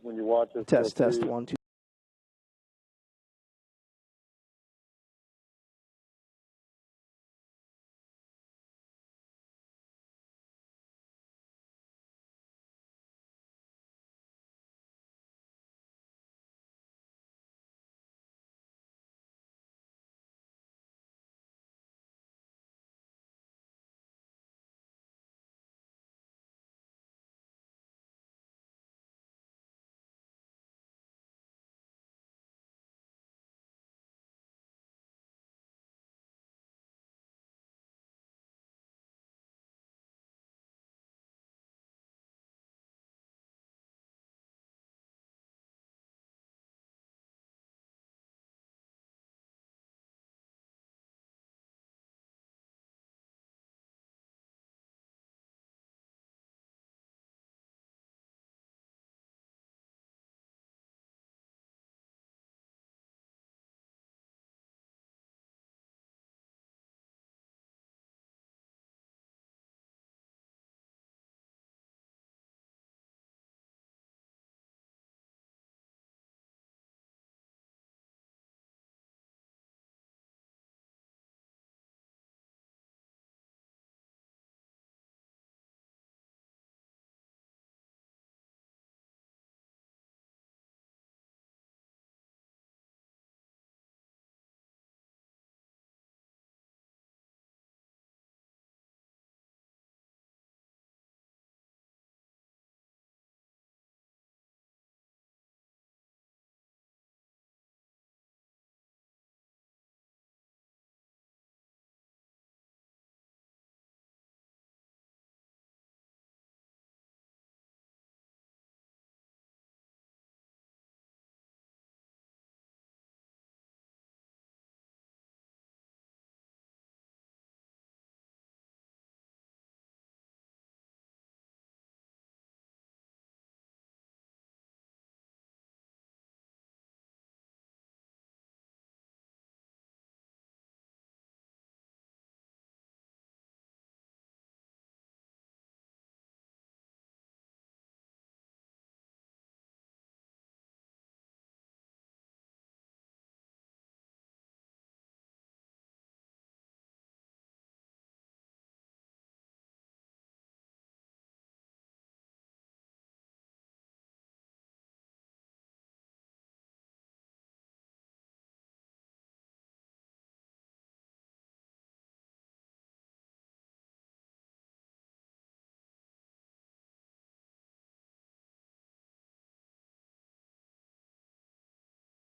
when you watch us. Test, 1, 2.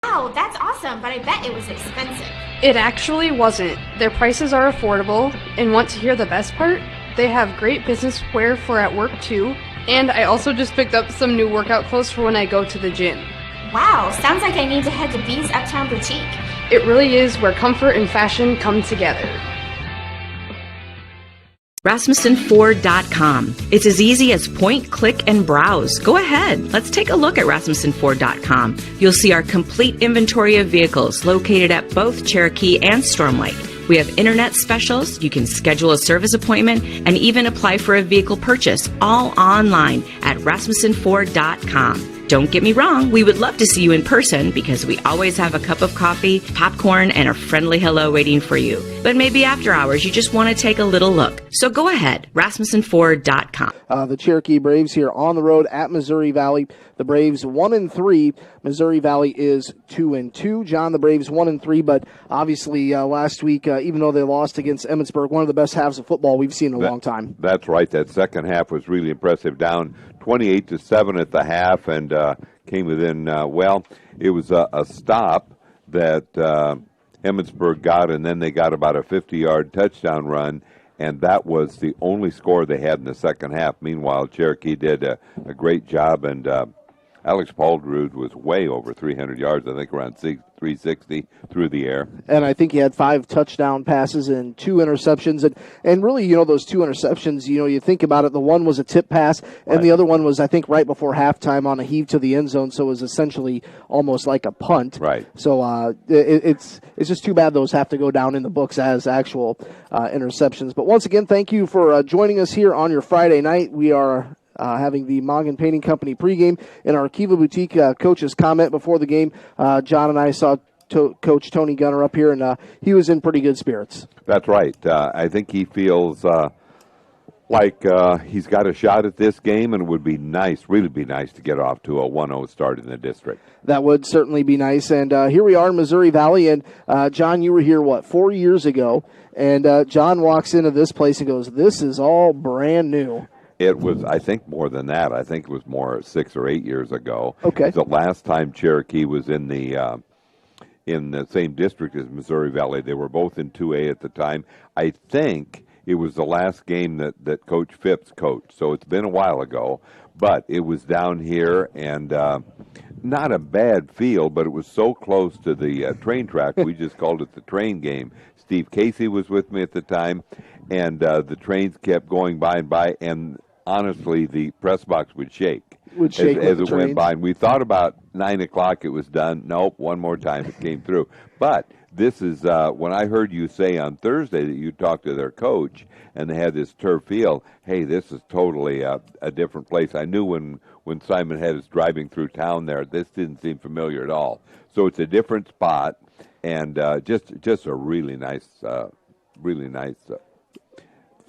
Wow, that's awesome, but I bet it was expensive. It actually wasn't. Their prices are affordable, and want to hear the best part? They have great business wear for at work too, and I also just picked up some new workout clothes for when I go to the gym. Wow, sounds like I need to head to B's Uptown Boutique. It really is where comfort and fashion come together. RasmussenFord.com. It's as easy as point, click, and browse. Go ahead. Let's take a look at RasmussenFord.com. You'll see our complete inventory of vehicles located at both Cherokee and Storm Lake. We have internet specials. You can schedule a service appointment and even apply for a vehicle purchase, all online at RasmussenFord.com. Don't get me wrong, we would love to see you in person because we always have a cup of coffee, popcorn, and a friendly hello waiting for you. But maybe after hours, you just want to take a little look. So go ahead, RasmussenFord.com. The Cherokee Braves here on the road at Missouri Valley. The Braves 1-3. Missouri Valley is 2-2. John, the Braves 1-3, but obviously last week, even though they lost against Emmitsburg, one of the best halves of football we've seen in a long time. That's right. That second half was really impressive. Down 28-7 at the half, and came within. It was a stop that Emmitsburg got, and then they got about a 50-yard touchdown run. And that was the only score they had in the second half. Meanwhile, Cherokee did a great job, and Alex Pauldrud was way over 300 yards, I think around 360 through the air. And I think he had 5 touchdown passes and 2 interceptions. And really, those 2 interceptions, you think about it, the one was a tip pass, and right. The other one was, I think, right before halftime on a heave to the end zone, so it was essentially almost like a punt. Right. So it's just too bad those have to go down in the books as actual interceptions. But once again, thank you for joining us here on your Friday night. We are having the Mongan Painting Company pregame. In our Kiva Boutique coach's comment before the game, John and I saw Coach Tony Gunner up here, and he was in pretty good spirits. That's right. I think he feels like he's got a shot at this game, and it would be nice, really be nice, to get off to a 1-0 start in the district. That would certainly be nice. And here we are in Missouri Valley, and John, you were here, 4 years ago? And John walks into this place and goes, "This is all brand new." It was, I think, more than that. I think it was more 6 or 8 years ago. Okay. The last time Cherokee was in the same district as Missouri Valley, they were both in 2A at the time. I think it was the last game that Coach Phipps coached, so it's been a while ago. But it was down here, and not a bad field, but it was so close to the train track, we just called it the train game. Steve Casey was with me at the time, and the trains kept going by and by, and honestly, the press box would shake. As it went by. And we thought about 9 o'clock it was done. Nope, one more time it came through. But this is, when I heard you say on Thursday that you talked to their coach and they had this turf field, hey, this is totally a different place. I knew when Simon had us driving through town there, this didn't seem familiar at all. So it's a different spot, and just a really nice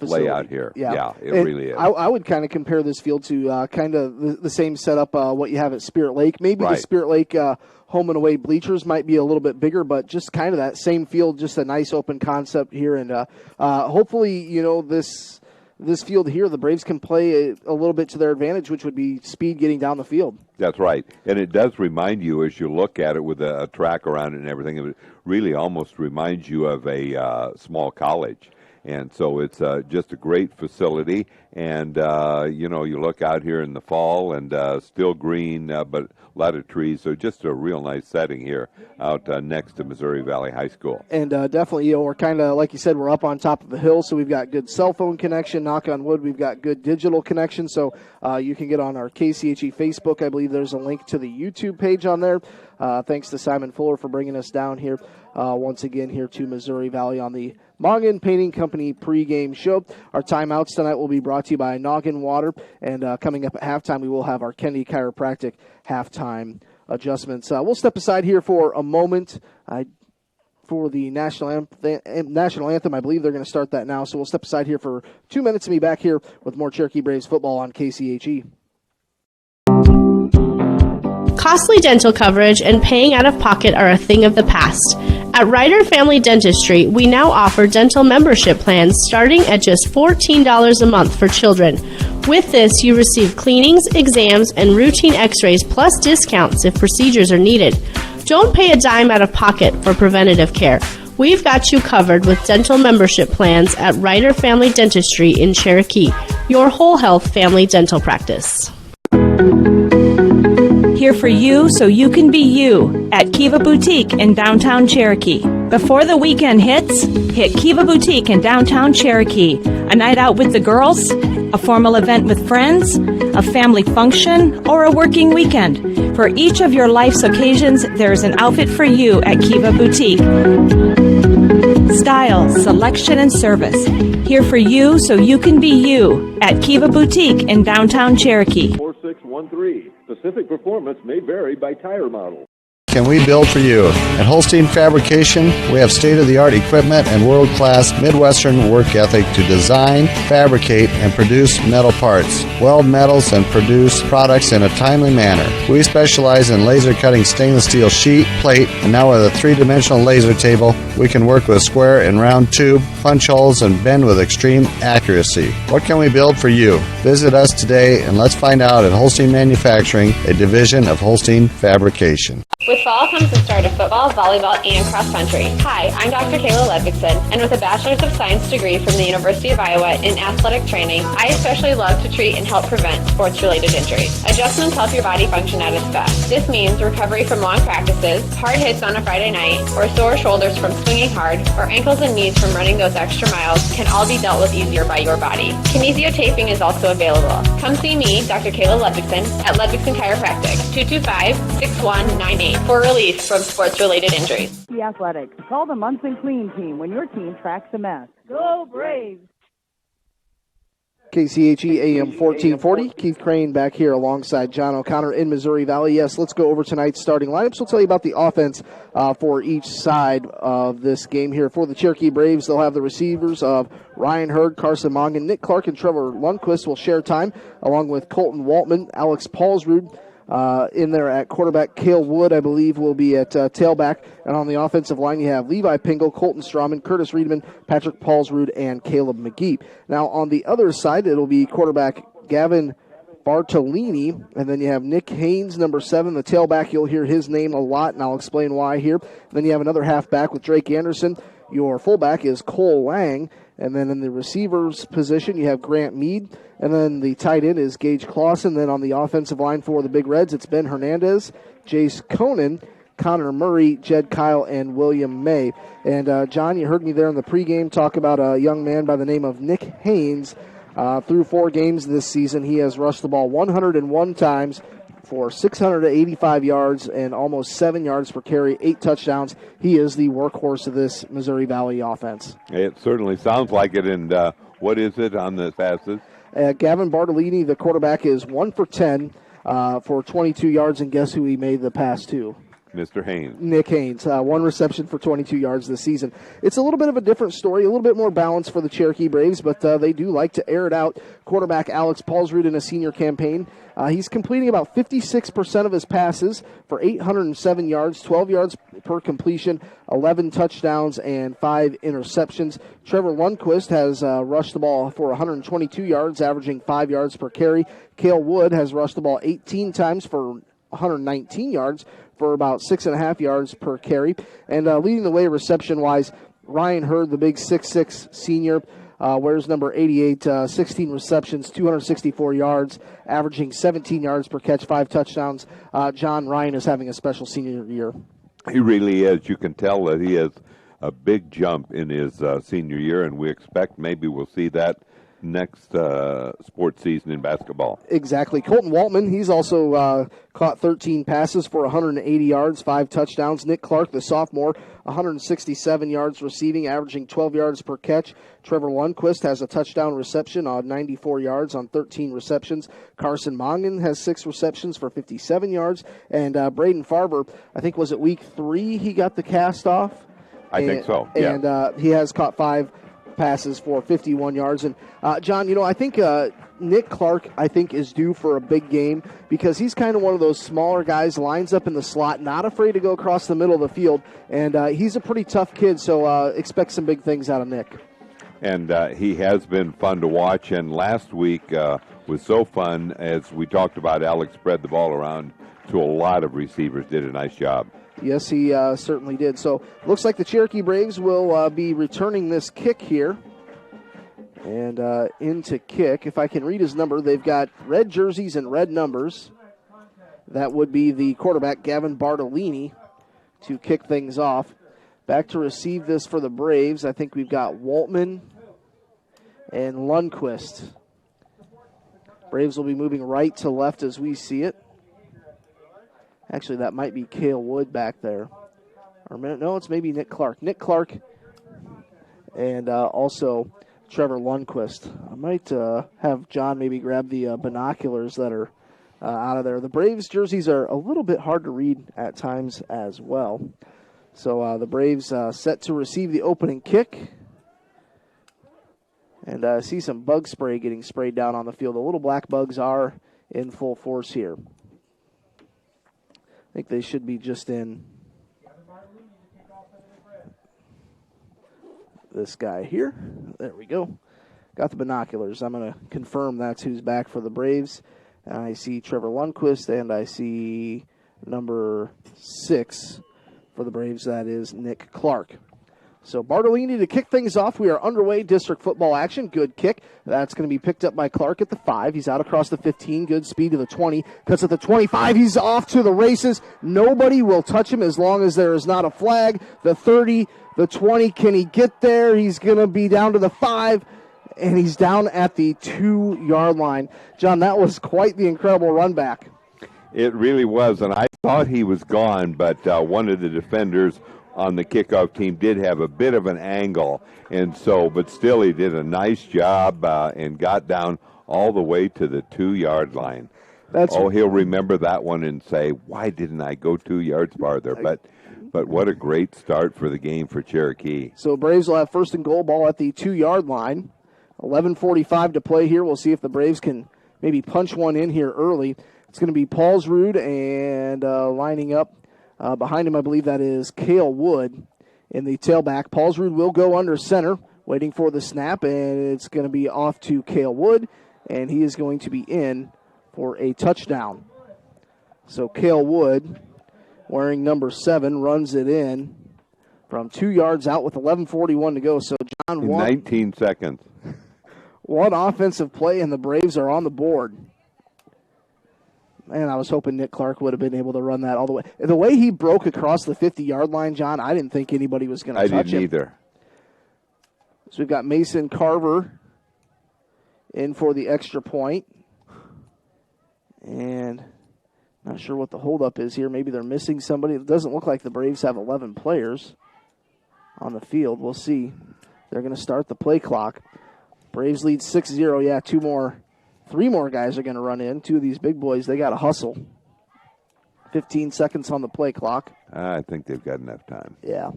layout here. Yeah, it really is. I would kind of compare this field to kind of the same setup what you have at Spirit Lake. Maybe right. The Spirit Lake home and away bleachers might be a little bit bigger, but just kind of that same field, just a nice open concept here. And hopefully, this field here, the Braves can play a little bit to their advantage, which would be speed getting down the field. That's right. And it does remind you, as you look at it with a track around it and everything, it really almost reminds you of a small college. And so it's just a great facility. And, you look out here in the fall and still green, but a lot of trees. So just a real nice setting here out next to Missouri Valley High School. And definitely, we're kind of, like you said, we're up on top of the hill, so we've got good cell phone connection. Knock on wood, we've got good digital connection. So you can get on our KCHE Facebook. I believe there's a link to the YouTube page on there. Thanks to Simon Fuller for bringing us down here once again here to Missouri Valley on the Mongan Painting Company pregame show. Our timeouts tonight will be brought to you by Noggin Water, and coming up at halftime, we will have our Kennedy Chiropractic halftime adjustments. We'll step aside here for a moment for the national anthem. I believe they're going to start that now, so we'll step aside here for 2 minutes and be back here with more Cherokee Braves football on KCHE. Costly dental coverage and paying out of pocket are a thing of the past. At Ryder Family Dentistry, we now offer dental membership plans starting at just $14 a month for children. With this, you receive cleanings, exams, and routine x-rays plus discounts if procedures are needed. Don't pay a dime out of pocket for preventative care. We've got you covered with dental membership plans at Ryder Family Dentistry in Cherokee, your whole health family dental practice. Here for you so you can be you at Kiva Boutique in downtown Cherokee. Before the weekend hits, hit Kiva Boutique in downtown Cherokee. A night out with the girls, a formal event with friends, a family function, or a working weekend. For each of your life's occasions, there is an outfit for you at Kiva Boutique. Style, selection, and service. Here for you so you can be you at Kiva Boutique in downtown Cherokee. 4613. Specific performance may vary by tire model. Can we build for you? At Holstein Fabrication, we have state-of-the-art equipment and world-class Midwestern work ethic to design, fabricate, and produce metal parts, weld metals, and produce products in a timely manner. We specialize in laser cutting stainless steel sheet, plate, and now with a three-dimensional laser table, we can work with square and round tube, punch holes, and bend with extreme accuracy. What can we build for you? Visit us today and let's find out at Holstein Manufacturing, a division of Holstein Fabrication. With fall comes the start of football, volleyball, and cross country. Hi, I'm Dr. Kayla Ludvigson, and with a Bachelor's of Science degree from the University of Iowa in athletic training, I especially love to treat and help prevent sports-related injuries. Adjustments help your body function at its best. This means recovery from long practices, hard hits on a Friday night, or sore shoulders from swinging hard, or ankles and knees from running those extra miles can all be dealt with easier by your body. Kinesiotaping is also available. Come see me, Dr. Kayla Ludvigson, at Ludvigson Chiropractic, 225-6198. For relief from sports-related injuries. The Athletics. Call the Munson Clean Team when your team tracks a mess. Go Braves! KCHE AM 1440. Keith Crane back here alongside John O'Connor in Missouri Valley. Yes, let's go over tonight's starting lineups. We'll tell you about the offense for each side of this game here. For the Cherokee Braves, they'll have the receivers of Ryan Hurd, Carson Mongan, Nick Clark, and Trevor Lundquist will share time, along with Colton Waltman, Alex Paulsrud. In there at quarterback, Cale Wood, I believe, will be at tailback. And on the offensive line, you have Levi Pingle, Colton Strawman, Curtis Reedman, Patrick Paulsrud, and Caleb McGee. Now, on the other side, it'll be quarterback Gavin Bartolini, and then you have Nick Haynes, number 7, the tailback. You'll hear his name a lot, and I'll explain why here. And then you have another halfback with Drake Anderson. Your fullback is Cole Lang. And then in the receivers position, you have Grant Mead. And then the tight end is Gage Clausen. Then on the offensive line for the Big Reds, it's Ben Hernandez, Jace Conan, Connor Murray, Jed Kyle, and William May. And, John, you heard me there in the pregame talk about a young man by the name of Nick Haynes. Through 4 games this season, he has rushed the ball 101 times for 685 yards and almost 7 yards per carry, 8 touchdowns. He is the workhorse of this Missouri Valley offense. It certainly sounds like it. And what is it on the passes? Gavin Bartolini, the quarterback, is 1 for 10 for 22 yards, and guess who he made the pass to? Mr. Haynes. Nick Haynes, 1 reception for 22 yards this season. It's a little bit of a different story, a little bit more balance for the Cherokee Braves, but they do like to air it out. Quarterback Alex Paulsrud in a senior campaign. He's completing about 56% of his passes for 807 yards, 12 yards per completion, 11 touchdowns, and 5 interceptions. Trevor Lundquist has rushed the ball for 122 yards, averaging 5 yards per carry. Cale Wood has rushed the ball 18 times for 119 yards for about 6.5 yards per carry. And leading the way reception-wise, Ryan Hurd, the big 6'6 senior, wears number 88, 16 receptions, 264 yards, averaging 17 yards per catch, 5 touchdowns. John Ryan is having a special senior year. He really is. You can tell that he has a big jump in his senior year, and we expect maybe we'll see that next sports season in basketball. Exactly. Colton Waltman, he's also caught 13 passes for 180 yards, 5 touchdowns. Nick Clark, the sophomore, 167 yards receiving, averaging 12 yards per catch. Trevor Lundquist has a touchdown reception on 94 yards on 13 receptions. Carson Mongan has 6 receptions for 57 yards. And Braden Farber, I think, was it week 3 he got the cast off? I think so, yeah. And he has caught 5 passes for 51 yards. And, John, I think Nick Clark, is due for a big game because he's kind of one of those smaller guys, lines up in the slot, not afraid to go across the middle of the field. And he's a pretty tough kid, so expect some big things out of Nick. And he has been fun to watch. And last week was so fun as we talked about. Alex spread the ball around to a lot of receivers, did a nice job. Yes, he certainly did. So looks like the Cherokee Braves will be returning this kick here. And into kick, if I can read his number, they've got red jerseys and red numbers. That would be the quarterback, Gavin Bartolini, to kick things off. Back to receive this for the Braves, I think we've got Waltman and Lundquist. Braves will be moving right to left as we see it. Actually, that might be Cale Wood back there. Or no, it's maybe Nick Clark. Nick Clark and also Trevor Lundquist. I might have John maybe grab the binoculars that are out of there. The Braves jerseys are a little bit hard to read at times as well. So the Braves set to receive the opening kick. And I see some bug spray getting sprayed down on the field. The little black bugs are in full force here. I think they should be just in this guy here. There we go. Got the binoculars. I'm going to confirm that's who's back for the Braves. And I see Trevor Lundquist, and I see number 6 for the Braves. That is Nick Clark. So Bartolini to kick things off. We are underway. District football action. Good kick. That's going to be picked up by Clark at the 5. He's out across the 15. Good speed to the 20. Cuts at the 25. He's off to the races. Nobody will touch him as long as there is not a flag. The 30, the 20. Can he get there? He's going to be down to the 5. And he's down at the 2-yard line. John, that was quite the incredible run back. It really was, and I thought he was gone, but one of the defenders on the kickoff team did have a bit of an angle, and so, but still he did a nice job and got down all the way to the 2-yard line. He'll remember that one and say, why didn't I go 2 yards farther? But what a great start for the game for Cherokee. So Braves will have first and goal, ball at the 2-yard line. 11:45 to play here. We'll see if the Braves can maybe punch one in here early. It's going to be Paulsrud, and lining up behind him, I believe that is Cale Wood in the tailback. Paulsrud will go under center, waiting for the snap, and it's going to be off to Cale Wood, and he is going to be in for a touchdown. So Cale Wood, wearing number 7, runs it in from 2 yards out with 11:41 to go. So John, 19 seconds. One offensive play, and the Braves are on the board. Man, I was hoping Nick Clark would have been able to run that all the way. The way he broke across the 50-yard line, John, I didn't think anybody was going to touch him. I didn't either. So we've got Mason Carver in for the extra point. And not sure what the holdup is here. Maybe they're missing somebody. It doesn't look like the Braves have 11 players on the field. We'll see. They're going to start the play clock. Braves lead 6-0. Yeah, 3 more guys are going to run in. 2 of these big boys, they got to hustle. 15 seconds on the play clock. I think they've got enough time. Yeah.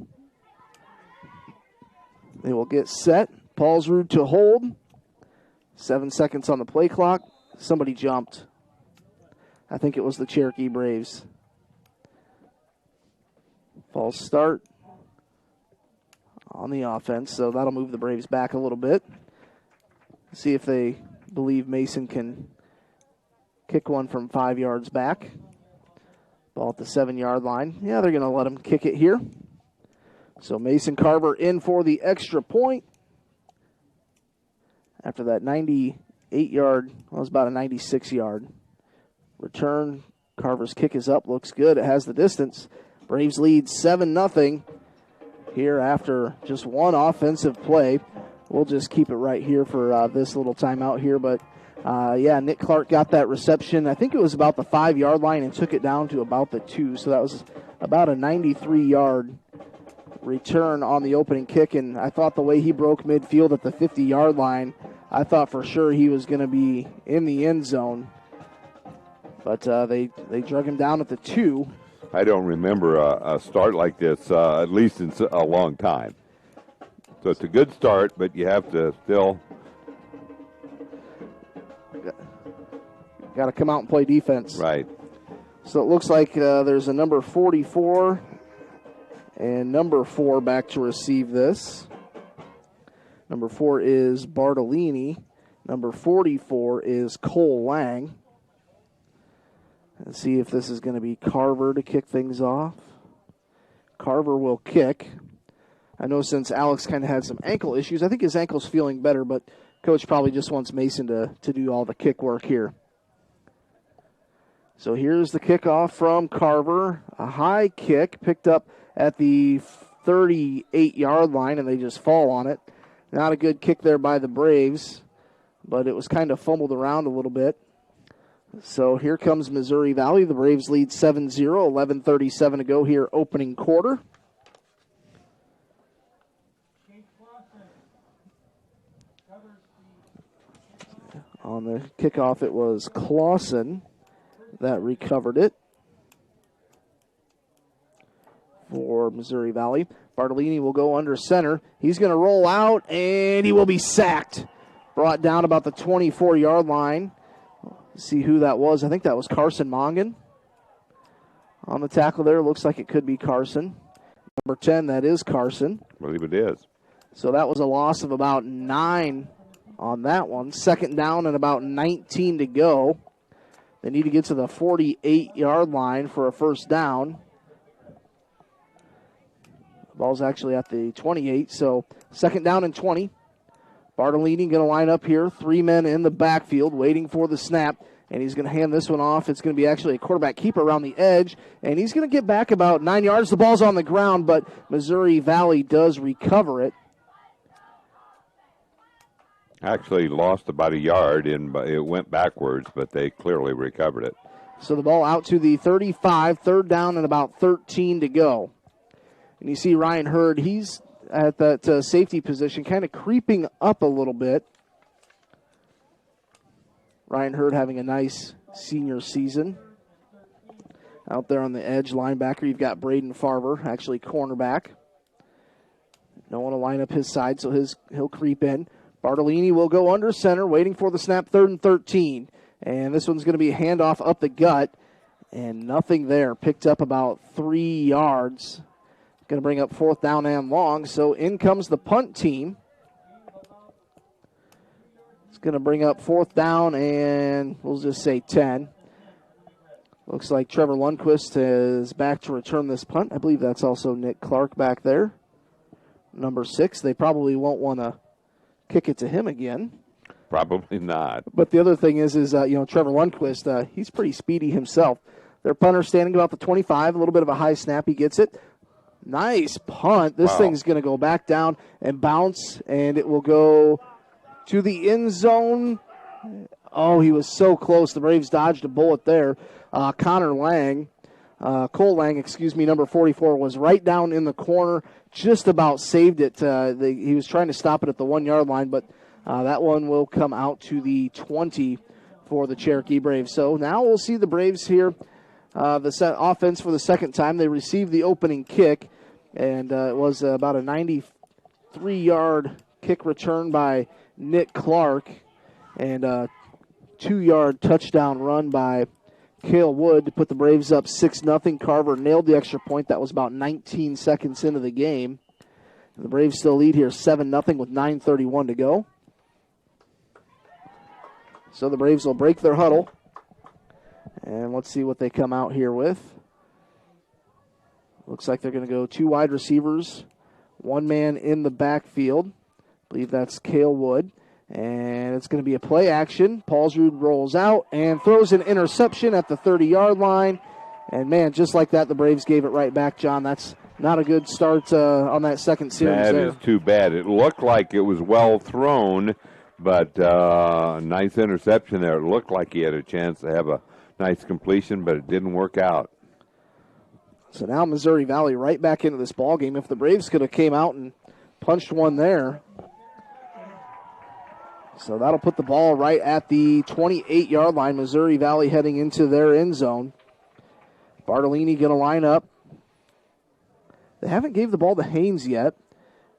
They will get set. Paulsrud to hold. 7 seconds on the play clock. Somebody jumped. I think it was the Cherokee Braves. False start on the offense, so that'll move the Braves back a little bit. See if they believe Mason can kick one from 5 yards back. Ball at the 7-yard line. Yeah, they're going to let him kick it here. So Mason Carver in for the extra point. After that 98-yard, well, it was about a 96-yard return. Carver's kick is up, looks good. It has the distance. Braves lead 7-0 here after just one offensive play. We'll just keep it right here for this little timeout here. But, yeah, Nick Clark got that reception. I think it was about the 5-yard line and took it down to about the 2. So that was about a 93-yard return on the opening kick. And I thought the way he broke midfield at the 50-yard line, I thought for sure he was going to be in the end zone. But they drug him down at the 2. I don't remember a start like this, at least in a long time. So it's a good start, but you have to still... Got to come out and play defense. Right. So it looks like there's a number 44 and number 4 back to receive this. Number 4 is Bartolini. Number 44 is Cole Lang. Let's see if this is going to be Carver to kick things off. Carver will kick. I know since Alex kind of had some ankle issues, I think his ankle's feeling better, but Coach probably just wants Mason to do all the kick work here. So here's the kickoff from Carver. A high kick picked up at the 38-yard line, and they just fall on it. Not a good kick there by the Braves, but it was kind of fumbled around a little bit. So here comes Missouri Valley. The Braves lead 7-0, 11:37 to go here, opening quarter. On the kickoff, it was Clausen that recovered it for Missouri Valley. Bartolini will go under center. He's going to roll out, and he will be sacked. Brought down about the 24-yard line. Let's see who that was. I think that was Carson Mongan. On the tackle there, looks like it could be Carson. Number 10, that is Carson. I believe it is. So that was a loss of about 9 on that one. Second down and about 19 to go. They need to get to the 48-yard line for a first down. The ball's actually at the 28, so second down and 20. Bartolini going to line up here. 3 men in the backfield waiting for the snap, and he's going to hand this one off. It's going to be actually a quarterback keeper around the edge, and he's going to get back about 9 yards. The ball's on the ground, but Missouri Valley does recover it. Actually lost about a yard, and it went backwards, but they clearly recovered it. So the ball out to the 35, third down and about 13 to go. And you see Ryan Hurd, he's at that safety position, kind of creeping up a little bit. Ryan Hurd having a nice senior season. Out there on the edge, linebacker, you've got Braden Farver, actually cornerback. Don't want to line up his side, so he'll creep in. Bartolini will go under center, waiting for the snap, 3rd and 13. And this one's going to be a handoff up the gut, and nothing there. Picked up about 3 yards. Going to bring up 4th down and long, so in comes the punt team. It's going to bring up 4th down, and we'll just say 10. Looks like Trevor Lundquist is back to return this punt. I believe that's also Nick Clark back there. Number 6. They probably won't want to kick it to him again. Probably not. But the other thing is Trevor Lundquist, he's pretty speedy himself. Their punter standing about the 25, a little bit of a high snap. He gets it. Nice punt. This thing's going to go back down and bounce, and it will go to the end zone. Oh, he was so close. The Braves dodged a bullet there. Cole Lang, number 44, was right down in the corner, just about saved it. He was trying to stop it at the 1 yard line, but that one will come out to the 20 for the Cherokee Braves. So now we'll see the Braves here. The offense for the second time. They received the opening kick, and it was about a 93-yard kick return by Nick Clark, and a 2-yard touchdown run by Cale Wood to put the Braves up 6-0. Carver nailed the extra point. That was about 19 seconds into the game. And the Braves still lead here 7-0 with 9:31 to go. So the Braves will break their huddle. And let's see what they come out here with. Looks like they're going to go 2 wide receivers, 1 man in the backfield. I believe that's Cale Wood. And it's going to be a play action. Paulsrud rolls out and throws an interception at the 30-yard line. And, man, just like that, the Braves gave it right back, John. That's not a good start on that second series there. That is too bad. It looked like it was well thrown, but nice interception there. It looked like he had a chance to have a nice completion, but it didn't work out. So now Missouri Valley right back into this ballgame. If the Braves could have came out and punched one there. So that'll put the ball right at the 28-yard line. Missouri Valley heading into their end zone. Bartolini going to line up. They haven't gave the ball to Haynes yet.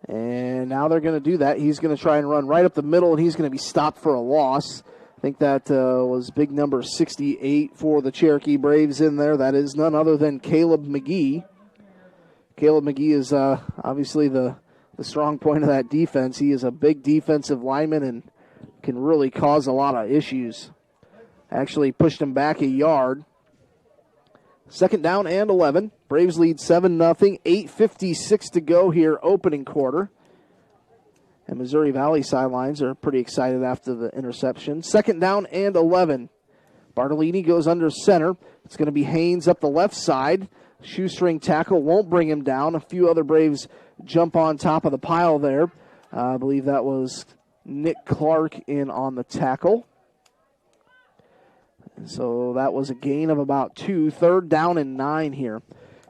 And now they're going to do that. He's going to try and run right up the middle, and he's going to be stopped for a loss. I think that was big number 68 for the Cherokee Braves in there. That is none other than Caleb McGee. Caleb McGee is obviously the strong point of that defense. He is a big defensive lineman and can really cause a lot of issues. Actually pushed him back a yard. 2nd down and 11. Braves lead 7-0. 8:56 to go here, opening quarter. And Missouri Valley sidelines are pretty excited after the interception. 2nd down and 11. Bartolini goes under center. It's going to be Haynes up the left side. Shoestring tackle won't bring him down. A few other Braves jump on top of the pile there. I believe that was Nick Clark in on the tackle. So that was a gain of about 2. 3rd down and 9 here.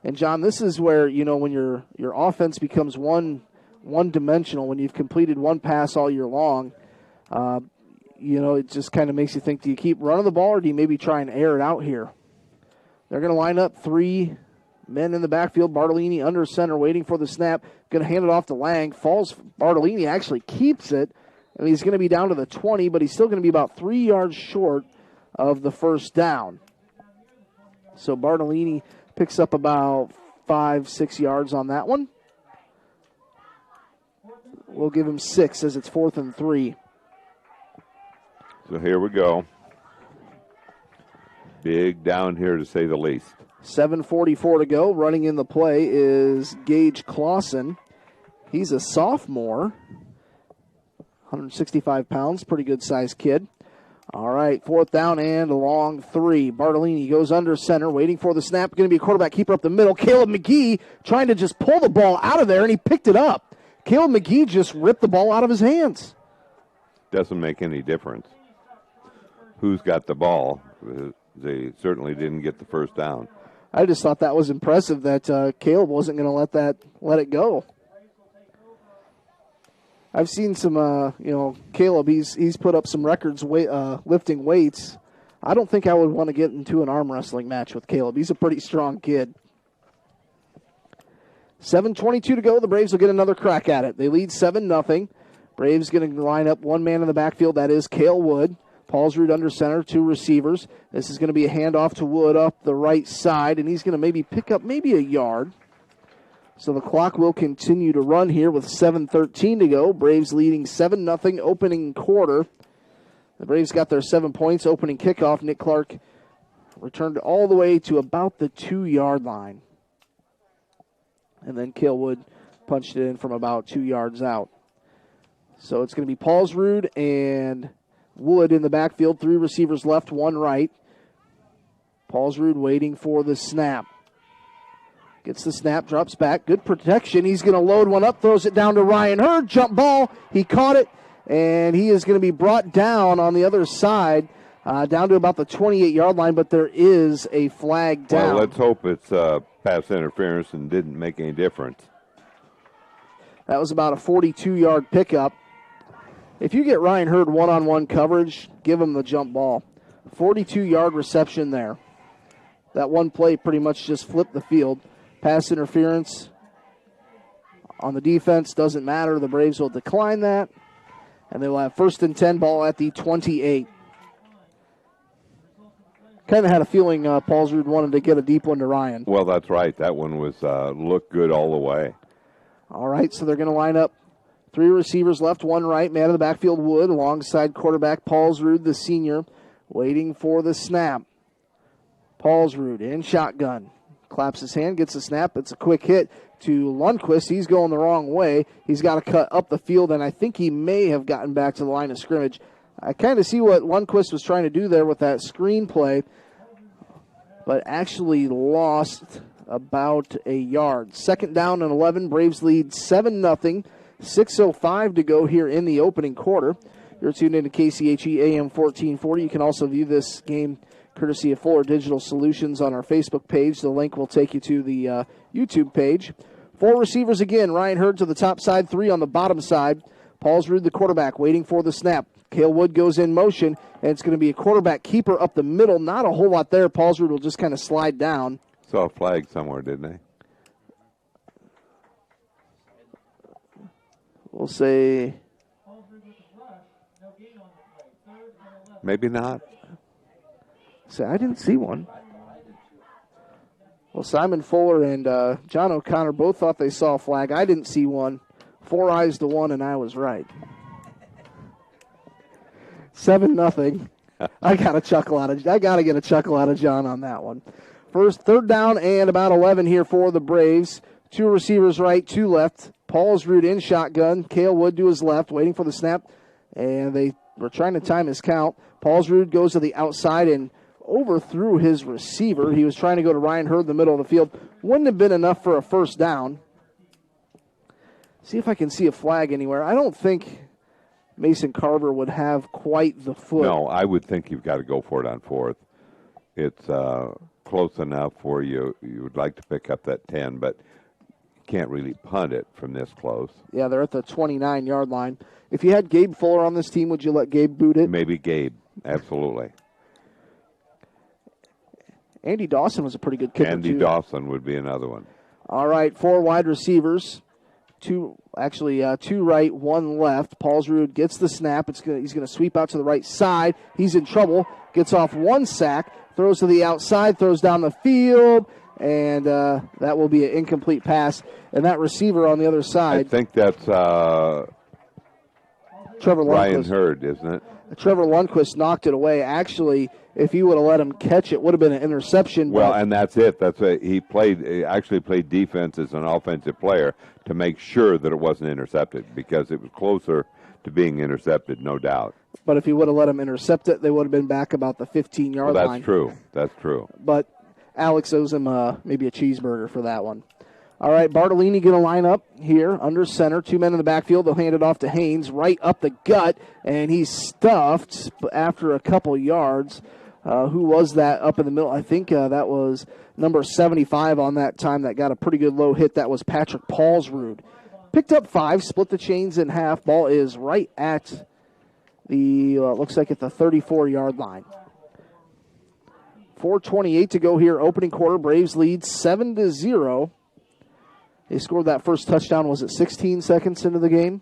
And, John, this is where, when your offense becomes one-dimensional, when you've completed one pass all year long, it just kind of makes you think, do you keep running the ball or do you maybe try and air it out here? They're going to line up 3 men in the backfield. Bartolini under center, waiting for the snap. Going to hand it off to Lang. Bartolini actually keeps it. And he's going to be down to the 20, but he's still going to be about 3 yards short of the first down. So Bartolini picks up about 5-6 yards on that one. We'll give him 6 as it's 4th and 3. So here we go. Big down here, to say the least. 7:44 to go. Running in the play is Gage Clausen. He's a sophomore. 165 pounds, pretty good-sized kid. All right, 4th down and a long 3. Bartolini goes under center, waiting for the snap. Going to be a quarterback keeper up the middle. Caleb McGee trying to just pull the ball out of there, and he picked it up. Caleb McGee just ripped the ball out of his hands. Doesn't make any difference who's got the ball. They certainly didn't get the first down. I just thought that was impressive that Caleb wasn't going to let it go. I've seen some, Caleb, he's put up some records lifting weights. I don't think I would want to get into an arm wrestling match with Caleb. He's a pretty strong kid. 7:22 to go. The Braves will get another crack at it. They lead 7-0. Braves going to line up one man in the backfield. That is Cale Wood. Paulsrud under center, 2 receivers. This is going to be a handoff to Wood up the right side, and he's going to maybe pick up a yard. So the clock will continue to run here with 7:13 to go. Braves leading 7-0 opening quarter. The Braves got their 7 points opening kickoff. Nick Clark returned all the way to about the 2-yard line. And then Cale Wood punched it in from about 2 yards out. So it's going to be Paulsrud and Wood in the backfield. 3 receivers left, 1 right. Paulsrud waiting for the snap. Gets the snap, drops back. Good protection. He's going to load one up, throws it down to Ryan Hurd. Jump ball. He caught it, and he is going to be brought down on the other side, down to about the 28-yard line, but there is a flag down. Well, let's hope it's pass interference and didn't make any difference. That was about a 42-yard pickup. If you get Ryan Hurd one-on-one coverage, give him the jump ball. 42-yard reception there. That one play pretty much just flipped the field. Pass interference on the defense doesn't matter. The Braves will decline that, and they will have 1st and 10, ball at the 28. Kind of had a feeling Paulsrud wanted to get a deep one to Ryan. Well, that's right. That one was looked good all the way. All right, so they're going to line up 3 receivers left, 1 right. Man in the backfield, Wood, alongside quarterback Paulsrud, the senior, waiting for the snap. Paulsrud in shotgun. Claps his hand, gets a snap. It's a quick hit to Lundquist. He's going the wrong way. He's got to cut up the field, and I think he may have gotten back to the line of scrimmage. I kind of see what Lundquist was trying to do there with that screen play, but actually lost about a yard. 2nd down and 11. Braves lead 7-0. 6:05 to go here in the opening quarter. You're tuned into KCHE AM 1440. You can also view this game courtesy of Fuller Digital Solutions on our Facebook page. The link will take you to the YouTube page. 4 receivers again. Ryan Hurd to the top side, 3 on the bottom side. Paulsrud, the quarterback, waiting for the snap. Cale Wood goes in motion, and it's going to be a quarterback keeper up the middle. Not a whole lot there. Paulsrud will just kind of slide down. Saw a flag somewhere, didn't they? We'll say maybe not. Say, I didn't see one. Well, Simon Fuller and John O'Connor both thought they saw a flag. I didn't see one. 4 eyes to 1, and I was right. 7-0. I got to get a chuckle out of John on that one. 3rd down and about 11 here for the Braves. 2 receivers right, 2 left. Paulsrud in shotgun. Cale Wood to his left, waiting for the snap, and they were trying to time his count. Paulsrud goes to the outside and overthrew his receiver. He was trying to go to Ryan Hurd in the middle of the field. Wouldn't have been enough for a 1st down. See if I can see a flag anywhere. I don't think Mason Carver would have quite the foot. No, I would think you've got to go for it on 4th. It's close enough where you would like to pick up that 10, but you can't really punt it from this close. Yeah, they're at the 29-yard line. If you had Gabe Fuller on this team, would you let Gabe boot it? Maybe Gabe, absolutely. Andy Dawson was a pretty good kicker, Andy too. Dawson would be another one. All right, 4 wide receivers. 2 right, 1 left. Paulsrud gets the snap. He's going to sweep out to the right side. He's in trouble. Gets off 1 sack. Throws to the outside. Throws down the field. And that will be an incomplete pass. And that receiver on the other side. I think that's Trevor Lundquist. Ryan Hurd, isn't it? Trevor Lundquist knocked it away. Actually, if he would have let him catch it, would have been an interception. Well, and that's it. He actually played defense as an offensive player to make sure that it wasn't intercepted, because it was closer to being intercepted, no doubt. But if he would have let him intercept it, they would have been back about the 15-yard line. That's true. That's true. But Alex owes him maybe a cheeseburger for that one. All right, Bartolini going to line up here under center. 2 men in the backfield. They'll hand it off to Haynes right up the gut, and he's stuffed after a couple yards. Who was that up in the middle? I think that was number 75 on that time that got a pretty good low hit. That was Patrick Paulsrud. Picked up 5, split the chains in half. Ball is right at the, looks like at the 34-yard line. 4:28 to go here, opening quarter. Braves lead 7-0. They scored that first touchdown, was it 16 seconds into the game?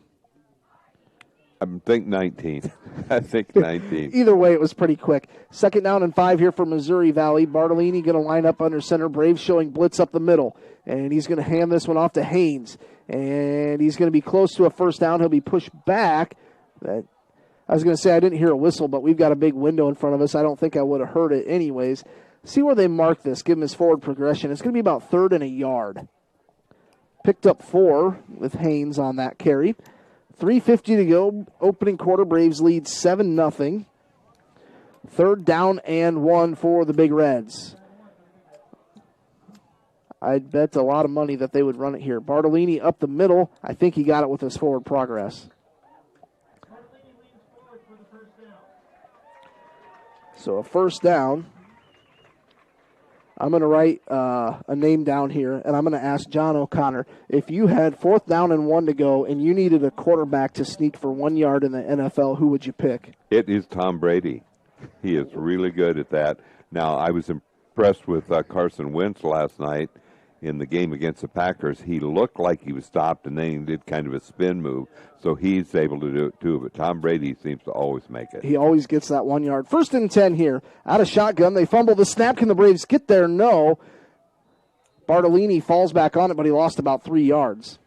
I think 19. I think 19. Either way, it was pretty quick. 2nd down and 5 here for Missouri Valley. Bartolini going to line up under center. Braves showing blitz up the middle. And he's going to hand this one off to Haynes. And he's going to be close to a first down. He'll be pushed back. I was going to say I didn't hear a whistle, but we've got a big window in front of us. I don't think I would have heard it anyways. See where they mark this. Give him his forward progression. It's going to be about 3rd and a yard. Picked up 4 with Haynes on that carry. 3:50 to go. Opening quarter. Braves lead 7-0. 3rd down and 1 for the Big Reds. I'd bet a lot of money that they would run it here. Bartolini up the middle. I think he got it with his forward progress. So a first down. I'm going to write a name down here, and I'm going to ask John O'Connor, if you had 4th down and 1 to go and you needed a quarterback to sneak for 1 yard in the NFL, who would you pick? It is Tom Brady. He is really good at that. Now, I was impressed with Carson Wentz last night in the game against the Packers. He looked like he was stopped, and then he did kind of a spin move, so he's able to do it too. But Tom Brady seems to always make it. He always gets that 1 yard. 1st and 10 here. Out of shotgun. They fumble the snap. Can the Braves get there? No. Bartolini falls back on it, but he lost about 3 yards.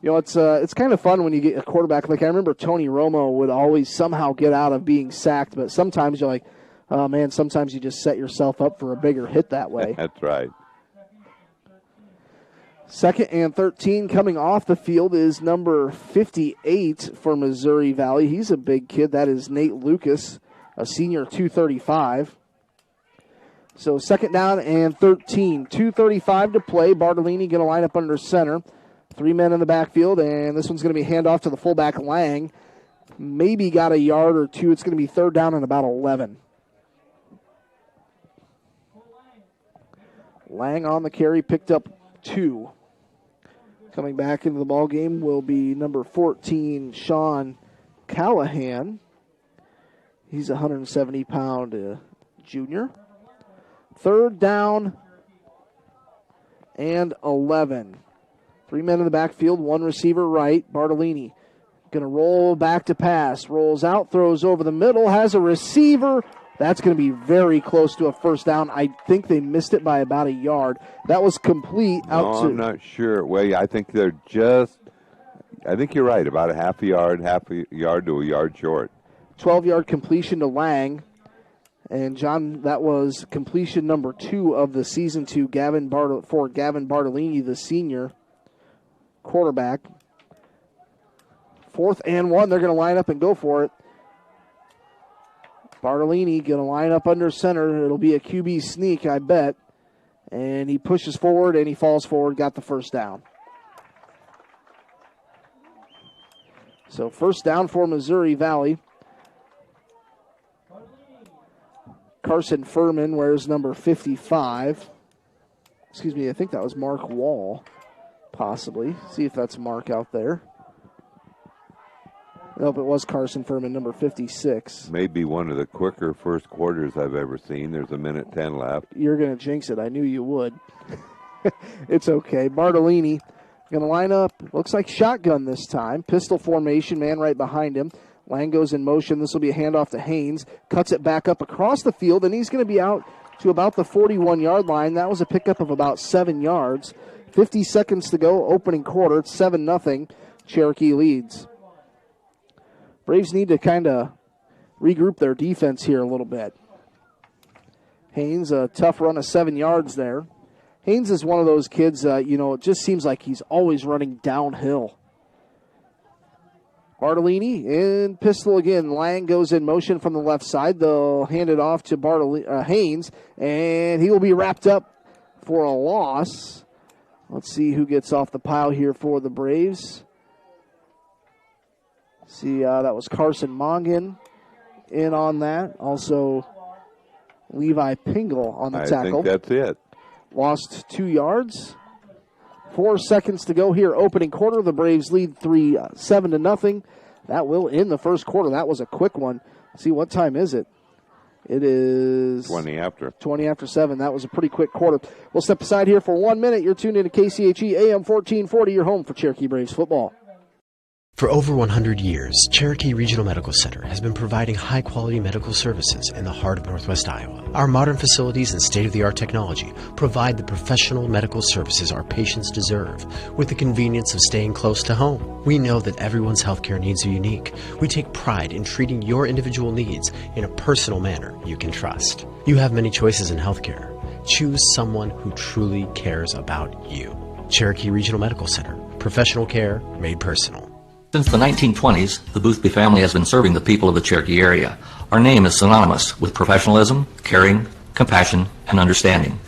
You know, it's kind of fun when you get a quarterback. Like I remember Tony Romo would always somehow get out of being sacked, but sometimes you're like, oh, man, sometimes you just set yourself up for a bigger hit that way. That's right. 2nd and 13 coming off the field is number 58 for Missouri Valley. He's a big kid. That is Nate Lucas, a senior, 235. So 2nd down and 13. 2:35 to play. Bartolini going to line up under center. 3 men in the backfield, and this one's going to be handoff to the fullback Lang. Maybe got a yard or 2. It's going to be 3rd down and about 11. Lang on the carry, picked up 2. Coming back into the ball game will be number 14, Sean Callahan. He's a 170-pound junior. 3rd down and 11. 3 men in the backfield, 1 receiver right. Bartolini going to roll back to pass. Rolls out, throws over the middle, has a receiver. That's going to be very close to a first down. I think they missed it by about a yard. That was complete out to... I'm not sure. Well, I think they're I think you're right, about a half a yard to a yard short. 12-yard completion to Lang. And, John, that was completion number 2 of the season for Gavin Bartolini, the senior quarterback. 4th and 1. They're going to line up and go for it. Bartolini going to line up under center. It'll be a QB sneak, I bet. And he pushes forward and he falls forward, got the first down. So first down for Missouri Valley. Carson Furman wears number 55. Excuse me, I think that was Mark Wall, possibly. See if that's Mark out there. Nope, it was Carson Furman, number 56. Maybe one of the quicker first quarters I've ever seen. There's 1:10 left. You're going to jinx it. I knew you would. It's okay. Bartolini going to line up. Looks like shotgun this time. Pistol formation, man right behind him. Lang goes in motion. This will be a handoff to Haynes. Cuts it back up across the field, and he's going to be out to about the 41-yard line. That was a pickup of about 7 yards. 50 seconds to go, opening quarter. It's 7-0. Cherokee leads. Braves need to kind of regroup their defense here a little bit. Haynes, a tough run of 7 yards there. Haynes is one of those kids, it just seems like he's always running downhill. Bartolini in pistol again. Lang goes in motion from the left side. They'll hand it off to Haynes, and he will be wrapped up for a loss. Let's see who gets off the pile here for the Braves. See, that was Carson Mongan in on that. Also, Levi Pingle on the tackle. I think that's it. Lost 2 yards. 4 seconds to go here. Opening quarter. The Braves lead 7-0. That will end the first quarter. That was a quick one. Let's see, what time is it? It is 20 after. 20 after 7. That was a pretty quick quarter. We'll step aside here for 1 minute. You're tuned in to KCHE AM 1440. Your home for Cherokee Braves football. For over 100 years, Cherokee Regional Medical Center has been providing high-quality medical services in the heart of Northwest Iowa. Our modern facilities and state-of-the-art technology provide the professional medical services our patients deserve with the convenience of staying close to home. We know that everyone's healthcare needs are unique. We take pride in treating your individual needs in a personal manner you can trust. You have many choices in healthcare. Choose someone who truly cares about you. Cherokee Regional Medical Center. Professional care made personal. Since the 1920s, the Boothby family has been serving the people of the Cherokee area. Our name is synonymous with professionalism, caring, compassion, and understanding.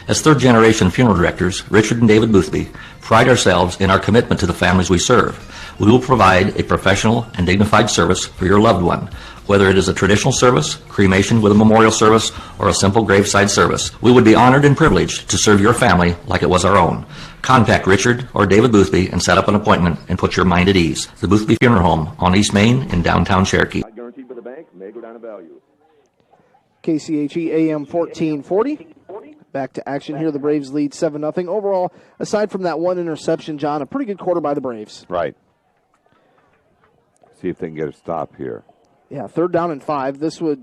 As third-generation funeral directors, Richard and David Boothby pride ourselves in our commitment to the families we serve. We will provide a professional and dignified service for your loved one, whether it is a traditional service, cremation with a memorial service, or a simple graveside service. We would be honored and privileged to serve your family like it was our own. Contact Richard or David Boothby and set up an appointment and put your mind at ease. The Boothby Funeral Home on East Main in downtown Cherokee. Not guaranteed by the bank, may go down in value. KCHE AM 1440. Back to action here. The Braves lead 7-0. Overall, aside from that one interception, John, a pretty good quarter by the Braves. Right. See if they can get a stop here. Yeah, 3rd down and 5. This would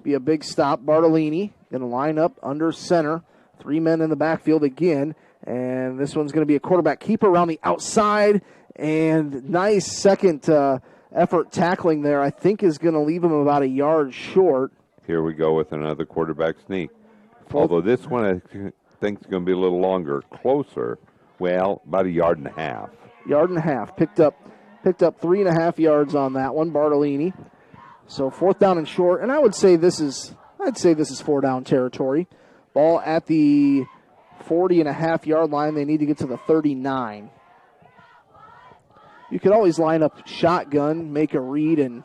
be a big stop. Bartolini going to line up under center. 3 men in the backfield again. And this one's going to be a quarterback keeper around the outside. And nice second effort tackling there, I think, is going to leave him about a yard short. Here we go with another quarterback sneak. Although this one I think is going to be a little longer. Closer. Well, about a yard and a half. Yard and a half. Picked up 3.5 yards on that one, Bartolini. So 4th down and short. And I'd say this is 4-down territory. Ball at the 40.5-yard line. They need to get to the 39. You could always line up shotgun, make a read, and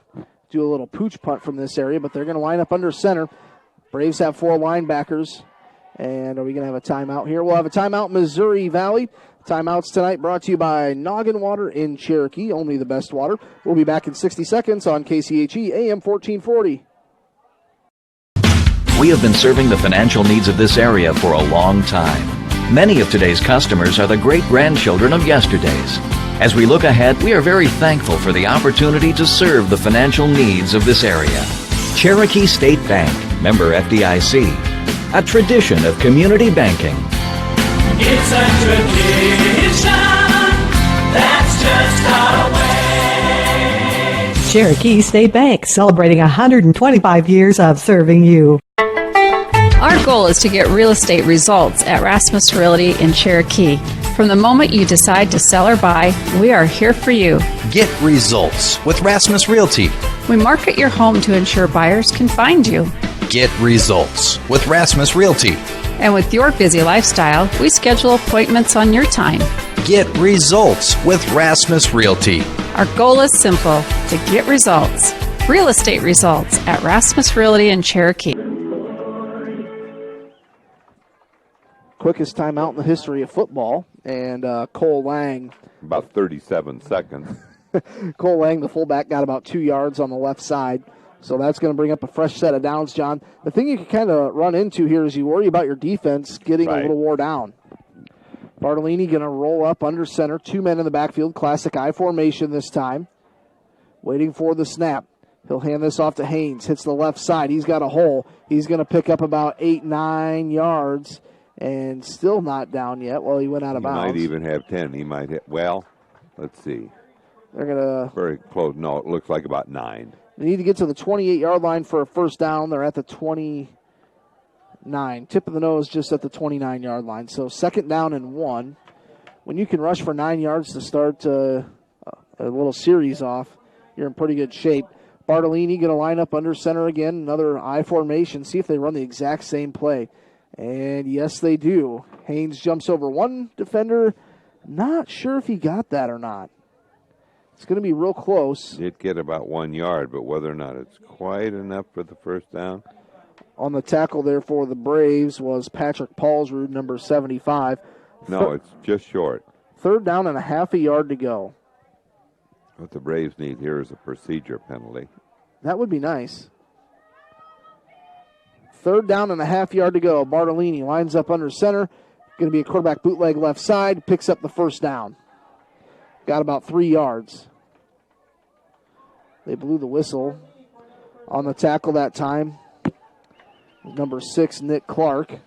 do a little pooch punt from this area, but they're going to line up under center. Braves have 4 linebackers. And are we going to have a timeout here? We'll have a timeout, Missouri Valley. Timeouts tonight brought to you by Noggin Water in Cherokee, only the best water. We'll be back in 60 seconds on KCHE AM 1440. We have been serving the financial needs of this area for a long time. Many of today's customers are the great-grandchildren of yesterday's. As we look ahead, we are very thankful for the opportunity to serve the financial needs of this area. Cherokee State Bank, member FDIC, a tradition of community banking. It's a tradition that's just our way. Cherokee State Bank, celebrating 125 years of serving you. Our goal is to get real estate results at Rasmus Realty in Cherokee. From the moment you decide to sell or buy, we are here for you. Get results with Rasmus Realty. We market your home to ensure buyers can find you. Get results with Rasmus Realty. And with your busy lifestyle, we schedule appointments on your time. Get results with Rasmus Realty. Our goal is simple, to get results. Real estate results at Rasmus Realty in Cherokee. Quickest timeout in the history of football, and Cole Lang. About 37 seconds. Cole Lang, the fullback, got about 2 yards on the left side. So that's going to bring up a fresh set of downs, John. The thing you can kind of run into here is you worry about your defense getting a little wore down. Bartolini going to roll up under center. 2 men in the backfield. Classic I formation this time. Waiting for the snap. He'll hand this off to Haynes. Hits the left side. He's got a hole. He's going to pick up about 8-9 yards. And still not down yet. Well, he went out of bounds. He might even have 10. He might hit. Well, let's see. They're going to. Very close. No, it looks like about 9. They need to get to the 28-yard line for a first down. They're at the 29. Tip of the nose just at the 29-yard line. So 2nd down and 1. When you can rush for 9 yards to start a little series off, you're in pretty good shape. Bartolini going to line up under center again. Another I formation. See if they run the exact same play. And yes, they do. Haynes jumps over one defender. Not sure if he got that or not. It's going to be real close. Did get about 1 yard, but whether or not it's quite enough for the first down. On the tackle there for the Braves was Patrick Paulsrud, number 75. No, it's just short. 3rd down and a half a yard to go. What the Braves need here is a procedure penalty. That would be nice. 3rd down and a half yard to go. Bartolini lines up under center. Going to be a quarterback bootleg left side. Picks up the 1st down. Got about 3 yards. They blew the whistle on the tackle that time. Number 6, Nick Clark.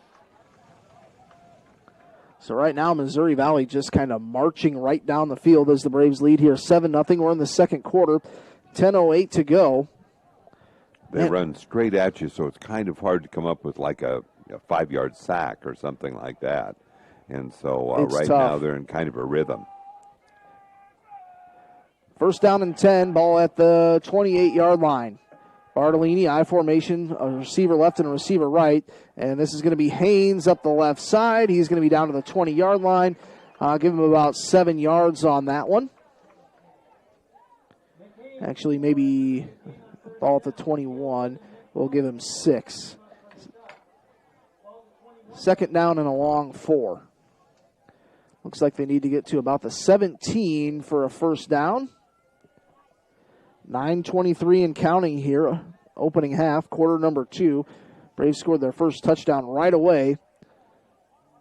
So right now, Missouri Valley just kind of marching right down the field as the Braves lead here 7-0. We're in the second quarter. 10:08 to go. They run straight at you, so it's kind of hard to come up with like a 5-yard sack or something like that. And so right now they're in kind of a rhythm. 1st down and 10, ball at the 28-yard line. Bartolini, I formation, a receiver left and a receiver right. And this is going to be Haynes up the left side. He's going to be down to the 20-yard line. Give him about 7 yards on that one. Actually, maybe ball at the 21. We'll give him 6. 2nd down and a long 4. Looks like they need to get to about the 17 for a 1st down. 9:23 and counting here, opening half, quarter number 2. Braves scored their first touchdown right away.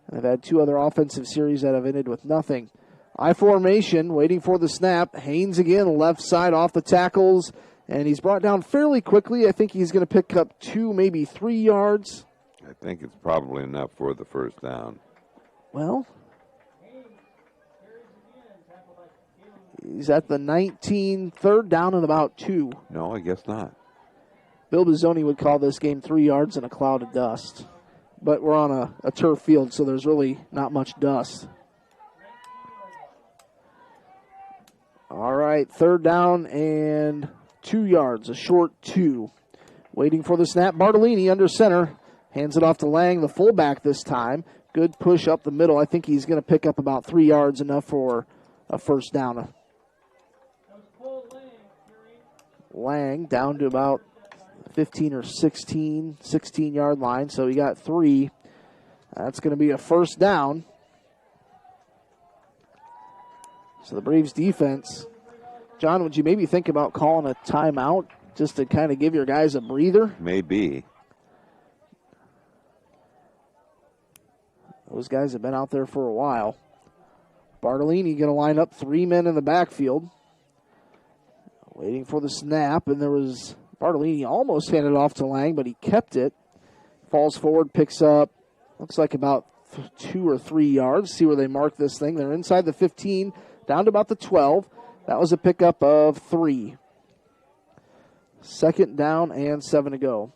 And they've had 2 other offensive series that have ended with nothing. I formation, waiting for the snap. Haynes again, left side off the tackles. And he's brought down fairly quickly. I think he's going to pick up 2, maybe 3 yards. I think it's probably enough for the 1st down. Well, he's at the 19, 3rd down and about 2. No, I guess not. Bill Bizzoni would call this game 3 yards in a cloud of dust. But we're on a turf field, so there's really not much dust. All right, 3rd down and 2 yards, a short 2. Waiting for the snap, Bartolini under center. Hands it off to Lang, the fullback this time. Good push up the middle. I think he's going to pick up about 3 yards, enough for a 1st down. Lang down to about 15 or 16-yard line, so he got 3. That's going to be a 1st down. So the Braves defense, John, would you maybe think about calling a timeout just to kind of give your guys a breather? Maybe. Those guys have been out there for a while. Bartolini going to line up 3 men in the backfield. Waiting for the snap, and there was Bartolini almost handed off to Lang, but he kept it. Falls forward, picks up, looks like about 2 or 3 yards. See where they mark this thing. They're inside the 15, down to about the 12. That was a pickup of 3. 2nd down and 7 to go.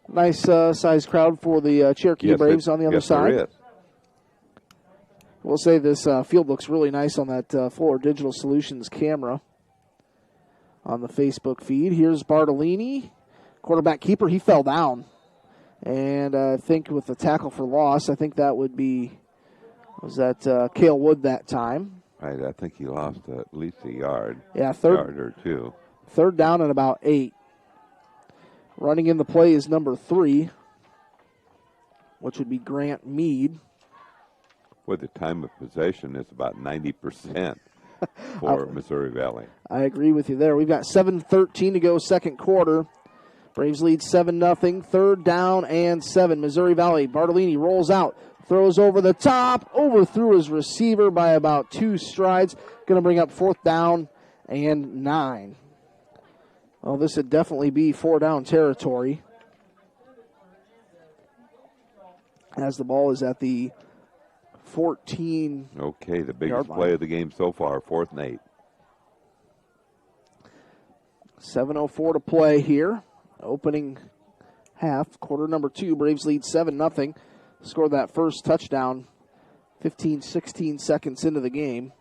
Nice size crowd for the Cherokee Braves on the other side. There is. We'll say this field looks really nice on that Fuller Digital Solutions camera on the Facebook feed. Here's Bartolini, quarterback keeper. He fell down. And I think with the tackle for loss, I think that would be, was that Cale Wood that time. Right, I think he lost at least a yard. Yeah, yard or 2. 3rd down and about 8. Running in the play is number 3, which would be Grant Mead. Well, the time of possession is about 90% for Missouri Valley. I agree with you there. We've got 7:13 to go, second quarter. Braves lead 7-0, 3rd down and 7. Missouri Valley, Bartolini rolls out, throws over the top, overthrew his receiver by about 2 strides. Going to bring up 4th down and 9. Well, this would definitely be 4-down territory, as the ball is at the 14. Okay, the biggest play of the game so far, 4th and 8. 7:04 to play here. Opening half, quarter number 2. Braves lead 7-0. Scored that first touchdown 16 seconds into the game.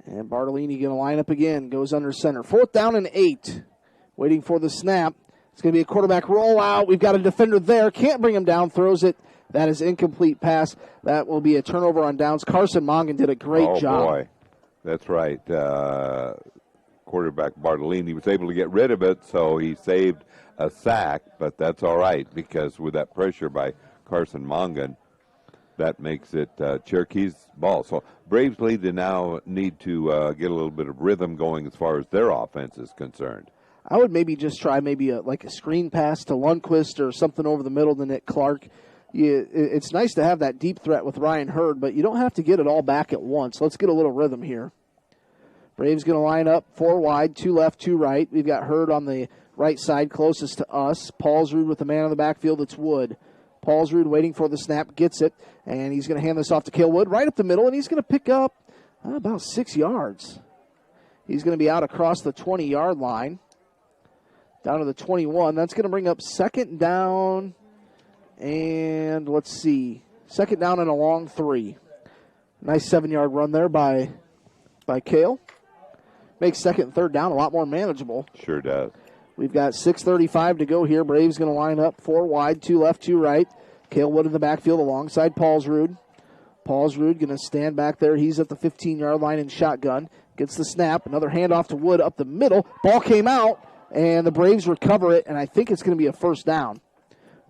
And Bartolini going to line up again. Goes under center. 4th down and 8. Waiting for the snap. It's going to be a quarterback rollout. We've got a defender there. Can't bring him down. Throws it. That is incomplete pass. That will be a turnover on downs. Carson Mongan did a great job. Oh, boy. That's right. quarterback Bartolini was able to get rid of it, so he saved a sack, but that's all right because with that pressure by Carson Mongan, that makes it Cherokee's ball. So Braves need to get a little bit of rhythm going as far as their offense is concerned. I would maybe just try like a screen pass to Lundqvist or something over the middle to Nick Clark. It's nice to have that deep threat with Ryan Hurd, but you don't have to get it all back at once. Let's get a little rhythm here. Braves going to line up 4 wide, 2 left, 2 right. We've got Hurd on the right side closest to us. Paulsrud with the man on the backfield. It's Wood. Paulsrud waiting for the snap, gets it, and he's going to hand this off to Cale Wood right up the middle, and he's going to pick up about 6 yards. He's going to be out across the 20-yard line, down to the 21. That's going to bring up second down, and let's see, second down and a long 3. Nice 7-yard run there by Cale. Makes second and third down a lot more manageable. Sure does. We've got 6:35 to go here. Braves going to line up 4 wide, 2 left, 2 right. Cale Wood in the backfield alongside Paulsrud. Paulsrud going to stand back there. He's at the 15-yard line in shotgun. Gets the snap. Another handoff to Wood up the middle. Ball came out, and the Braves recover it, and I think it's going to be a first down.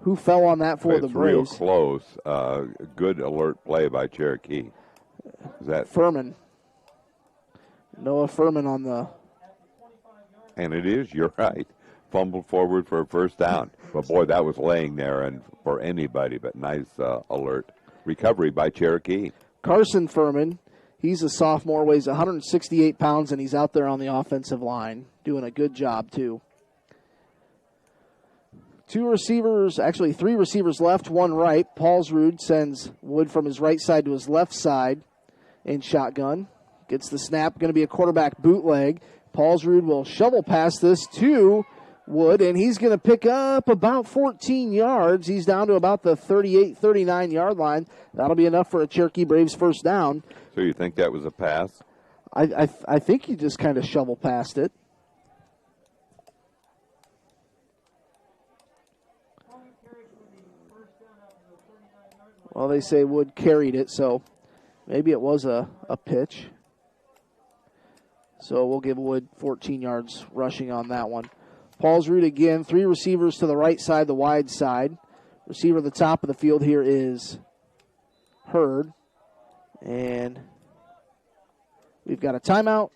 Who fell on that for the Braves? It's real close. Good alert play by Cherokee. Is that Furman? Noah Furman on the... And it is, you're right. Fumbled forward for a first down. But, boy, that was laying there and for anybody, but nice alert. Recovery by Cherokee. Carson Furman, he's a sophomore, weighs 168 pounds, and he's out there on the offensive line doing a good job, too. 3 receivers left, 1 right. Paulsrud sends Wood from his right side to his left side in shotgun. Gets the snap, going to be a quarterback bootleg. Paulsrud will shovel past this to Wood, and he's going to pick up about 14 yards. He's down to about the 38, 39-yard line. That'll be enough for a Cherokee Braves first down. So you think that was a pass? I think he just kind of shovel past it. Well, they say Wood carried it, so maybe it was a pitch. So we'll give Wood 14 yards rushing on that one. Paulsrud again, 3 receivers to the right side, the wide side. Receiver at the top of the field here is Hurd. And we've got a timeout.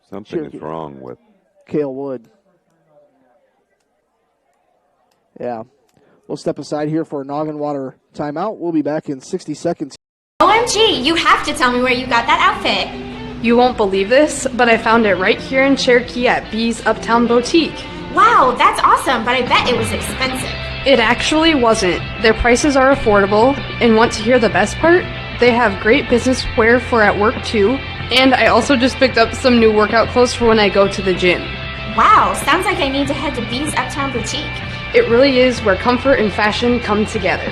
Something is wrong with Cale Wood. Yeah. We'll step aside here for a Noggin Water timeout. We'll be back in 60 seconds. OMG, you have to tell me where you got that outfit. You won't believe this, but I found it right here in Cherokee at B's Uptown Boutique. Wow, that's awesome, but I bet it was expensive. It actually wasn't. Their prices are affordable, and want to hear the best part? They have great business wear for at work too, and I also just picked up some new workout clothes for when I go to the gym. Wow, sounds like I need to head to B's Uptown Boutique. It really is where comfort and fashion come together.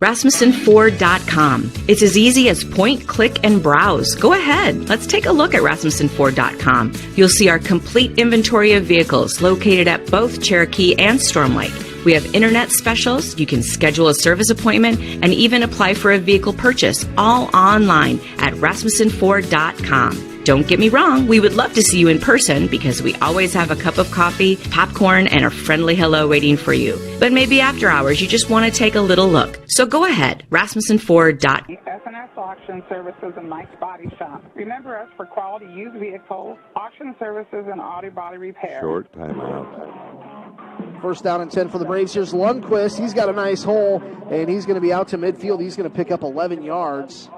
RasmussenFord.com. It's as easy as point, click, and browse. Go ahead. Let's take a look at RasmussenFord.com. You'll see our complete inventory of vehicles located at both Cherokee and Storm Lake. We have internet specials. You can schedule a service appointment and even apply for a vehicle purchase, all online at RasmussenFord.com. Don't get me wrong, we would love to see you in person because we always have a cup of coffee, popcorn, and a friendly hello waiting for you. But maybe after hours, you just want to take a little look. So go ahead, RasmussenFord.com. S&S Auction Services and Mike's Body Shop. Remember us for quality used vehicles, auction services, and auto body repair. Short timeout. First down and 10 for the Braves. Here's Lundqvist. He's got a nice hole, and he's going to be out to midfield. He's going to pick up 11 yards.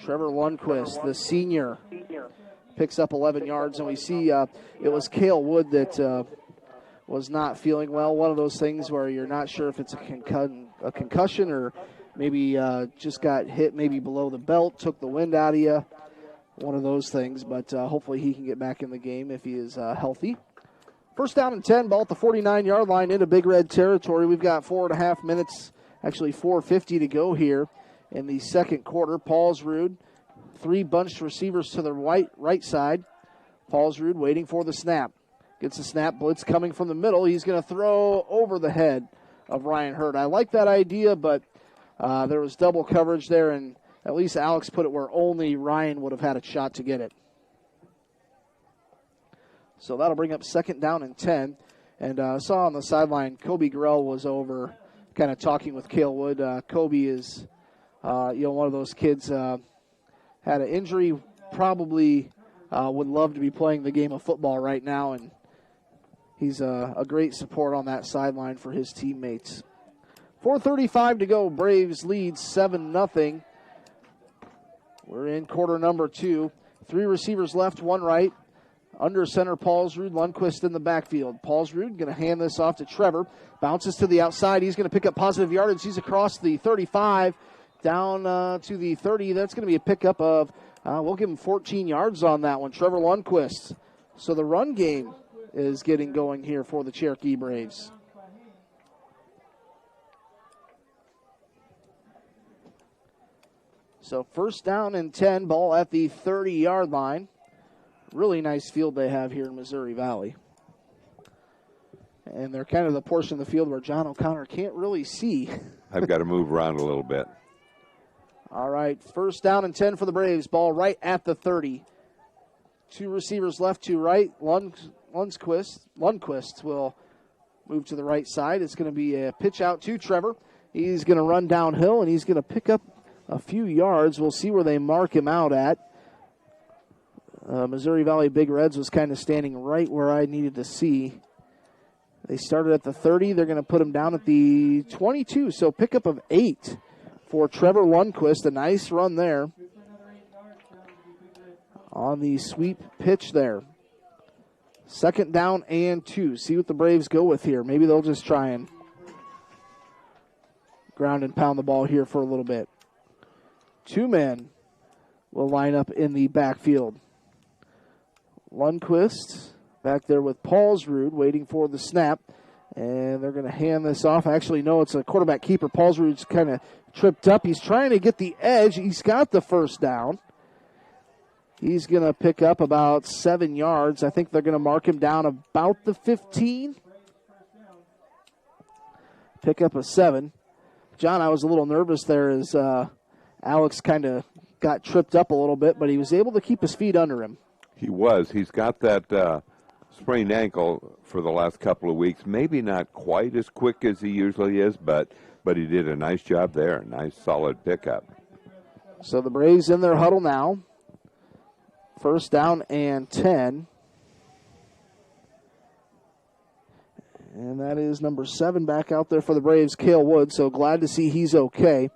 Trevor Lundqvist, the senior, picks up 11 yards, and we see it was Cale Wood that was not feeling well. One of those things where you're not sure if it's a concussion or maybe just got hit maybe below the belt, took the wind out of you. One of those things, but hopefully he can get back in the game if he is healthy. First down and 10, ball at the 49-yard line into Big Red territory. We've got 4.5 minutes, actually 4:50 to go here in the second quarter. Paulsrud, 3 bunched receivers to the right side. Paulsrud waiting for the snap. Gets the snap, blitz coming from the middle. He's going to throw over the head of Ryan Hurd. I like that idea, but there was double coverage there, and at least Alex put it where only Ryan would have had a shot to get it. So that'll bring up 2nd down and 10. And I saw on the sideline, Kobe Grell was over kind of talking with Cale Wood. Kobe is, one of those kids had an injury, probably would love to be playing the game of football right now, and he's a great support on that sideline for his teammates. 4:35 to go. Braves lead 7-0. We're in quarter number 2. 3 receivers left, 1 right. Under center, Paulsrud, Lundquist in the backfield. Paulsrud going to hand this off to Trevor. Bounces to the outside. He's going to pick up positive yardage. He's across the 35, down to the 30. That's going to be a pickup of, we'll give him 14 yards on that one. Trevor Lundquist. So the run game is getting going here for the Cherokee Braves. So 1st down and 10, ball at the 30-yard line. Really nice field they have here in Missouri Valley. And they're kind of the portion of the field where John O'Connor can't really see. I've got to move around a little bit. All right, 1st down and 10 for the Braves. Ball right at the 30. 2 receivers left, 2 right. Lundquist will move to the right side. It's going to be a pitch out to Trevor. He's going to run downhill, and he's going to pick up a few yards. We'll see where they mark him out at. Missouri Valley Big Reds was kind of standing right where I needed to see. They started at the 30. They're going to put him down at the 22. So pickup of 8 for Trevor Lundquist. A nice run there on the sweep pitch there. 2nd down and 2. See what the Braves go with here. Maybe they'll just try and ground and pound the ball here for a little bit. 2 men will line up in the backfield. Lundquist back there with Paulsrud waiting for the snap. And they're going to hand this off. Actually, no, it's a quarterback keeper. Paulsrud's kind of tripped up. He's trying to get the edge. He's got the 1st down. He's going to pick up about 7 yards. I think they're going to mark him down about the 15. Pick up a 7. John, I was a little nervous there as Alex kind of got tripped up a little bit, but he was able to keep his feet under him. He was. He's got that sprained ankle for the last couple of weeks. Maybe not quite as quick as he usually is, but he did a nice job there. Nice, solid pickup. So the Braves in their huddle now. 1st down and 10. And that is number 7 back out there for the Braves, Cale Wood. So glad to see he's okay.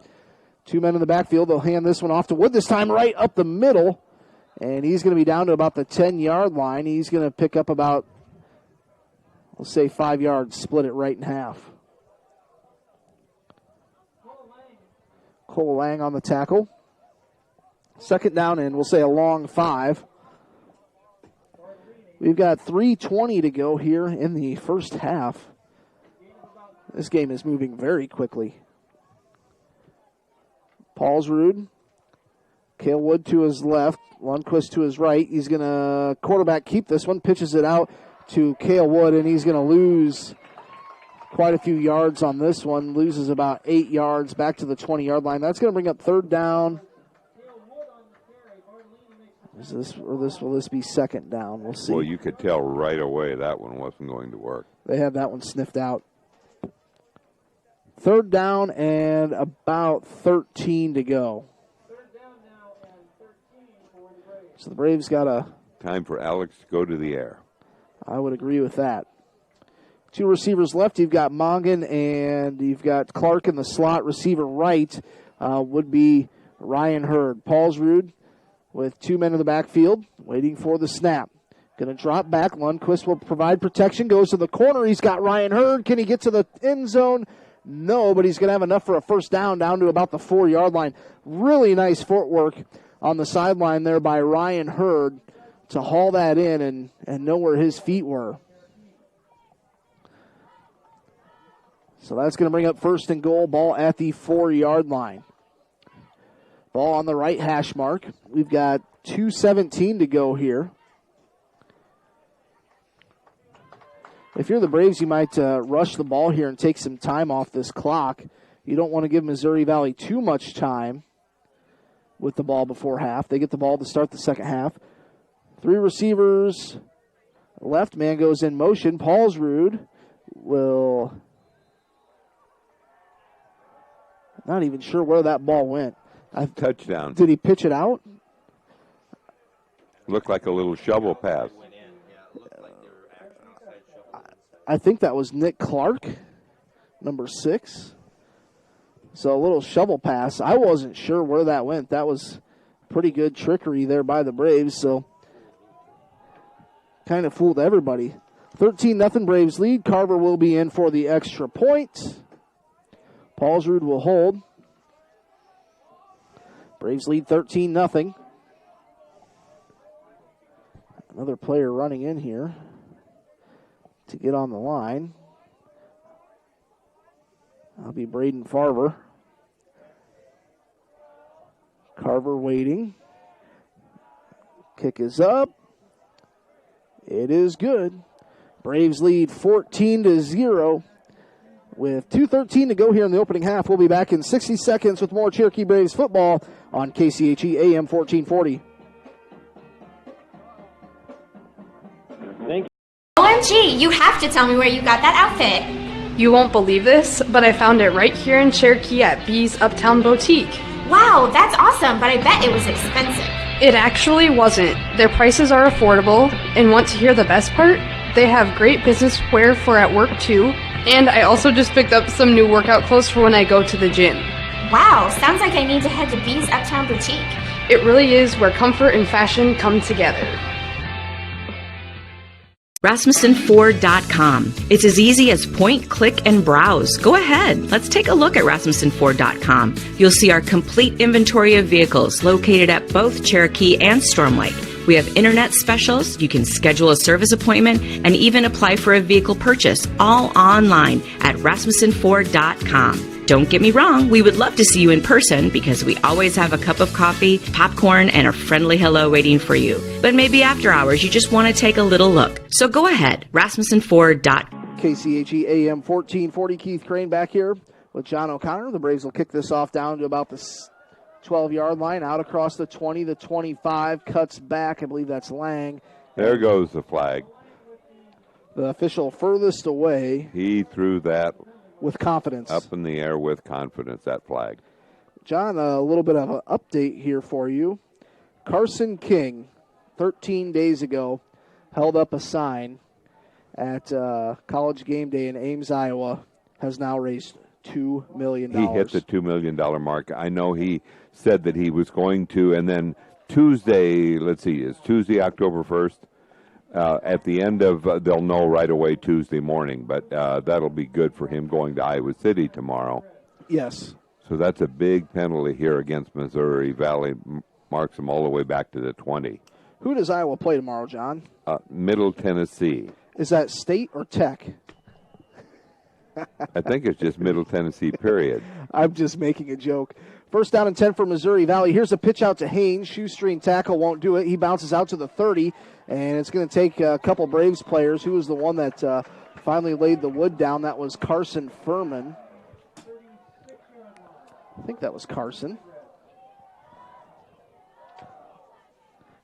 2 men in the backfield. They'll hand this one off to Wood this time right up the middle. And he's going to be down to about the 10-yard line. He's going to pick up about, let's say, 5 yards, split it right in half. Cole Lang on the tackle. 2nd down and we'll say a long 5. We've got 3:20 to go here in the first half. This game is moving very quickly. Paulsrud. Cale Wood to his left. Lundquist to his right. He's going to quarterback keep this one. Pitches it out to Cale Wood, and he's going to lose quite a few yards on this one. Loses about 8 yards back to the 20-yard line. That's going to bring up 3rd down. Will this be 2nd down? We'll see. Well, you could tell right away that one wasn't going to work. They have that one sniffed out. 3rd down and about 13 to go. So the Braves got a... Time for Alex to go to the air. I would agree with that. 2 receivers left. You've got Mongan and you've got Clark in the slot. Receiver right would be Ryan Hurd. Paulsrud with 2 men in the backfield waiting for the snap. Going to drop back. Lundquist will provide protection. Goes to the corner. He's got Ryan Hurd. Can he get to the end zone? No, but he's going to have enough for a 1st down to about the 4-yard line. Really nice footwork on the sideline there by Ryan Hurd to haul that in and know where his feet were. So that's going to bring up 1st and goal. Ball at the 4-yard line. Ball on the right hash mark. We've got 2:17 to go here. If you're the Braves, you might rush the ball here and take some time off this clock. You don't want to give Missouri Valley too much time with the ball before half. They get the ball to start the second half. 3 receivers Left man goes in motion. Paulsrud will... Not even sure where that ball went. Touchdown. Did he pitch it out? Looked like a little shovel pass. I think that was Nick Clark, number 6. So a little shovel pass. I wasn't sure where that went. That was pretty good trickery there by the Braves, so kind of fooled everybody. 13-0 Braves lead. Carver will be in for the extra point. Paulsrud will hold. Braves lead 13-0. Another player running in here to get on the line. That'll be Braden Farver. Carver waiting. Kick is up. It is good. Braves lead 14-0 with 2:13 to go here in the opening half. We'll be back in 60 seconds with more Cherokee Braves football on KCHE AM 1440. Thank you. OMG, you have to tell me where you got that outfit. You won't believe this, but I found it right here in Cherokee at B's Uptown Boutique. Wow, that's awesome, but I bet it was expensive. It actually wasn't. Their prices are affordable, and want to hear the best part? They have great business wear for at work too, and I also just picked up some new workout clothes for when I go to the gym. Wow, sounds like I need to head to B's Uptown Boutique. It really is where comfort and fashion come together. RasmussenFord.com. It's as easy as point, click, and browse. Go ahead. Let's take a look at RasmussenFord.com. You'll see our complete inventory of vehicles located at both Cherokee and Storm Lake. We have internet specials. You can schedule a service appointment and even apply for a vehicle purchase, all online at RasmussenFord.com. Don't get me wrong, we would love to see you in person because we always have a cup of coffee, popcorn, and a friendly hello waiting for you. But maybe after hours, you just want to take a little look. So go ahead, RasmussenFord.com. KCHE AM 1440, Keith Crane back here with John O'Connor. The Braves will kick this off down to about the 12-yard line, out across the 20, the 25, cuts back. I believe that's Lang. There goes the flag. The official furthest away. He threw that with confidence. Up in the air with confidence, that flag. John, a little bit of an update here for you. Carson King, 13 days ago, held up a sign at College Game Day in Ames, Iowa, has now raised $2 million. He hit the $2 million mark. I know he said that he was going to, and then Tuesday, it's Tuesday, October 1st. At the end of, they'll know right away Tuesday morning, but that'll be good for him going to Iowa City tomorrow. Yes. So that's a big penalty here against Missouri Valley, marks him all the way back to the 20. Who does Iowa play tomorrow, John? Middle Tennessee. Is that State or Tech? I think it's just Middle Tennessee, period. I'm just making a joke. First down and 10 for Missouri Valley. Here's a pitch out to Haynes. Shoestring tackle won't do it. He bounces out to the 30, and it's going to take a couple Braves players. Who was the one that finally laid the wood down? That was Carson Furman. I think that was Carson.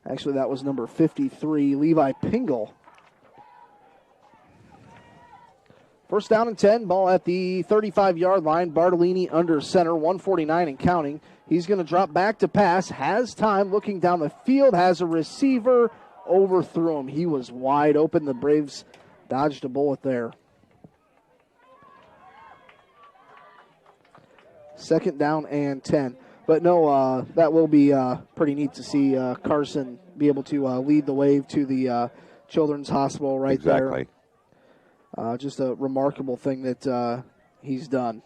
Actually, that was number 53, Levi Pingle. First down and 10, ball at the 35-yard line. Bartolini under center, 149 and counting. He's going to drop back to pass, has time, looking down the field, has a receiver, overthrew him. He was wide open. The Braves dodged a bullet there. Second down and 10. But no, that will be pretty neat to see Carson be able to lead the way to the Children's Hospital right there. Exactly. Just a remarkable thing that he's done.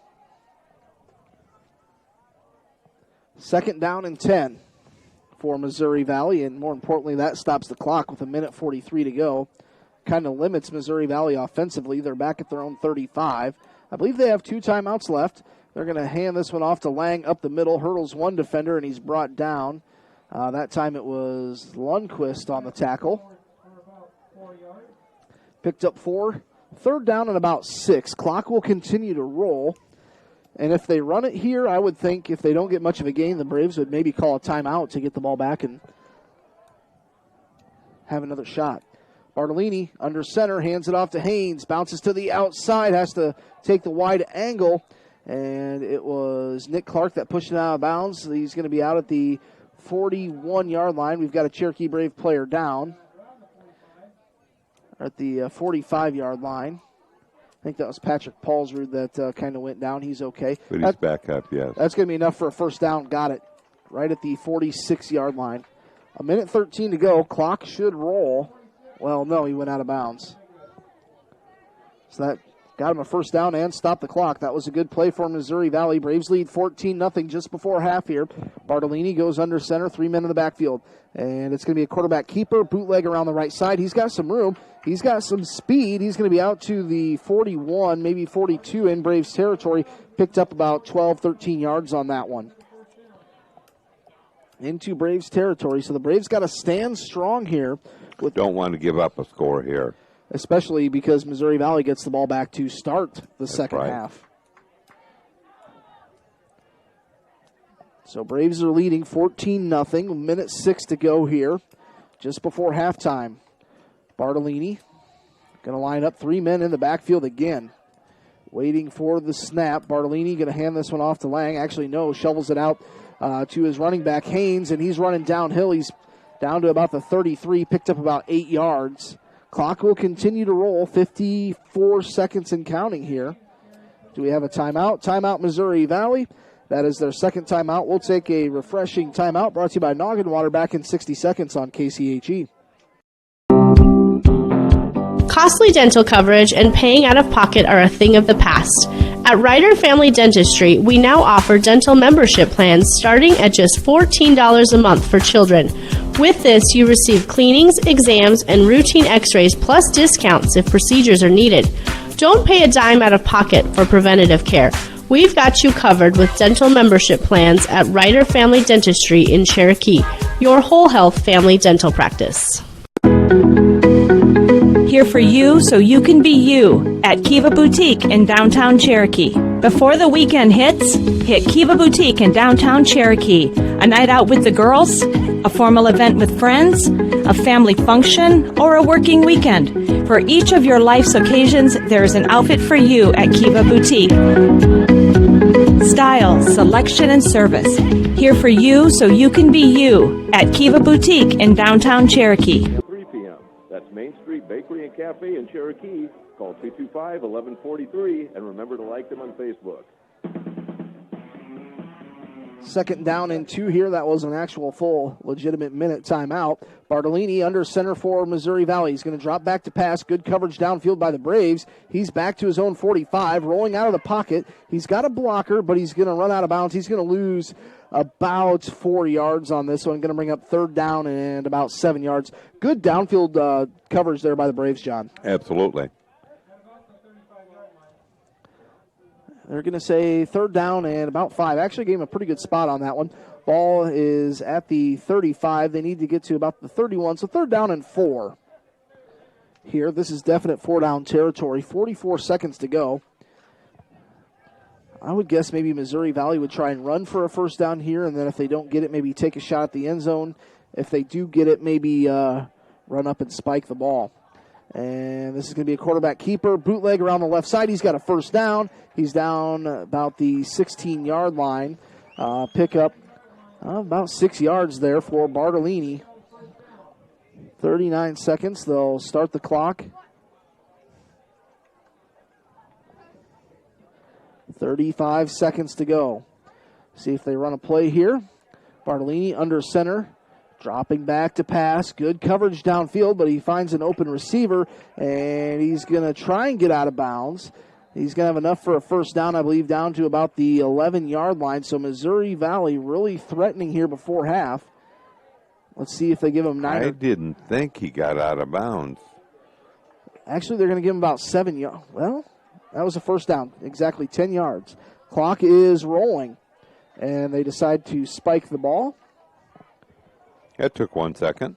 Second down and 10 for Missouri Valley, and more importantly, that stops the clock with 1:43 to go. Kind of limits Missouri Valley offensively. They're back at their own 35. I believe they have 2 timeouts left. They're going to hand this one off to Lang up the middle, hurdles one defender, and he's brought down. That time it was Lundquist on the tackle. Picked up 4. Third down and about 6. Clock will continue to roll. And if they run it here, I would think if they don't get much of a gain, the Braves would maybe call a timeout to get the ball back and have another shot. Bartolini under center, hands it off to Haynes, bounces to the outside, has to take the wide angle, and it was Nick Clark that pushed it out of bounds. He's going to be out at the 41-yard line. We've got a Cherokee Brave player down at the 45-yard line. I think that was Patrick Paulsrud that kind of went down. He's okay. But he's back up, yes. That's going to be enough for a first down. Got it. Right at the 46-yard line. 1:13 to go. Clock should roll. Well, no, he went out of bounds. So that got him a first down and stopped the clock. That was a good play for Missouri Valley. Braves lead 14-0 just before half here. Bartolini goes under center, 3 men in the backfield. And it's going to be a quarterback keeper, bootleg around the right side. He's got some room. He's got some speed. He's going to be out to the 41, maybe 42 in Braves territory. Picked up about 12, 13 yards on that one. Into Braves territory. So the Braves got to stand strong here. Don't want to give up a score here. Especially because Missouri Valley gets the ball back to start the second half. So Braves are leading 14-0. 1:06 to go here, just before halftime. Bartolini going to line up 3 men in the backfield again. Waiting for the snap. Bartolini going to hand this one off to Lang. Actually, no, shovels it out to his running back, Haynes, and he's running downhill. He's down to about the 33, picked up about 8 yards. Clock will continue to roll, 54 seconds and counting here. Do we have a timeout? Timeout, Missouri Valley. That is their second timeout. We'll take a refreshing timeout brought to you by Noggin Water back in 60 seconds on KCHE. Costly dental coverage and paying out of pocket are a thing of the past. At Ryder Family Dentistry, we now offer dental membership plans starting at just $14 a month for children. With this, you receive cleanings, exams, and routine x-rays plus discounts if procedures are needed. Don't pay a dime out of pocket for preventative care. We've got you covered with dental membership plans at Ryder Family Dentistry in Cherokee, your whole health family dental practice. Here for you so you can be you at Kiva Boutique in downtown Cherokee. Before the weekend hits, hit Kiva Boutique in downtown Cherokee. A night out with the girls, a formal event with friends, a family function, or a working weekend. For each of your life's occasions, there is an outfit for you at Kiva Boutique. Style, selection, and service. Here for you so you can be you at Kiva Boutique in downtown Cherokee. 3 p.m. That's Main Street Bakery and Cafe in Cherokee. Call 225-1143 and remember to like them on Facebook. Second down and 2 here. That was an actual full legitimate minute timeout. Bartolini under center for Missouri Valley. He's going to drop back to pass. Good coverage downfield by the Braves. He's back to his own 45, rolling out of the pocket. He's got a blocker, but he's going to run out of bounds. He's going to lose about 4 yards on this one. Going to bring up third down and about 7 yards. Good downfield coverage there by the Braves, John. Absolutely. They're going to say third down and about 5. Actually gave him a pretty good spot on that one. Ball is at the 35. They need to get to about the 31, so third down and 4 here. This is definite 4-down territory. 44 seconds to go. I would guess maybe Missouri Valley would try and run for a first down here, and then if they don't get it, maybe take a shot at the end zone. If they do get it, maybe run up and spike the ball. And this is going to be a quarterback keeper. Bootleg around the left side. He's got a first down. He's down about the 16-yard line. Pick up about 6 yards there for Bartolini. 39 seconds. They'll start the clock. 35 seconds to go. See if they run a play here. Bartolini under center. Dropping back to pass. Good coverage downfield, but he finds an open receiver, and he's going to try and get out of bounds. He's going to have enough for a first down, I believe, down to about the 11-yard line. So Missouri Valley really threatening here before half. Let's see if they give him 9. I didn't think he got out of bounds. Actually, they're going to give him about 7 yards. Well, that was a first down, exactly 10 yards. Clock is rolling, and they decide to spike the ball. It took 1 second.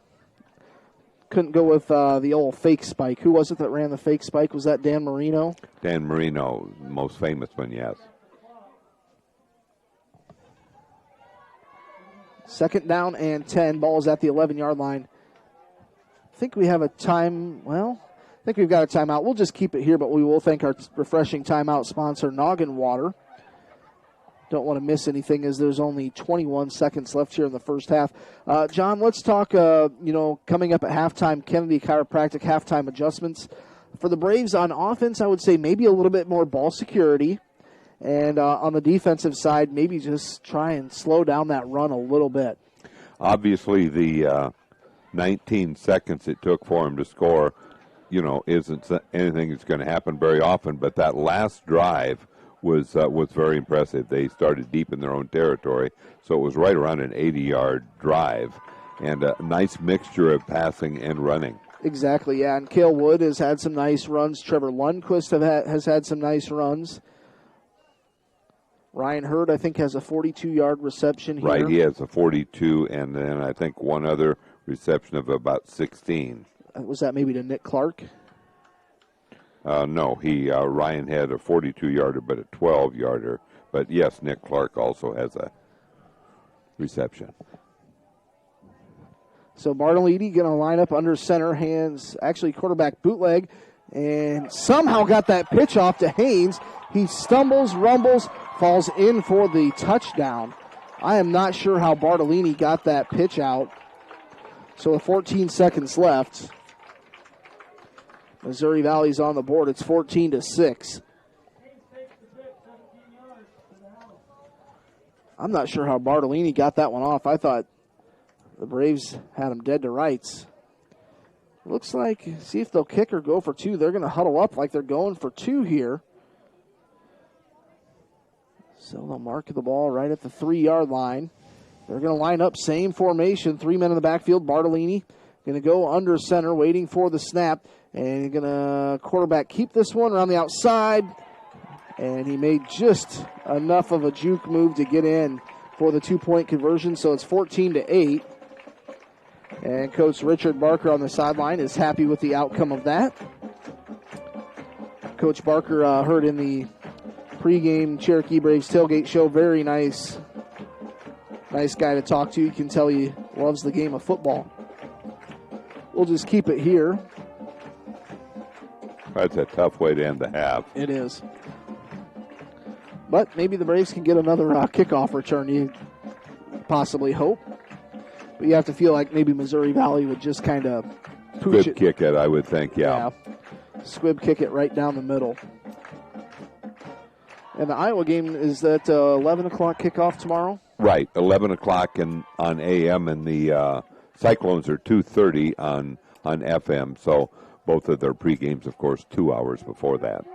Couldn't go with the old fake spike. Who was it that ran the fake spike? Was that Dan Marino? Dan Marino, most famous one, yes. Second down and 10. Ball's at the 11-yard line. think we have a time. Well, I think we've got a timeout. We'll just keep it here, but we will thank our refreshing timeout sponsor, Noggin Water. Don't want to miss anything as there's only 21 seconds left here in the first half. John, let's talk, coming up at halftime, Kennedy Chiropractic halftime adjustments. For the Braves on offense, I would say maybe a little bit more ball security. And on the defensive side, maybe just try and slow down that run a little bit. Obviously, the 19 seconds it took for him to score, isn't anything that's going to happen very often. But that last drive was very impressive. They started deep in their own territory, so it was right around an 80-yard drive, and a nice mixture of passing and running. Exactly, yeah. And Cale Wood has had some nice runs. Trevor Lundquist has had some nice runs. Ryan Hurd, I think, has a 42-yard reception here. Right, he has a 42, and then I think one other reception of about 16. Was that maybe to Nick Clark? No, Ryan had a 42-yarder, but a 12-yarder. But yes, Nick Clark also has a reception. So Bartolini going to line up under center, hands actually quarterback bootleg, and somehow got that pitch off to Haynes. He stumbles, rumbles, falls in for the touchdown. I am not sure how Bartolini got that pitch out. So with 14 seconds left, Missouri Valley's on the board. It's 14-6. I'm not sure how Bartolini got that one off. I thought the Braves had him dead to rights. Looks like, see if they'll kick or go for two. They're going to huddle up like they're going for two here. So they'll mark the ball right at the 3-yard line. They're going to line up, same formation, 3 men in the backfield. Bartolini going to go under center, waiting for the snap. And going to quarterback keep this one around the outside. And he made just enough of a juke move to get in for the 2-point conversion. So it's 14-8. And Coach Richard Barker on the sideline is happy with the outcome of that. Coach Barker heard in the pregame Cherokee Braves tailgate show, very nice guy to talk to. You can tell he loves the game of football. We'll just keep it here. That's a tough way to end the half. It is. But maybe the Braves can get another kickoff return, you possibly hope. But you have to feel like maybe Missouri Valley would just kind of pooch it. Kick it, I would think, yeah. Squib kick it right down the middle. And the Iowa game, is that 11 o'clock kickoff tomorrow? Right, 11 o'clock on AM, and the Cyclones are 2:30 on FM. So both of their pre-games, of course, 2 hours before that.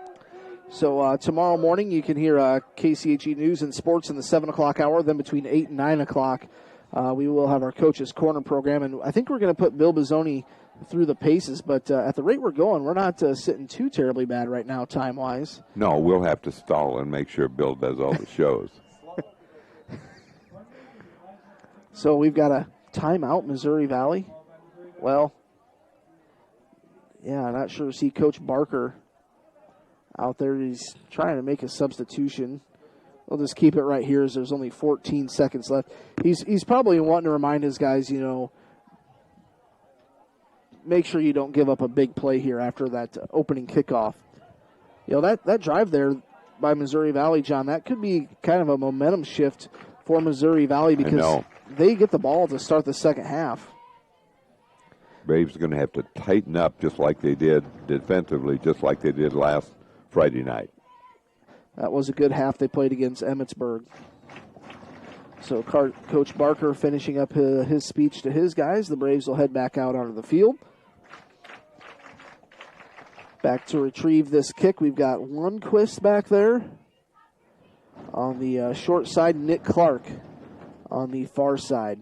So tomorrow morning you can hear KCHE News and Sports in the 7 o'clock hour. Then between 8 and 9 o'clock, we will have our Coach's Corner program. And I think we're going to put Bill Bizzoni through the paces. But at the rate we're going, we're not sitting too terribly bad right now time-wise. No, we'll have to stall and make sure Bill does all the shows. So we've got a timeout, Missouri Valley. Well, yeah, I'm not sure to see Coach Barker out there. He's trying to make a substitution. We'll just keep it right here as there's only 14 seconds left. He's probably wanting to remind his guys, make sure you don't give up a big play here after that opening kickoff. That drive there by Missouri Valley, John, that could be kind of a momentum shift for Missouri Valley because they get the ball to start the second half. Braves are going to have to tighten up just like they did defensively, just like they did last Friday night. That was a good half they played against Emmitsburg. So Coach Barker finishing up his speech to his guys. The Braves will head back out onto the field. Back to retrieve this kick. We've got Lundquist back there. On the short side, Nick Clark on the far side.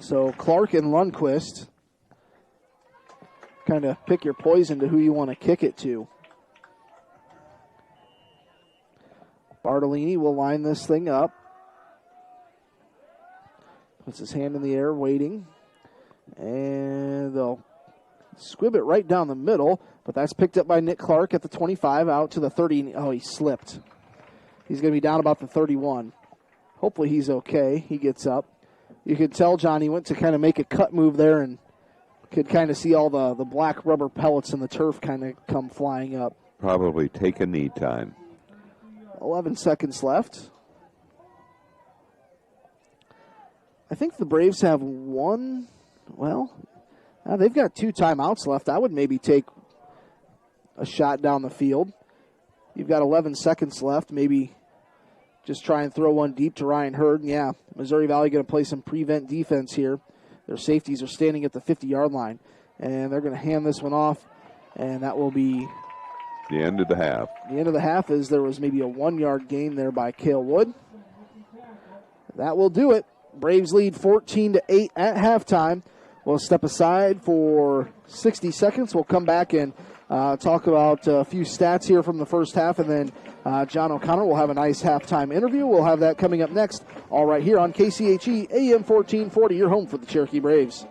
So Clark and Lundquist, kind of pick your poison to who you want to kick it to. Bartolini will line this thing up. Puts his hand in the air, waiting. And they'll squib it right down the middle, but that's picked up by Nick Clark at the 25, out to the 30. Oh, he slipped. He's going to be down about the 31. Hopefully he's okay. He gets up. You could tell, John, he went to kind of make a cut move there and could kind of see all the black rubber pellets in the turf kind of come flying up. Probably take a knee time. 11 seconds left. I think the Braves have one. Well, they've got 2 timeouts left. I would maybe take a shot down the field. You've got 11 seconds left. Maybe just try and throw one deep to Ryan Hurd. And yeah, Missouri Valley going to play some prevent defense here. Their safeties are standing at the 50-yard line. And they're going to hand this one off. And that will be the end of the half. The end of the half is there was maybe a 1-yard gain there by Cale Wood. That will do it. Braves lead 14-8 at halftime. We'll step aside for 60 seconds. We'll come back and talk about a few stats here from the first half, and then John O'Connor will have a nice halftime interview. We'll have that coming up next, all right here on KCHE AM 1440, your home for the Cherokee Braves.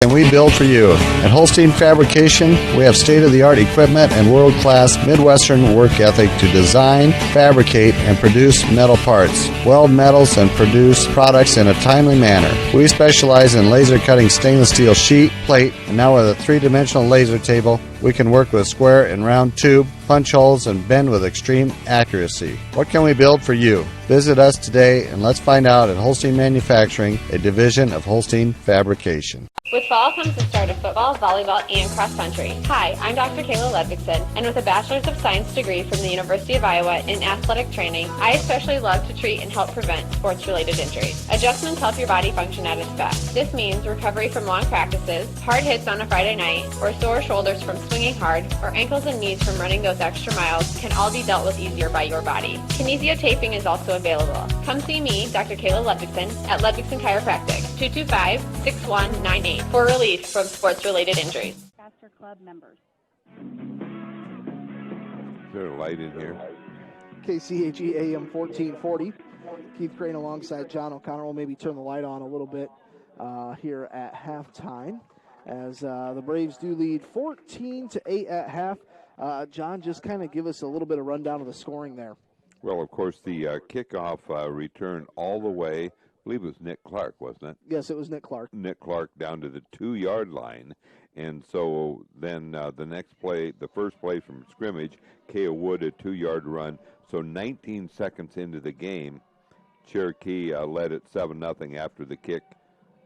And we build for you. At Holstein Fabrication, we have state-of-the-art equipment and world-class Midwestern work ethic to design, fabricate, and produce metal parts, weld metals, and produce products in a timely manner. We specialize in laser cutting stainless steel sheet, plate, and now with a 3-dimensional laser table, we can work with square and round tube, punch holes, and bend with extreme accuracy. What can we build for you? Visit us today and let's find out at Holstein Manufacturing, a division of Holstein Fabrication. With fall comes the start of football, volleyball, and cross country. Hi, I'm Dr. Kayla Ludvigson, and with a Bachelor's of Science degree from the University of Iowa in athletic training, I especially love to treat and help prevent sports-related injuries. Adjustments help your body function at its best. This means recovery from long practices, hard hits on a Friday night, or sore shoulders from swinging hard, or ankles and knees from running those extra miles can all be dealt with easier by your body. Kinesiotaping is also available. Come see me, Dr. Kayla Ludvigson, at Ludvigson Chiropractic, 225-6198. For relief from sports-related injuries. Faster Club members. Is there a light in here? KCHE AM 1440. Keith Crane alongside John O'Connor will maybe turn the light on a little bit here at halftime as the Braves do lead 14-8 at half. John, just kind of give us a little bit of rundown of the scoring there. Well, of course, the kickoff return all the way. I believe it was Nick Clark, wasn't it? Yes, it was Nick Clark. Nick Clark down to the 2-yard line. And so then the next play, the first play from scrimmage, Cale Wood, a 2-yard run. So 19 seconds into the game, Cherokee led it 7-0 after the kick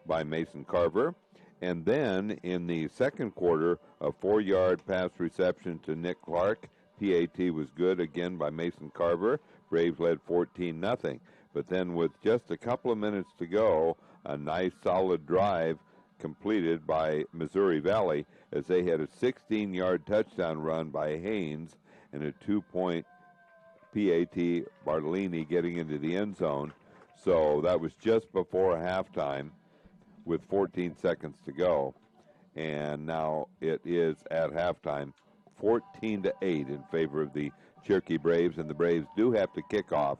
by Mason Carver. And then in the second quarter, a 4-yard pass reception to Nick Clark. PAT was good again by Mason Carver. Braves led 14-0. But then with just a couple of minutes to go, a nice solid drive completed by Missouri Valley as they had a 16-yard touchdown run by Haynes and a 2-point PAT Bartolini getting into the end zone. So that was just before halftime with 14 seconds to go. And now it is at halftime 14-8 in favor of the Cherokee Braves, and the Braves do have to kick off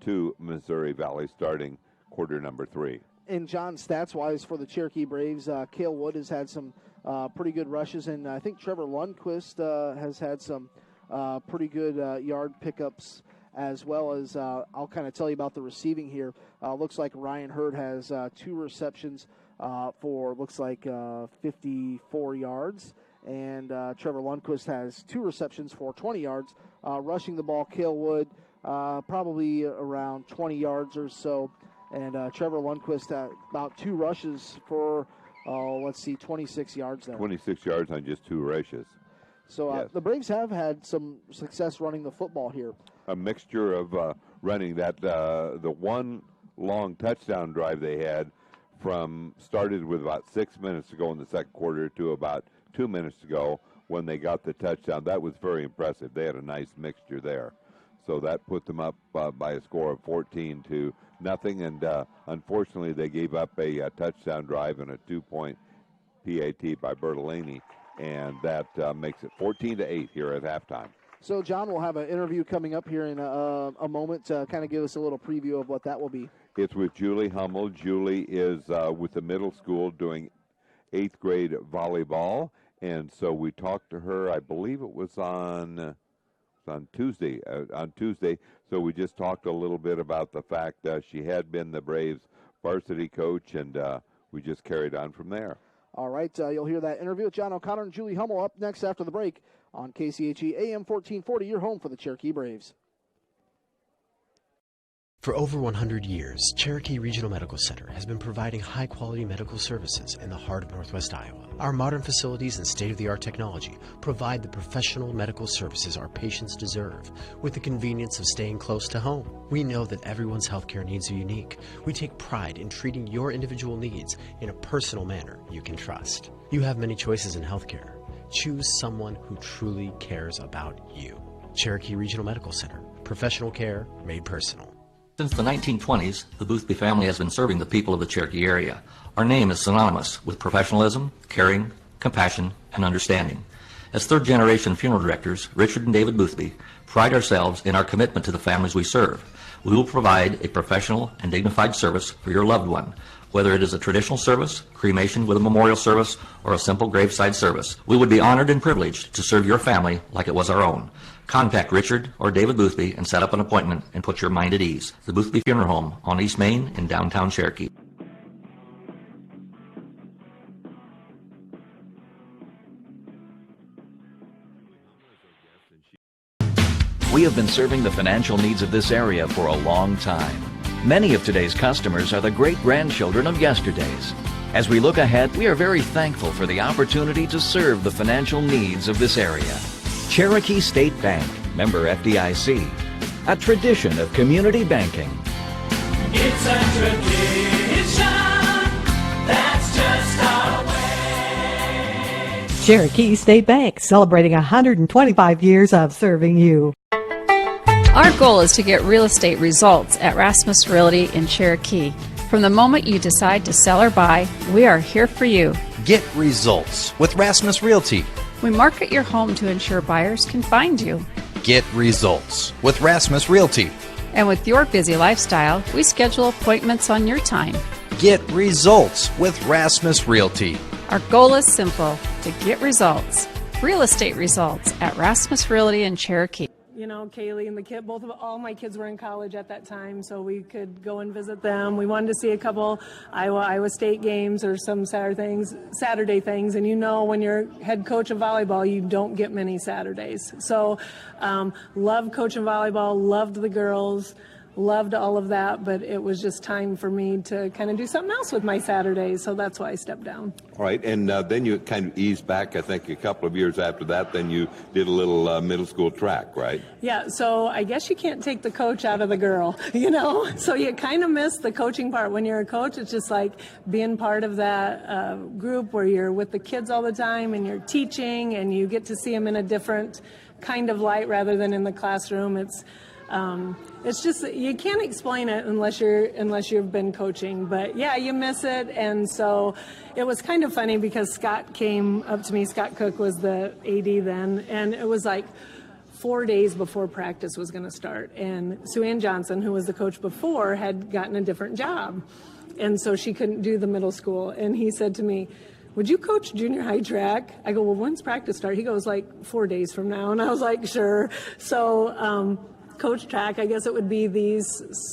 to Missouri Valley starting quarter number 3. And John, stats-wise for the Cherokee Braves, Cale Wood has had some pretty good rushes, and I think Trevor Lundquist has had some pretty good yard pickups, as well as I'll kind of tell you about the receiving here. Looks like Ryan Hurd has 2 receptions for, looks like 54 yards. And Trevor Lundquist has 2 receptions for 20 yards. Rushing the ball, Cale Wood, probably around 20 yards or so. And Trevor Lundquist about 2 rushes for, 26 yards there. 26 yards on just 2 rushes. So yes. The Braves have had some success running the football here. A mixture of running that, the one long touchdown drive they had started with about 6 minutes to go in the second quarter to about 2 minutes to go when they got the touchdown. That was very impressive. They had a nice mixture there. So that put them up by a score of 14-0. And unfortunately, they gave up a touchdown drive and a 2-point PAT by Bertolini. And that makes it 14-8 here at halftime. So, John, we'll have an interview coming up here in a moment to kind of give us a little preview of what that will be. It's with Julie Hummel. Julie is with the middle school doing 8th grade volleyball. And so we talked to her, I believe it was on Tuesday. So we just talked a little bit about the fact that she had been the Braves' varsity coach, and we just carried on from there. All right, you'll hear that interview with John O'Connor and Julie Hummel up next after the break on KCHE AM 1440, your home for the Cherokee Braves. For over 100 years, Cherokee Regional Medical Center has been providing high-quality medical services in the heart of Northwest Iowa. Our modern facilities and state-of-the-art technology provide the professional medical services our patients deserve, with the convenience of staying close to home. We know that everyone's healthcare needs are unique. We take pride in treating your individual needs in a personal manner you can trust. You have many choices in healthcare. Choose someone who truly cares about you. Cherokee Regional Medical Center. Professional care made personal. Since the 1920s, the Boothby family has been serving the people of the Cherokee area. Our name is synonymous with professionalism, caring, compassion, and understanding. As third-generation funeral directors, Richard and David Boothby pride ourselves in our commitment to the families we serve. We will provide a professional and dignified service for your loved one, whether it is a traditional service, cremation with a memorial service, or a simple graveside service. We would be honored and privileged to serve your family like it was our own. Contact Richard or David Boothby and set up an appointment and put your mind at ease. The Boothby Funeral Home on East Main in downtown Cherokee. We have been serving the financial needs of this area for a long time. Many of today's customers are the great-grandchildren of yesterday's. As we look ahead, we are very thankful for the opportunity to serve the financial needs of this area. Cherokee State Bank, member FDIC, a tradition of community banking. It's a tradition that's just our way. Cherokee State Bank, celebrating 125 years of serving you. Our goal is to get real estate results at Rasmus Realty in Cherokee. From the moment you decide to sell or buy, we are here for you. Get results with Rasmus Realty. We market your home to ensure buyers can find you. Get results with Rasmus Realty. And with your busy lifestyle, we schedule appointments on your time. Get results with Rasmus Realty. Our goal is simple, to get results. Real estate results at Rasmus Realty in Cherokee. You know, Kaylee and the kid, all my kids were in college at that time, so we could go and visit them. We wanted to see a couple Iowa State games or some Saturday things. And you know, when you're head coach of volleyball, you don't get many Saturdays. So, loved coaching volleyball, loved the girls, loved all of that, but it was just time for me to kind of do something else with my Saturdays, so that's why I stepped down. All right, and then you kind of eased back, I think, a couple of years after that. Then you did a little middle school track, right? Yeah, so I guess you can't take the coach out of the girl, you know? So you kind of miss the coaching part. When you're a coach, it's just like being part of that group where you're with the kids all the time and you're teaching and you get to see them in a different kind of light rather than in the classroom. It's just, you can't explain it unless you've been coaching, but yeah, you miss it. And so it was kind of funny because Scott came up to me. Scott Cook was the AD then, and it was like 4 days before practice was going to start. And Sue Ann Johnson, who was the coach before, had gotten a different job. And so she couldn't do the middle school. And he said to me, "Would you coach junior high track?" I go, "Well, when's practice start?" He goes, "Like 4 days from now." And I was like, "Sure." So, coach track, I guess it would be these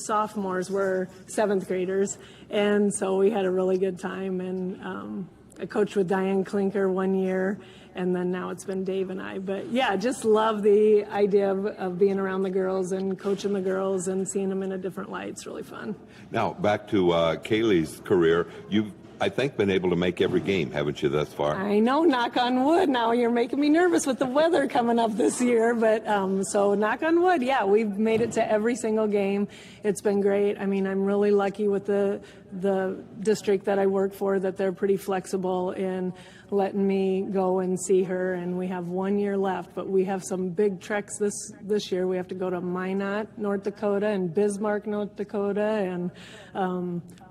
sophomores were 7th graders. And so we had a really good time. And I coached with Diane Klinker 1 year. And then now it's been Dave and I. But yeah, just love the idea of being around the girls and coaching the girls and seeing them in a different light. It's really fun. Now, back to Kaylee's career. You've, I think, been able to make every game, haven't you, thus far? I know, knock on wood. Now you're making me nervous with the weather coming up this year. But so knock on wood, yeah, we've made it to every single game. It's been great. I mean, I'm really lucky with the district that I work for, that they're pretty flexible in letting me go and see her. And we have 1 year left, but we have some big treks this year. We have to go to Minot, North Dakota, and Bismarck, North Dakota, and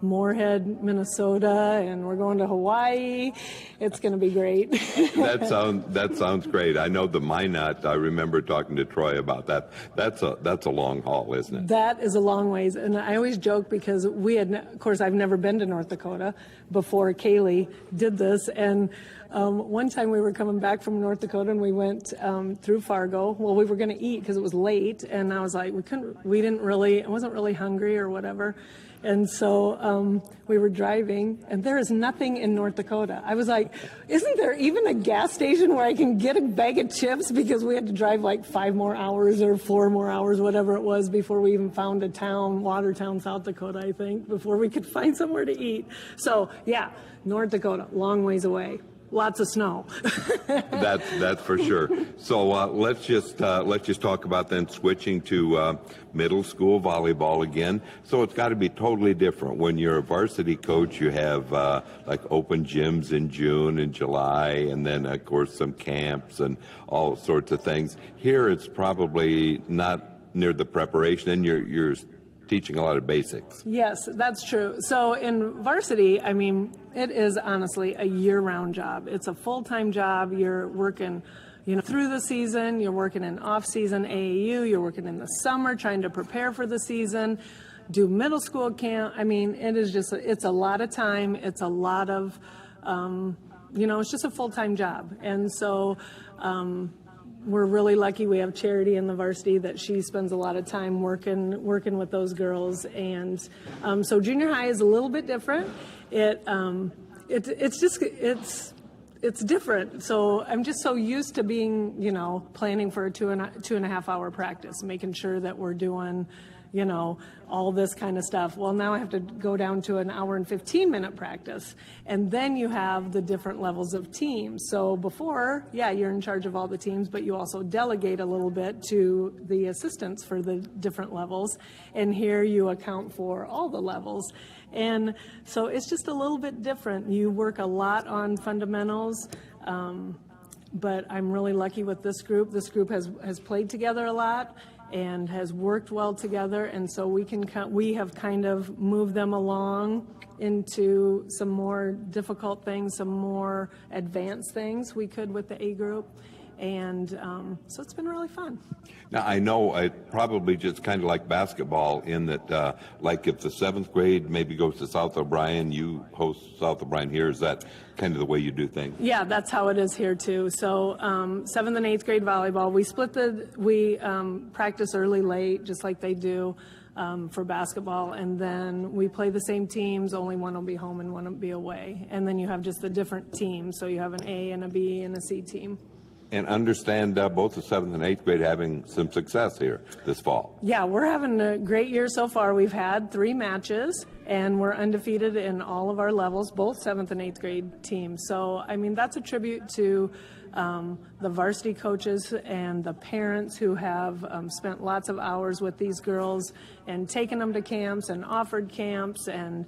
Moorhead, Minnesota, and we're going to Hawaii. It's going to be great. That sounds great. I know the Minot. I remember talking to Troy about that. That's a long haul, isn't it? That is a long ways, and I always joke because of course, I've never been to North Dakota before Kaylee did this, and one time we were coming back from North Dakota and we went through Fargo. Well, we were going to eat because it was late, and I was like, I wasn't really hungry or whatever. And so we were driving, and there is nothing in North Dakota. I was like, isn't there even a gas station where I can get a bag of chips? Because we had to drive like 5 more hours or 4 more hours, whatever it was, before we even found a town, Watertown, South Dakota, I think, before we could find somewhere to eat. So, yeah, North Dakota, long ways away. Lots of snow. That's for sure. So let's just talk about then switching to middle school volleyball again. So it's got to be totally different. When you're a varsity coach, you have like open gyms in June and July, and then of course some camps and all sorts of things. Here it's probably not near the preparation, and you're teaching a lot of basics. Yes, that's true. So in varsity, I mean, it is honestly a year-round job. It's a full-time job. You're working, through the season. You're working in off-season AAU. You're working in the summer trying to prepare for the season, do middle school camp. I mean, it's a lot of time. It's a lot of, it's just a full-time job. And so, we're really lucky we have Charity in the varsity that she spends a lot of time working with those girls. And so junior high is a little bit different. It's different. So I'm just so used to being, planning for a 2.5 hour practice, making sure that we're doing, all this kind of stuff. Well, now I have to go down to an hour and 15-minute practice. And then you have the different levels of teams. So before, you're in charge of all the teams, but you also delegate a little bit to the assistants for the different levels. And here you account for all the levels. And so it's just a little bit different. You work a lot on fundamentals. But I'm really lucky with this group. This group has played together a lot and has worked well together, and so we have kind of moved them along into some more difficult things, some more advanced things we could with the A group, and so it's been really fun. Now, I know it probably just kind of like basketball in that, like if the 7th grade maybe goes to South O'Brien, you host South O'Brien here. Is that kind of the way you do things? Yeah, that's how it is here too. So 7th and 8th grade volleyball, we practice early, late, just like they do for basketball, and then we play the same teams, only one will be home and one will be away. And then you have just the different teams, so you have an A and a B and a C team. And understand both the 7th and 8th grade having some success here this fall. Yeah, we're having a great year so far. We've had 3 matches, and we're undefeated in all of our levels, both 7th and 8th grade teams. So, I mean, that's a tribute to the varsity coaches and the parents who have spent lots of hours with these girls and taken them to camps and offered camps and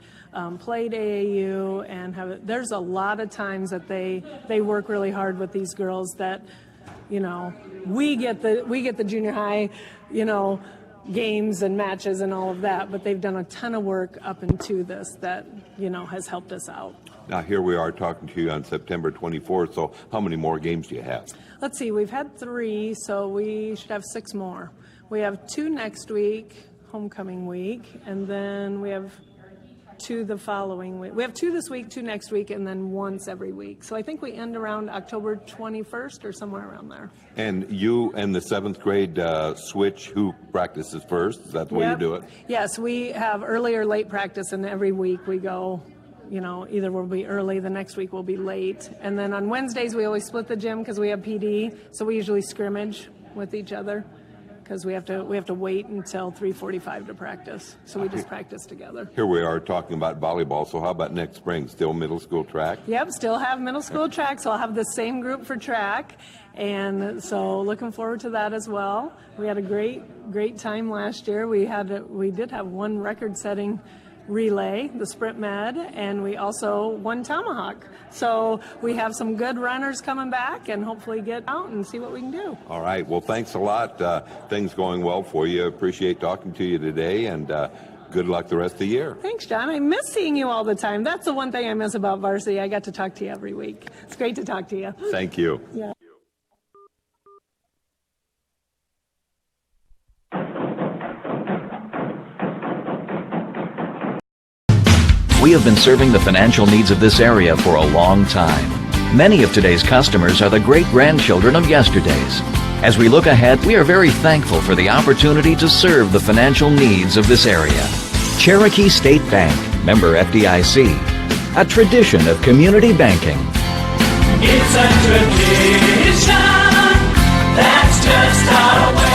played AAU, and there's a lot of times that they work really hard with these girls that, we get the junior high, games and matches and all of that, but they've done a ton of work up into this that, has helped us out. Now, here we are talking to you on September 24th, so how many more games do you have? Let's see, we've had 3, so we should have 6 more. We have 2 next week, homecoming week, and then we have 2 the following week. We have 2 this week, 2 next week, and then once every week. So I think we end around October 21st or somewhere around there. And you and the 7th grade switch who practices first? Is that the way you do it? Yes, we have early or late practice, and every week we go, either we'll be early, the next week we'll be late. And then on Wednesdays we always split the gym because we have PD, so we usually scrimmage with each other because we have to wait until 3:45 to practice. So we just practice together. Here we are talking about volleyball, so how about next spring? Still middle school track? Yep, still have middle school track, so I'll have the same group for track. And so looking forward to that as well. We had a great time last year. We did have one record-setting relay, the Sprint Med, and we also won Tomahawk. So we have some good runners coming back and hopefully get out and see what we can do. All right. Well, thanks a lot. Things going well for you. Appreciate talking to you today, and good luck the rest of the year. Thanks, John. I miss seeing you all the time. That's the one thing I miss about varsity. I got to talk to you every week. It's great to talk to you. Thank you. Yeah. We have been serving the financial needs of this area for a long time. Many of today's customers are the great-grandchildren of yesterday's. As we look ahead, we are very thankful for the opportunity to serve the financial needs of this area. Cherokee State Bank, member FDIC, a tradition of community banking. It's a tradition that's just our way.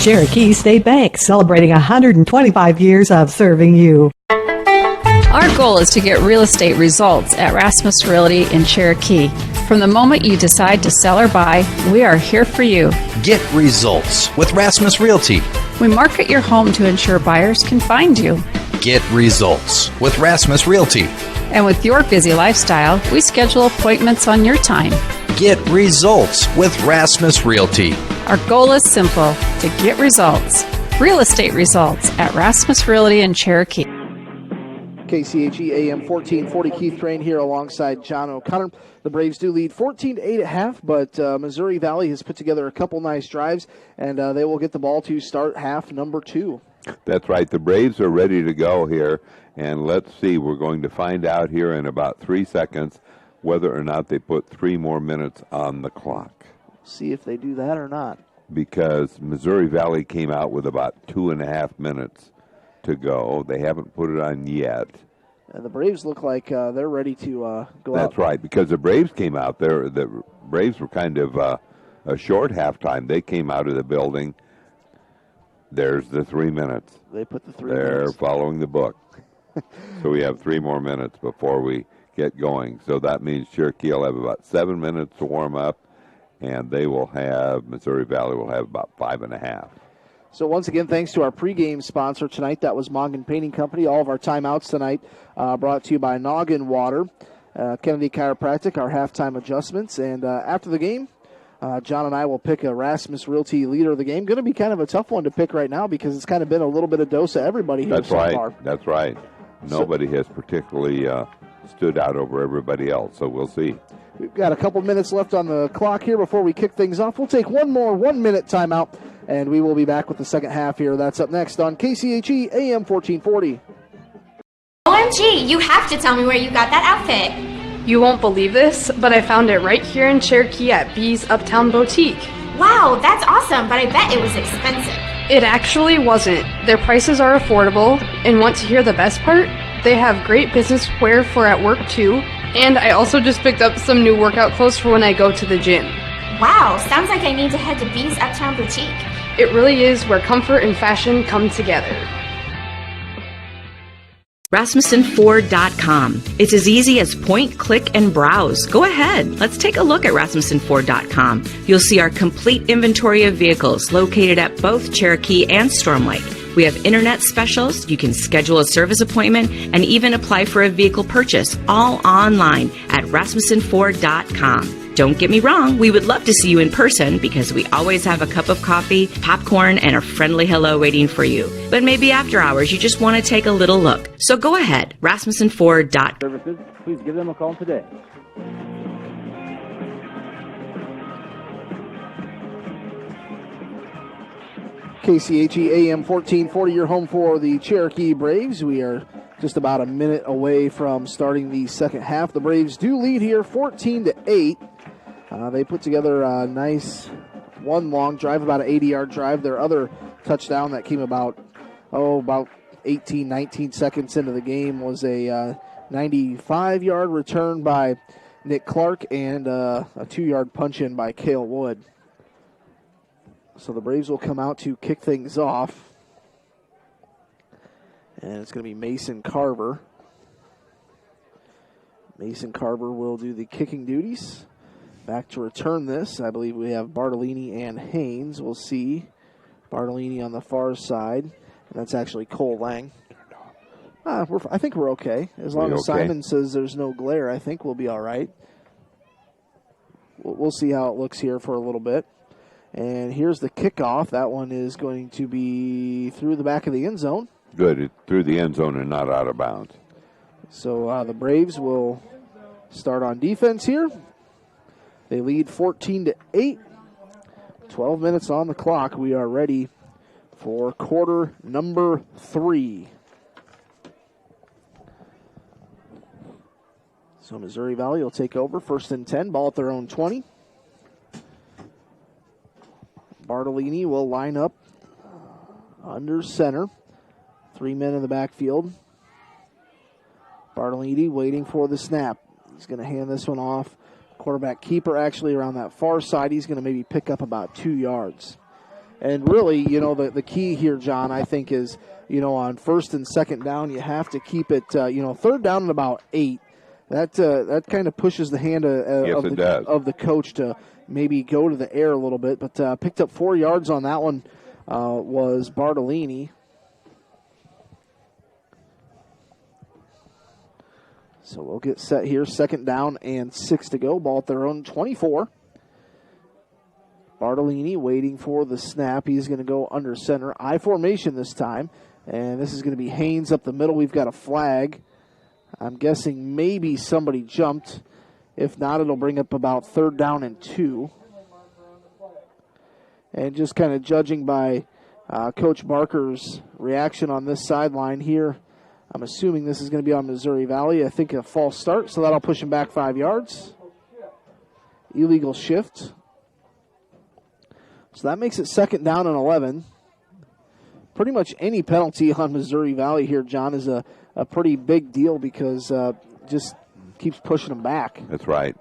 Cherokee State Bank, celebrating 125 years of serving you. Our goal is to get real estate results at Rasmus Realty in Cherokee. From the moment you decide to sell or buy, we are here for you. Get results with Rasmus Realty. We market your home to ensure buyers can find you. Get results with Rasmus Realty. And with your busy lifestyle, we schedule appointments on your time. Get results with Rasmus Realty. Our goal is simple, to get results. Real estate results at Rasmus Realty in Cherokee. KCHE AM 1440, Keith Train here alongside John O'Connor. The Braves do lead 14-8 at half, but Missouri Valley has put together a couple nice drives, and they will get the ball to start half number 2. That's right. The Braves are ready to go here, and let's see. We're going to find out here in about 3 seconds whether or not they put 3 more minutes on the clock. See if they do that or not. Because Missouri Valley came out with about 2.5 minutes to go. They haven't put it on yet. And the Braves look like they're ready to go out. That's right, because the Braves came out there. The Braves were kind of a short halftime. They came out of the building. There's the 3 minutes. They put the 3 They're minutes. following the book. So we have 3 more minutes before we get going. So that means Cherokee will have about 7 minutes to warm up, and Missouri Valley will have about 5.5. So once again, thanks to our pregame sponsor tonight. That was Mongan Painting Company. All of our timeouts tonight brought to you by Noggin Water, Kennedy Chiropractic, our halftime adjustments. And after the game, John and I will pick a Rasmus Realty leader of the game. Going to be kind of a tough one to pick right now because it's kind of been a little bit of dose of everybody here so far. That's right. Nobody has particularly stood out over everybody else, so we'll see. We've got a couple minutes left on the clock here before we kick things off. We'll take one more 1-minute timeout, and we will be back with the second half here. That's up next on KCHE AM 1440. OMG, you have to tell me where you got that outfit. You won't believe this, but I found it right here in Cherokee at B's Uptown Boutique. Wow, that's awesome, but I bet it was expensive. It actually wasn't. Their prices are affordable, and want to hear the best part? They have great business wear for at work too, and I also just picked up some new workout clothes for when I go to the gym. Wow, sounds like I need to head to B's Uptown Boutique. It really is where comfort and fashion come together. RasmussenFord.com. It's as easy as point, click, and browse. Go ahead. Let's take a look at RasmussenFord.com. You'll see our complete inventory of vehicles located at both Cherokee and Storm Lake. We have internet specials. You can schedule a service appointment and even apply for a vehicle purchase, all online at RasmussenFord.com. Don't get me wrong, we would love to see you in person because we always have a cup of coffee, popcorn, and a friendly hello waiting for you. But maybe after hours, you just want to take a little look. So go ahead, RasmussenFord.com. Services, please give them a call today. KCHE AM 1440, your home for the Cherokee Braves. We are just about a minute away from starting the second half. The Braves do lead here 14-8. They put together a nice one long drive, about an 80-yard drive. Their other touchdown that came about 18, 19 seconds into the game was a 95-yard return by Nick Clark and a 2-yard punch-in by Cale Wood. So the Braves will come out to kick things off. And it's going to be Mason Carver. Mason Carver will do the kicking duties. Back to return this, I believe we have Bartolini and Haynes. We'll see Bartolini on the far side. And that's actually Cole Lang. I think we're okay. As long as Simon says there's no glare, I think we'll be all right. We'll see how it looks here for a little bit. And here's the kickoff. That one is going to be through the back of the end zone. Good. It's through the end zone and not out of bounds. So the Braves will start on defense here. They lead 14-8. 12 minutes on the clock. We are ready for quarter number 3. So Missouri Valley will take over. 1st and 10. Ball at their own 20. Bartolini will line up under center. 3 men in the backfield. Bartolini waiting for the snap. He's going to hand this one off. Quarterback keeper actually around that far side. He's going to maybe pick up about 2 yards. And really, the key here, John, I think is, on first and second down, you have to keep it, third down and about 8. That kind of pushes the hand of the coach to maybe go to the air a little bit. But picked up 4 yards on that one was Bartolini. So we'll get set here. Second down and 6 to go. Ball at their own 24. Bartolini waiting for the snap. He's going to go under center. I formation this time. And this is going to be Haynes up the middle. We've got a flag. I'm guessing maybe somebody jumped. If not, it'll bring up about third down and 2. And just kind of judging by Coach Barker's reaction on this sideline here, I'm assuming this is going to be on Missouri Valley. I think a false start, so that'll push him back 5 yards. Illegal shift. So that makes it second down and 11. Pretty much any penalty on Missouri Valley here, John, is a pretty big deal because just keeps pushing them back. That's right.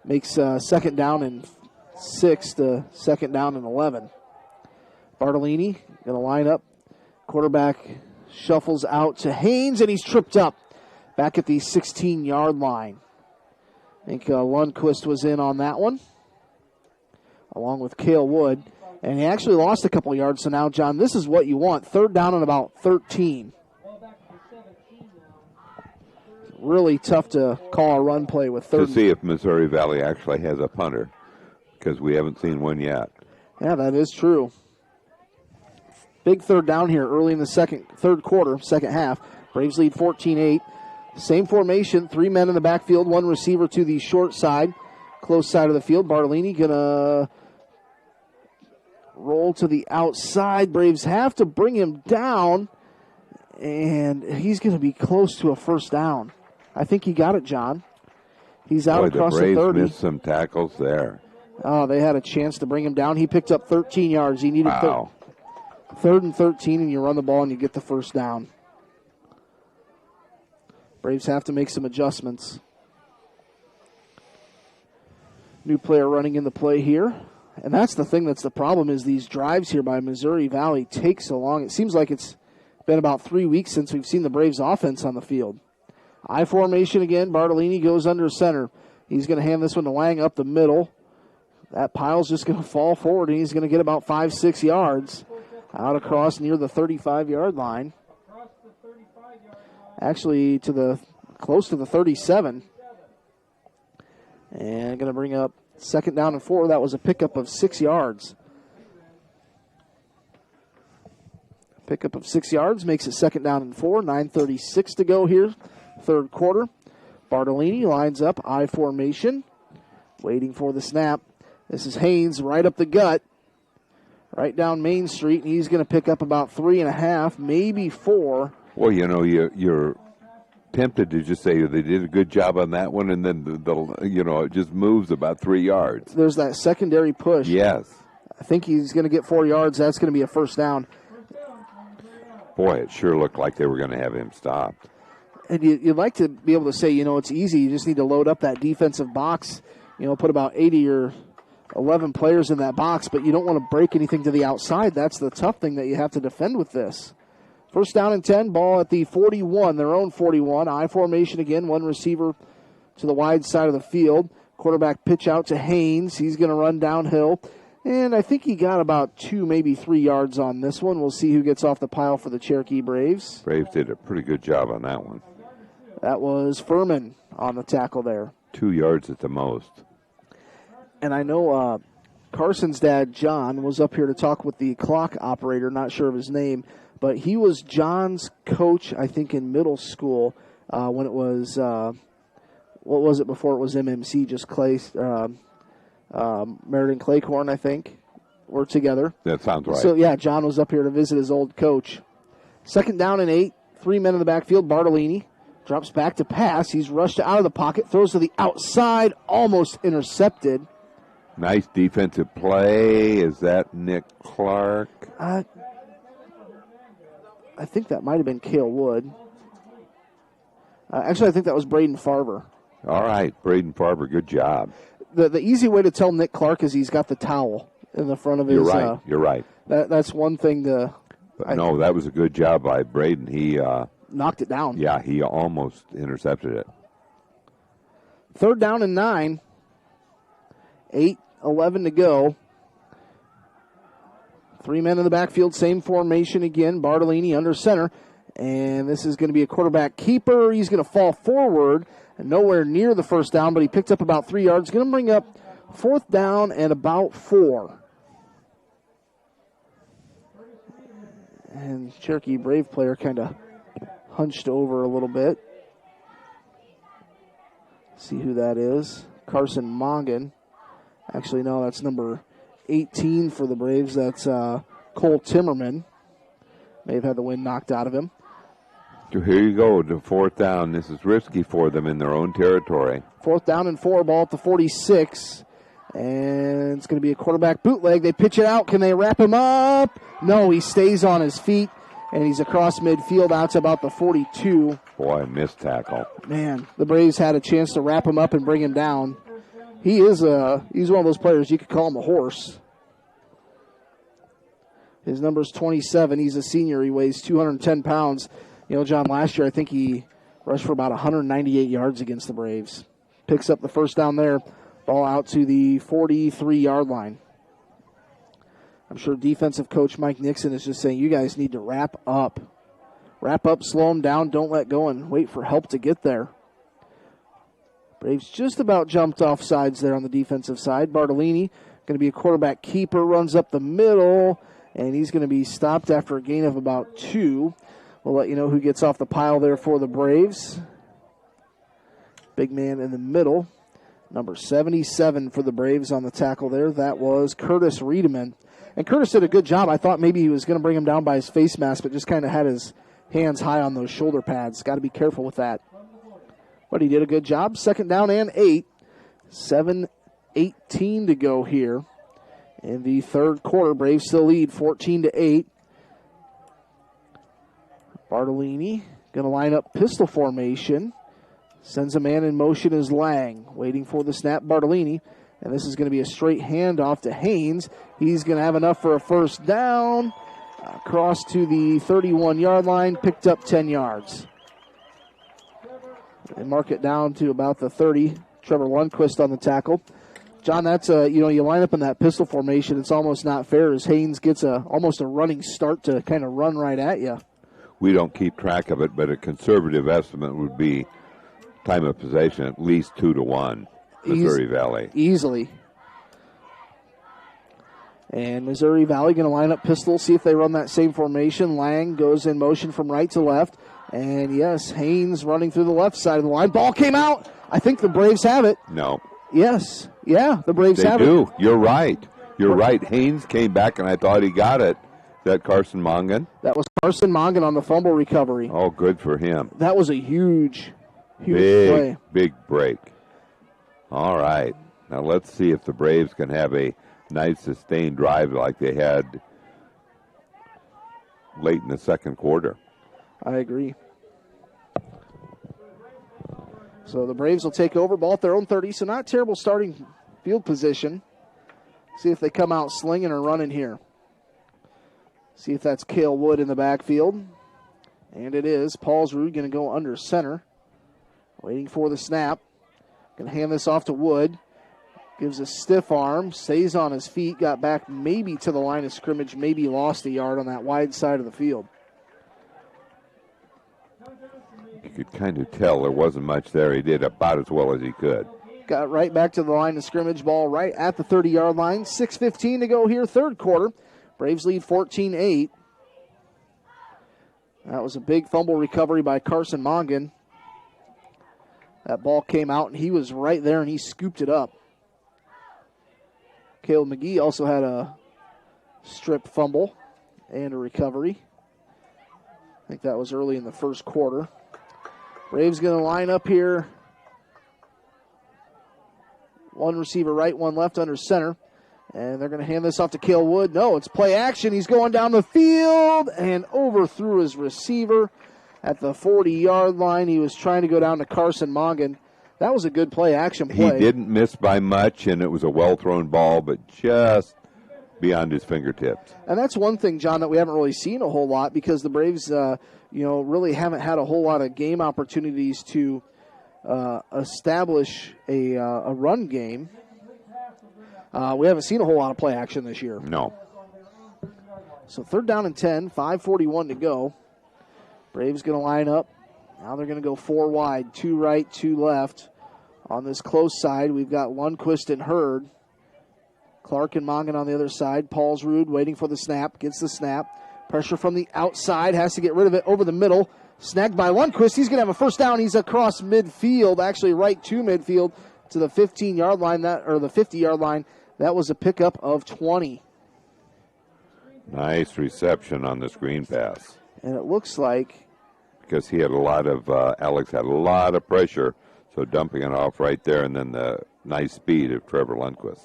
Makes second down and 6 to second down and 11. Bartolini going to line up. Quarterback shuffles out to Haynes, and he's tripped up back at the 16-yard line. I think Lundquist was in on that one, along with Cale Wood. And he actually lost a couple yards, so now, John, this is what you want. Third down and about 13. Really tough to call a run play with third. To see if Missouri Valley actually has a punter, because we haven't seen one yet. Yeah, that is true. Big third down here early in the third quarter, second half. Braves lead 14-8. Same formation, 3 men in the backfield, 1 receiver to the short side, close side of the field. Bartolini going to roll to the outside. Braves have to bring him down, and he's going to be close to a first down. I think he got it, John. He's out across the 30. The Braves missed some tackles there. Oh, they had a chance to bring him down. He picked up 13 yards. He needed third and 13, and you run the ball and you get the first down. Braves have to make some adjustments. New player running in the play here. And that's the thing that's the problem is these drives here by Missouri Valley take so long. It seems like it's been about 3 weeks since we've seen the Braves offense on the field. I formation again. Bartolini goes under center. He's going to hand this one to Lang up the middle. That pile's just going to fall forward, and he's going to get about 5-6 yards out across near the 35-yard line. Actually, close to the 37. And going to bring up second down and 4. That was a pickup of 6 yards. Pickup of 6 yards makes it second down and 4. 9:36 to go here, third quarter. Bartolini lines up, I formation, waiting for the snap. This is Haynes right up the gut, right down Main Street, and he's going to pick up about 3.5, maybe 4. Well, you're tempted to just say they did a good job on that one, and then it just moves about 3 yards. There's that secondary push. Yes. I think he's going to get 4 yards. That's going to be a first down. Boy, it sure looked like they were going to have him stopped. And you'd like to be able to say, it's easy. You just need to load up that defensive box, put about 80 or 11 players in that box, but you don't want to break anything to the outside. That's the tough thing that you have to defend with this. First down and 10, ball at the 41, their own 41. I formation again, 1 receiver to the wide side of the field. Quarterback pitch out to Haynes. He's going to run downhill. And I think he got about 2, maybe 3 yards on this one. We'll see who gets off the pile for the Cherokee Braves. Braves did a pretty good job on that one. That was Furman on the tackle there. 2 yards at the most. And I know Carson's dad, John, was up here to talk with the clock operator, not sure of his name, but he was John's coach, I think, in middle school when it was, what was it before it was MMC, just Clay, Meriden Claycorn, I think, were together. That sounds right. So, yeah, John was up here to visit his old coach. Second down and 8, 3 men in the backfield. Bartolini drops back to pass. He's rushed out of the pocket, throws to the outside, almost intercepted. Nice defensive play. Is that Nick Clark? I think that might have been Cale Wood. Actually, I think that was Braden Farber. All right, Braden Farber, good job. The easy way to tell Nick Clark is he's got the towel in the front of his. You're right. That's one thing to. No, that was a good job by Braden. He knocked it down. Yeah, he almost intercepted it. 3rd down and 9. 8:11 to go. 3 men in the backfield, same formation again. Bartolini under center. And this is going to be a quarterback keeper. He's going to fall forward and nowhere near the first down, but he picked up about 3 yards. Going to bring up 4th down and about 4. And Cherokee Brave player kind of hunched over a little bit. See who that is. Carson Mongan. Actually, no, that's number 18 for the Braves. That's Cole Timmerman. May have had the wind knocked out of him. So here you go, to 4th down. This is risky for them in their own territory. 4th down and 4, ball at the 46. And it's going to be a quarterback bootleg. They pitch it out. Can they wrap him up? No, he stays on his feet, and he's across midfield out to about the 42. Boy, missed tackle. Man, the Braves had a chance to wrap him up and bring him down. He's one of those players, you could call him a horse. His number's 27. He's a senior. He weighs 210 pounds. You know, John, last year I think he rushed for about 198 yards against the Braves. Picks up the first down there. Ball out to the 43-yard line. I'm sure defensive coach Mike Nixon is just saying, you guys need to wrap up. Wrap up, slow them down, don't let go, and wait for help to get there. Braves just about jumped off sides there on the defensive side. Bartolini, going to be a quarterback keeper, runs up the middle, and he's going to be stopped after a gain of about 2. We'll let you know who gets off the pile there for the Braves. Big man in the middle. Number 77 for the Braves on the tackle there. That was Curtis Riedemann. And Curtis did a good job. I thought maybe he was going to bring him down by his face mask, but just kind of had his hands high on those shoulder pads. Got to be careful with that. But he did a good job. 2nd down and 8. 7:18 to go here in the 3rd quarter. Braves still lead 14-8. Bartolini going to line up pistol formation. Sends a man in motion as Lang. Waiting for the snap, Bartolini. And this is going to be a straight handoff to Haynes. He's going to have enough for a first down. Across to the 31-yard line. Picked up 10 yards. They mark it down to about the 30. Trevor Lundquist on the tackle. John, that's you line up in that pistol formation. It's almost not fair as Haynes gets almost a running start to kind of run right at you. We don't keep track of it, but a conservative estimate would be time of possession at least 2-1. Missouri Valley. Easily. And Missouri Valley going to line up pistol, see if they run that same formation. Lang goes in motion from right to left. And yes, Haynes running through the left side of the line. Ball came out. I think the Braves have it. No. Yes. Yeah, the Braves have it. They do. You're right. You're right. Haynes came back, and I thought he got it. Is that Carson Mongan? That was Carson Mongan on the fumble recovery. Oh, good for him. That was a huge play. Big break. All right. Now let's see if the Braves can have a nice sustained drive like they had late in the 2nd quarter. I agree. So the Braves will take over, ball at their own 30, so not terrible starting field position. See if they come out slinging or running here. See if that's Cale Wood in the backfield. And it is. Paulsrud going to go under center. Waiting for the snap. Going to hand this off to Wood. Gives a stiff arm. Stays on his feet. Got back maybe to the line of scrimmage. Maybe lost a yard on that wide side of the field. You could kind of tell there wasn't much there. He did about as well as he could. Got right back to the line of scrimmage. Ball right at the 30-yard line. 6:15 to go here, 3rd quarter. Braves lead 14-8. That was a big fumble recovery by Carson Mongan. That ball came out, and he was right there, and he scooped it up. Caleb McGee also had a strip fumble and a recovery. I think that was early in the 1st quarter. Braves going to line up here. One receiver right, one left under center. And they're going to hand this off to Cale Wood. No, it's play action. He's going down the field and overthrew his receiver at the 40-yard line. He was trying to go down to Carson Mongan. That was a good play action play. He didn't miss by much, and it was a well-thrown ball, but just beyond his fingertips. And that's one thing, John, that we haven't really seen a whole lot because the Braves, really haven't had a whole lot of game opportunities to establish a run game. We haven't seen a whole lot of play action this year. No. So 3rd down and 10, 5:41 to go. Braves going to line up. Now they're going to go 4 wide, 2 right, 2 left. On this close side, we've got Lundquist and Hurd. Clark and Mongan on the other side. Paulsrud waiting for the snap, gets the snap. Pressure from the outside, has to get rid of it over the middle. Snagged by Lundquist. He's going to have a first down. He's across midfield, actually right to midfield to the 15-yard line, or the 50-yard line. That was a pickup of 20. Nice reception on the screen pass. And it looks like, because he had a lot of, Alex had a lot of pressure, so dumping it off right there, and then the nice speed of Trevor Lundquist.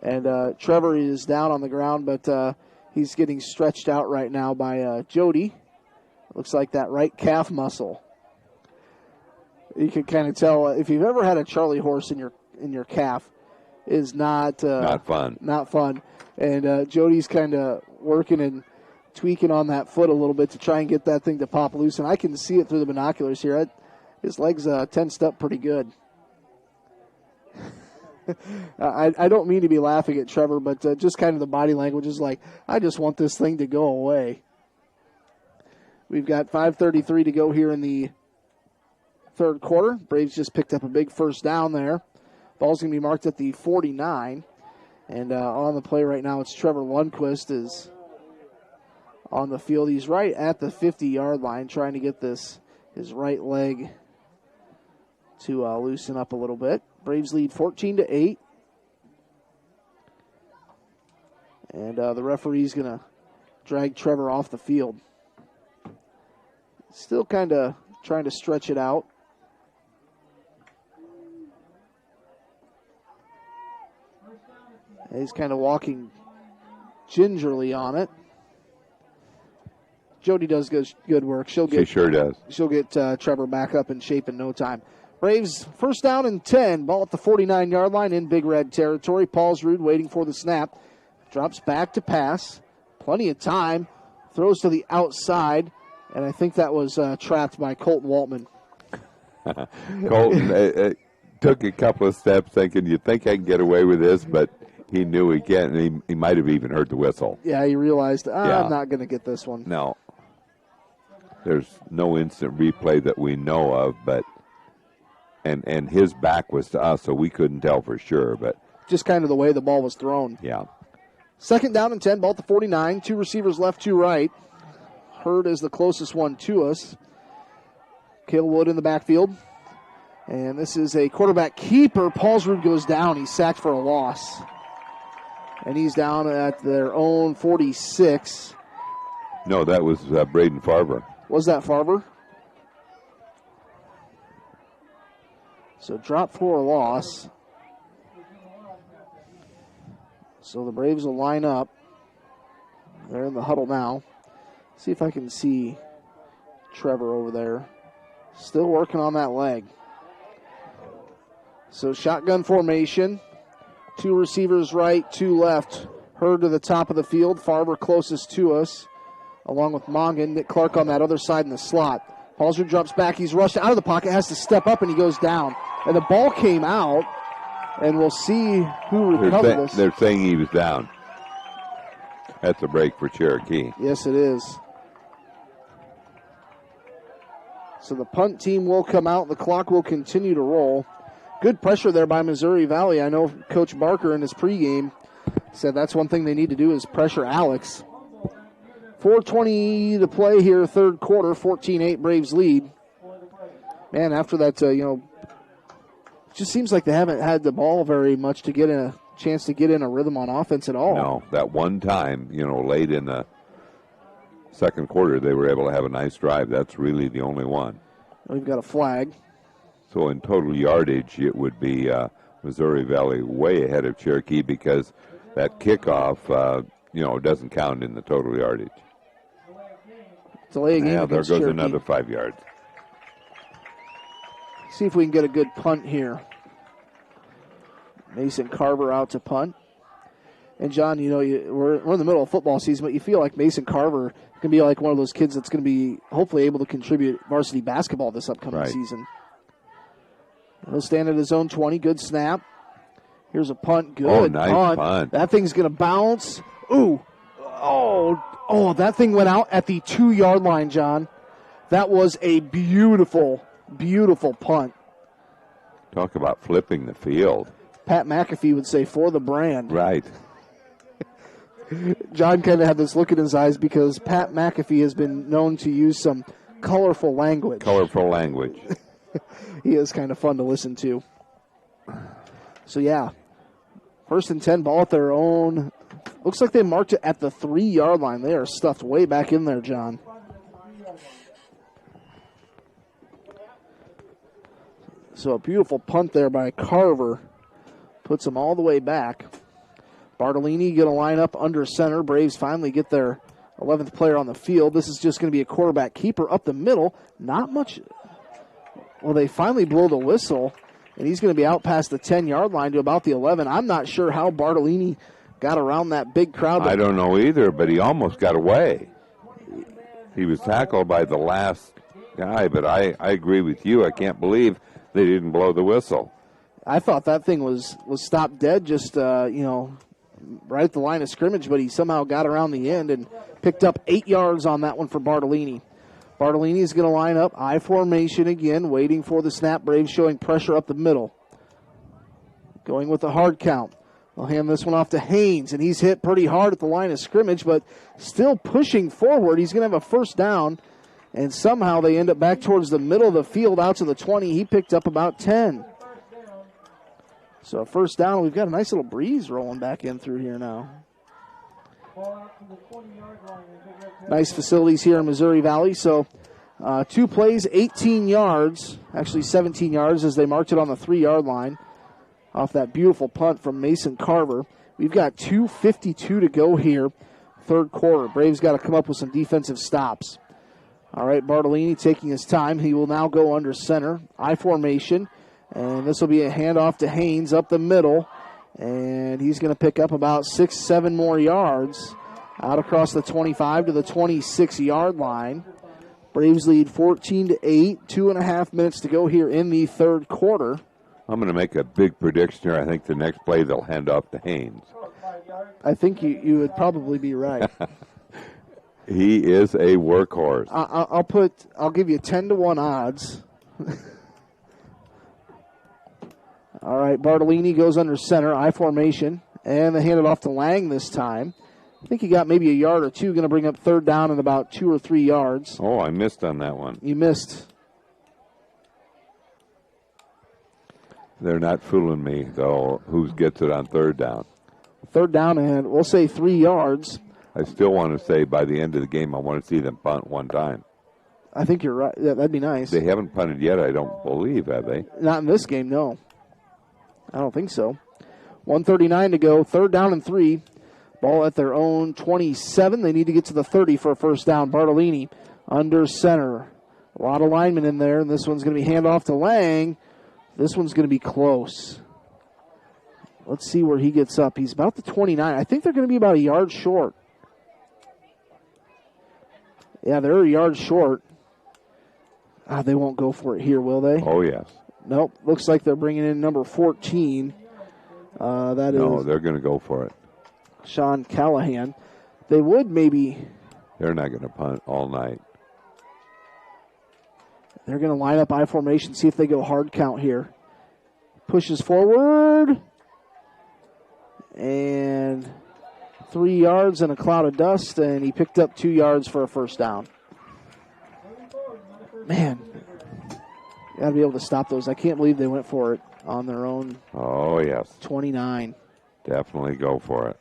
And Trevor is down on the ground, but he's getting stretched out right now by Jody. Looks like that right calf muscle. You can kind of tell if you've ever had a Charlie horse in your calf, is not fun. Not fun. And Jody's kind of working and tweaking on that foot a little bit to try and get that thing to pop loose. And I can see it through the binoculars here. His legs tensed up pretty good. I don't mean to be laughing at Trevor, but just kind of the body language is like, I just want this thing to go away. We've got 5:33 to go here in the third quarter. Braves just picked up a big first down there. Ball's going to be marked at the 49. And on the play right now, it's Trevor Lundquist is on the field. He's right at the 50-yard line trying to get his right leg to loosen up a little bit. Braves lead 14-8. And the referee's going to drag Trevor off the field. Still kind of trying to stretch it out. He's kind of walking gingerly on it. Jody does good work. She sure does. She'll get Trevor back up in shape in no time. Braves first down and 10. Ball at the 49-yard line in Big Red territory. Paulsrud waiting for the snap. Drops back to pass. Plenty of time. Throws to the outside. And I think that was trapped by Colton Waltman. Colton took a couple of steps thinking, you think I can get away with this? But he knew he can't. And he might have even heard the whistle. Yeah, he realized, I'm not going to get this one. No. There's no instant replay that we know of, but and his back was to us, so we couldn't tell for sure. But just kind of the way the ball was thrown. Yeah. Second down and 10, ball at the 49. 2 receivers left, 2 right. Hurd is the closest one to us. Cale Wood in the backfield. And this is a quarterback keeper. Paulsrud goes down. He's sacked for a loss. And he's down at their own 46. No, that was Braden Farber. Was that Farber? So drop for a loss. So the Braves will line up. They're in the huddle now. See if I can see Trevor over there. Still working on that leg. So shotgun formation. 2 receivers right, 2 left. Hurd to the top of the field. Farber closest to us, along with Mongan. Nick Clark on that other side in the slot. Paulsrud drops back. He's rushed out of the pocket, has to step up, and he goes down. And the ball came out, and we'll see who recovered this. They're saying he was down. That's a break for Cherokee. Yes, it is. So the punt team will come out. The clock will continue to roll. Good pressure there by Missouri Valley. I know Coach Barker in his pregame said that's one thing they need to do is pressure Alex. 4:20 to play here, third quarter, 14-8 Braves lead. Man, after that, it just seems like they haven't had the ball very much to get a chance to get in a rhythm on offense at all. No, that one time, late in the second quarter, they were able to have a nice drive. That's really the only one. We've got a flag. So in total yardage, it would be Missouri Valley way ahead of Cherokee because that kickoff, doesn't count in the total yardage. Delay a game Yeah, there against goes Cherokee. another 5 yards. See if we can get a good punt here. Mason Carver out to punt. And, John, we're in the middle of football season, but you feel like Mason Carver can be like one of those kids that's going to be hopefully able to contribute varsity basketball this upcoming season. He'll stand at his own 20. Good snap. Here's a punt. Good Oh, nice punt. That thing's going to bounce. Ooh. Oh, that thing went out at the 2-yard line, John. That was a beautiful, beautiful punt. Talk about flipping the field. Pat McAfee would say, for the brand. Right. John kind of had this look in his eyes because Pat McAfee has been known to use some colorful language. Colorful language. He is kind of fun to listen to. So, yeah, 1st and 10, ball at their own. Looks like they marked it at the 3-yard line. They are stuffed way back in there, John. So a beautiful punt there by Carver. Puts them all the way back. Bartolini going to line up under center. Braves finally get their 11th player on the field. This is just going to be a quarterback keeper up the middle. Not much. Well, they finally blow the whistle, and he's going to be out past the 10-yard line to about the 11. I'm not sure how Bartolini got around that big crowd. I don't know either, but he almost got away. He was tackled by the last guy, but I agree with you. I can't believe they didn't blow the whistle. I thought that thing was stopped dead just, right at the line of scrimmage, but he somehow got around the end and picked up 8 yards on that one for Bartolini. Bartolini is going to line up, I formation again, waiting for the snap. Braves showing pressure up the middle. Going with the hard count. They'll hand this one off to Haynes, and he's hit pretty hard at the line of scrimmage, but still pushing forward. He's going to have a first down, and somehow they end up back towards the middle of the field out to the 20. He picked up about 10. So first down, we've got a nice little breeze rolling back in through here now. Nice facilities here in Missouri Valley. So 2 plays, 18 yards, actually 17 yards as they marked it on the 3-yard line off that beautiful punt from Mason Carver. We've got 2:52 to go here, third quarter. Braves got to come up with some defensive stops. All right, Bartolini taking his time. He will now go under center, I formation. And this will be a handoff to Haynes up the middle. And he's going to pick up about 6-7 more yards out across the 25 to the 26-yard line. Braves lead 14-8, 2.5 minutes to go here in the third quarter. I'm going to make a big prediction here. I think the next play they'll hand off to Haynes. I think you would probably be right. He is a workhorse. I'll give you 10-1 odds. All right, Bartolini goes under center, I formation, and they hand it off to Lang this time. I think he got maybe a yard or two, going to bring up third down in about 2 or 3 yards. Oh, I missed on that one. You missed. They're not fooling me, though, who gets it on third down. Third down, and we'll say 3 yards. I still want to say by the end of the game I want to see them punt one time. I think you're right. Yeah, that'd be nice. They haven't punted yet, I don't believe, have they? Not in this game, no. I don't think so. 1:39 to go. Third down and 3. Ball at their own 27. They need to get to the 30 for a first down. Bartolini under center. A lot of linemen in there, and this one's going to be handoff to Lang. This one's going to be close. Let's see where he gets up. He's about the 29. I think they're going to be about a yard short. Yeah, they're a yard short. They won't go for it here, will they? Oh, yes. Nope. Looks like they're bringing in number 14. No, they're going to go for it. Sean Callahan. They would maybe. They're not going to punt all night. They're going to line up I formation, see if they go hard count here. Pushes forward. And 3 yards and a cloud of dust, and he picked up 2 yards for a first down. Man, got to be able to stop those. I can't believe they went for it on their own. Oh, yes. 29. Definitely go for it.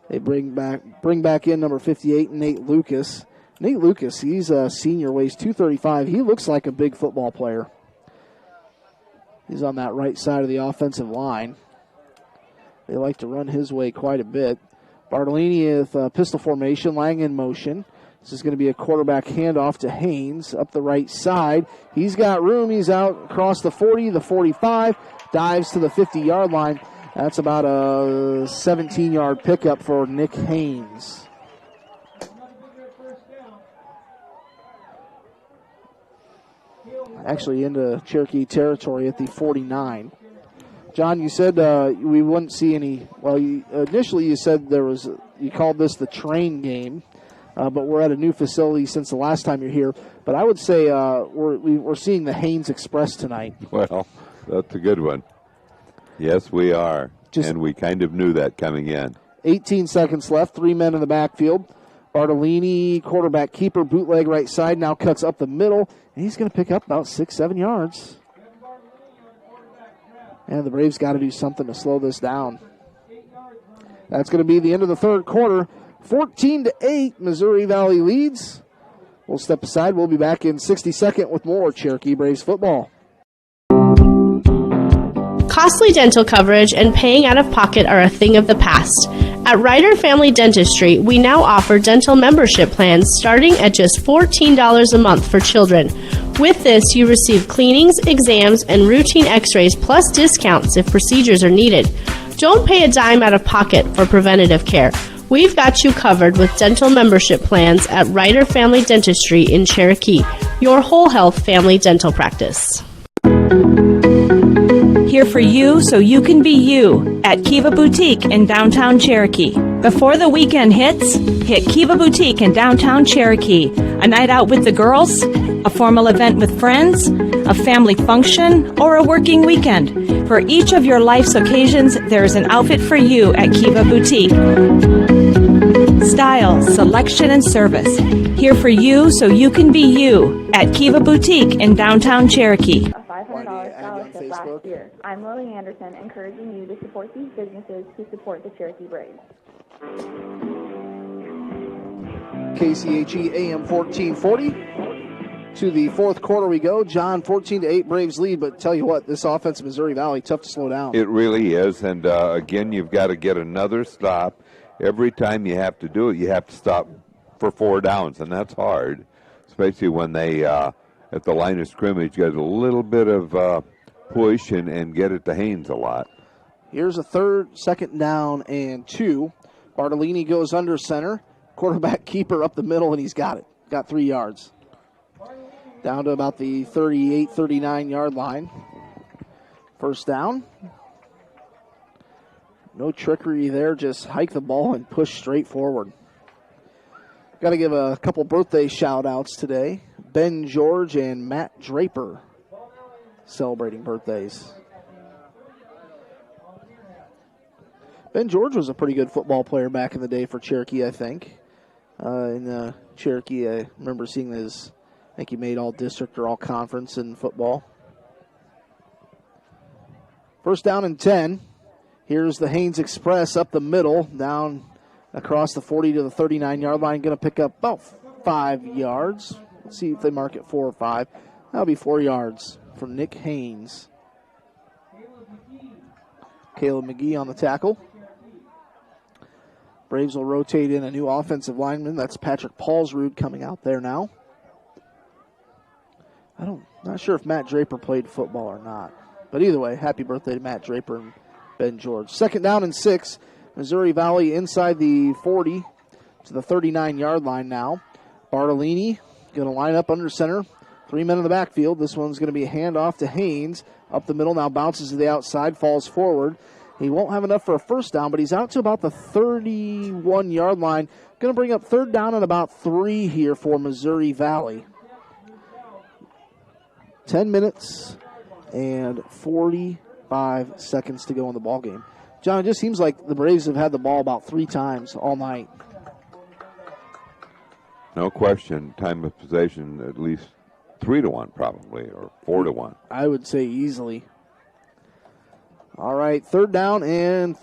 They bring back in number 58, Nate Lucas. Nate Lucas, he's a senior, weighs 235. He looks like a big football player. He's on that right side of the offensive line. They like to run his way quite a bit. Bartolini with pistol formation, Lang in motion. This is going to be a quarterback handoff to Haynes up the right side. He's got room. He's out across the 40, the 45, dives to the 50-yard line. That's about a 17-yard pickup for Nick Haynes. Actually into Cherokee territory at the 49. John, you said we wouldn't see any. Well, initially you said you called this the train game, but we're at a new facility since the last time you're here. But I would say we're seeing the Haynes Express tonight. Well, that's a good one. Yes, we are. And we kind of knew that coming in. 18 seconds left, 3 men in the backfield. Bartolini, quarterback keeper, bootleg right side, now cuts up the middle, and he's going to pick up about 6-7 yards. And the Braves got to do something to slow this down. That's going to be the end of the third quarter. 14-8, Missouri Valley leads. We'll step aside. We'll be back in 60 seconds with more Cherokee Braves football. Costly dental coverage and paying out of pocket are a thing of the past. At Ryder Family Dentistry, we now offer dental membership plans starting at just $14 a month for children. With this, you receive cleanings, exams, and routine x-rays plus discounts if procedures are needed. Don't pay a dime out of pocket for preventative care. We've got you covered with dental membership plans at Ryder Family Dentistry in Cherokee, your whole health family dental practice. Here for you so you can be you at Kiva Boutique in downtown Cherokee. Before the weekend hits, hit Kiva Boutique in downtown Cherokee. A night out with the girls, a formal event with friends, a family function, or a working weekend. For each of your life's occasions, there is an outfit for you at Kiva Boutique. Style, selection, and service. Here for you so you can be you at Kiva Boutique in downtown Cherokee. $500 scholarship last year. I'm Lily Anderson, encouraging you to support these businesses to support the Cherokee Braves. KCHE AM 1440. To the fourth quarter we go. John, 14-8, Braves lead, but tell you what, this offense of Missouri Valley, tough to slow down. It really is, and again, you've got to get another stop. Every time you have to do it, you have to stop for 4 downs, and that's hard, especially when they, at the line of scrimmage, get a little bit of push and get it to Haynes a lot. Here's a second down and 2. Bartolini goes under center. Quarterback keeper up the middle, and he's got it. Got 3 yards. Down to about the 38, 39-yard line. First down. No trickery there, just hike the ball and push straight forward. Got to give a couple birthday shout-outs today. Ben George and Matt Draper celebrating birthdays. Ben George was a pretty good football player back in the day for Cherokee, I think. In Cherokee, I remember seeing his, I think he made all-district or all-conference in football. First down and 10. Here's the Haynes Express up the middle, down across the 40 to the 39-yard line. Going to pick up about 5 yards. Let's see if they mark it 4 or 5. That'll be 4 yards for Nick Haynes. Caleb McGee on the tackle. Braves will rotate in a new offensive lineman. That's Patrick Paulsrud coming out there now. Not sure if Matt Draper played football or not. But either way, happy birthday to Matt Draper and Ben George. Second down and 6. Missouri Valley inside the 40 to the 39-yard line now. Bartolini going to line up under center. 3 men in the backfield. This one's going to be a handoff to Haynes. Up the middle, now bounces to the outside, falls forward. He won't have enough for a first down, but he's out to about the 31-yard line. Going to bring up third down and about 3 here for Missouri Valley. 10 minutes and 45 seconds to go in the ball game. John, it just seems like the Braves have had the ball about 3 times all night. No question. Time of possession at least 3-1 probably, or 4-1. I would say easily. All right, third down and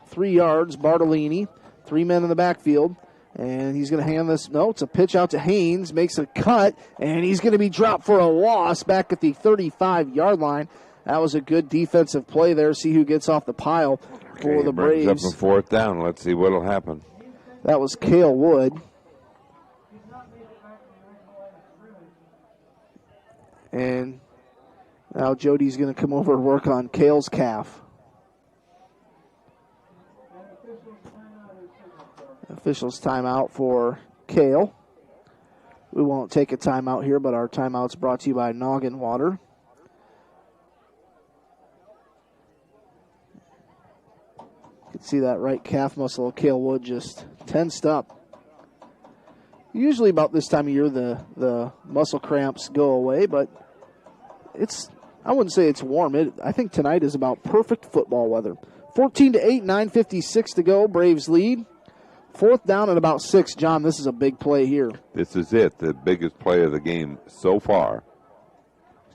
3 yards. Bartolini, 3 men in the backfield. And he's going to hand this. No, it's a pitch out to Haynes. Makes a cut, and he's going to be dropped for a loss back at the 35-yard line. That was a good defensive play there. See who gets off the pile. for the brings Braves. up a fourth down. Let's see what'll happen. That was Cale Wood. And now Jody's going to come over and work on Cale's calf. Officials timeout for Cale. We won't take a timeout here, but our timeout's brought to you by Noggin Water. You can see that right calf muscle of Cale Wood just tensed up. Usually about this time of year the muscle cramps go away, but I wouldn't say it's warm. I think tonight is about perfect football weather. 14-8, 9:56 to go. Braves lead. Fourth down at about 6. John, this is a big play here. This is it, the biggest play of the game so far.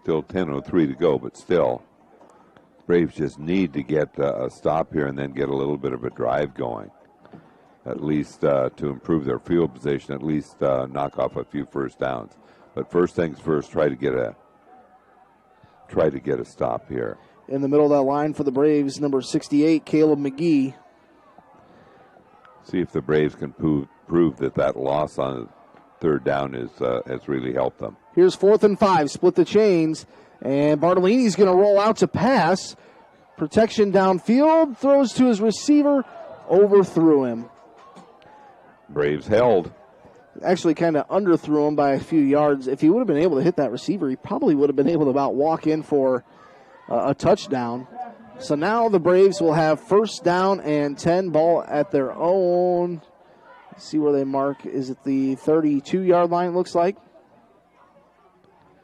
Still 10:03 to go, but still. Braves just need to get a stop here and then get a little bit of a drive going. At least to improve their field position, at least knock off a few first downs. But first things first, try to get a stop here. In the middle of that line for the Braves, number 68, Caleb McGee. See if the Braves can prove that loss on third down has really helped them. Here's 4th and 5, split the chains, and Bartolini's going to roll out to pass. Protection downfield, throws to his receiver, overthrew him. Braves held. Actually kind of underthrew him by a few yards. If he would have been able to hit that receiver, he probably would have been able to about walk in for a touchdown. So now the Braves will have first down and 10, ball at their own. Let's see where they mark. Is it the 32-yard line, it looks like?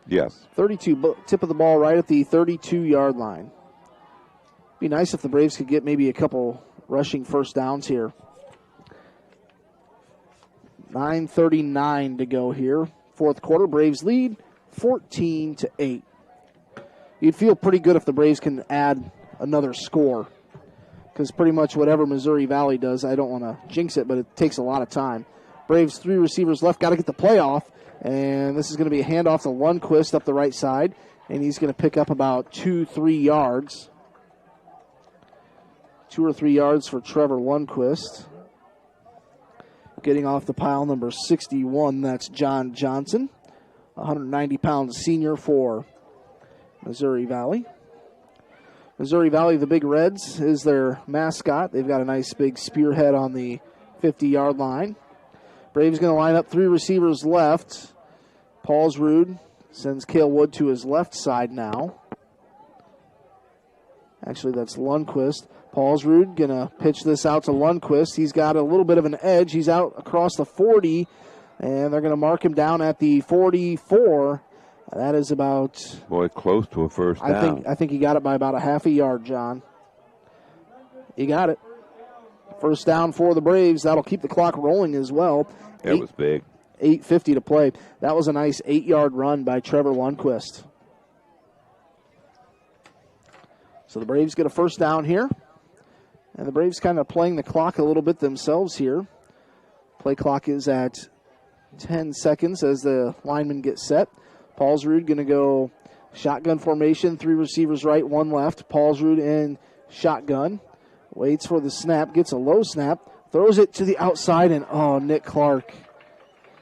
Yes. 32, tip of the ball right at the 32-yard line. Be nice if the Braves could get maybe a couple rushing first downs here. 9:39 to go here. Fourth quarter, Braves lead 14-8. You'd feel pretty good if the Braves can add another score, because pretty much whatever Missouri Valley does, I don't want to jinx it, but it takes a lot of time. Braves 3 receivers left, got to get the play off, and this is going to be a handoff to Lundquist up the right side, and he's going to pick up about 2-3 yards. 2 or 3 yards for Trevor Lundquist. Getting off the pile, number 61, that's John Johnson, 190-pound senior for Missouri Valley. Missouri Valley, the Big Reds, is their mascot. They've got a nice big spearhead on the 50-yard line. Braves going to line up 3 receivers left. Paulsrud sends Cale Wood to his left side now. Actually, that's Lundquist. Paulsrud going to pitch this out to Lundquist. He's got a little bit of an edge. He's out across the 40, and they're going to mark him down at the 44. That is about... Boy, close to a first down. I think he got it by about a half a yard, John. He got it. First down for the Braves. That'll keep the clock rolling as well. That was big. 8:50 to play. That was a nice 8-yard run by Trevor Lundquist. So the Braves get a first down here. And the Braves kind of playing the clock a little bit themselves here. Play clock is at 10 seconds as the linemen get set. Paulsrud going to go shotgun formation. 3 receivers right, 1 left. Paulsrud in shotgun. Waits for the snap, gets a low snap. Throws it to the outside, and Nick Clark.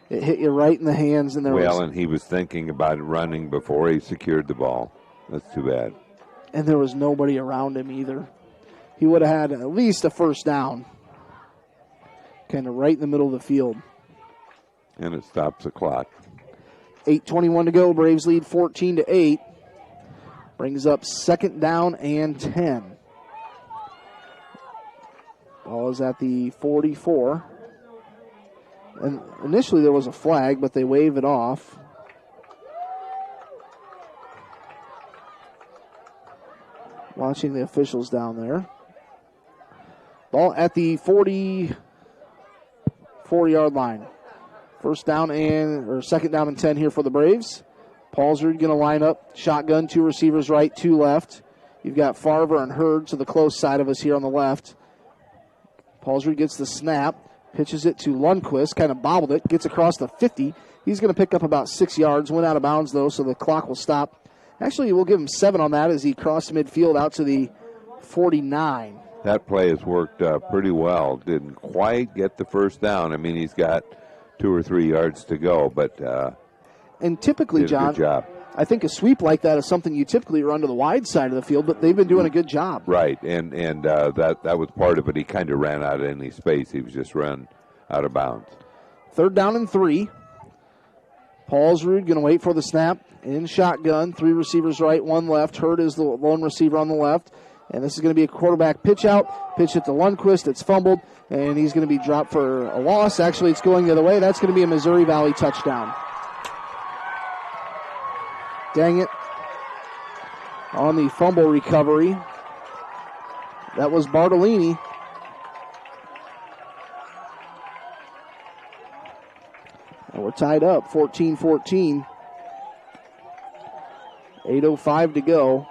It hit you right in the hands. And and he was thinking about running before he secured the ball. That's too bad. And there was nobody around him either. He would have had at least a first down. Kind of right in the middle of the field. And it stops the clock. 8:21 to go. Braves lead 14-8. Brings up second down and 10. Ball is at the 44. And initially there was a flag, but they wave it off. Watching the officials down there. Ball at the 44-yard line. First down or second down and 10 here for the Braves. Paulsrud going to line up. Shotgun, 2 receivers right, 2 left. You've got Farver and Hurd to the close side of us here on the left. Paulsrud gets the snap. Pitches it to Lundquist. Kind of bobbled it. Gets across the 50. He's going to pick up about 6 yards. Went out of bounds, though, so the clock will stop. Actually, we'll give him 7 on that as he crossed midfield out to the 49. that play has worked pretty well. Didn't quite get the first down. I mean, he's got 2 or 3 yards to go, but and typically, did a John, good job. I think a sweep like that is something you typically run to the wide side of the field, but they've been doing a good job. Right, and that was part of it. He kind of ran out of any space. He was just run out of bounds. 3rd down and 3. Paulsrud going to wait for the snap in shotgun. 3 receivers right, 1 left. Hurd is the lone receiver on the left. And this is going to be a quarterback pitch out. Pitch it to Lundquist. It's fumbled, and he's going to be dropped for a loss. Actually, it's going the other way. That's going to be a Missouri Valley touchdown. Dang it. On the fumble recovery, that was Bartolini. And we're tied up, 14-14. 8:05 to go.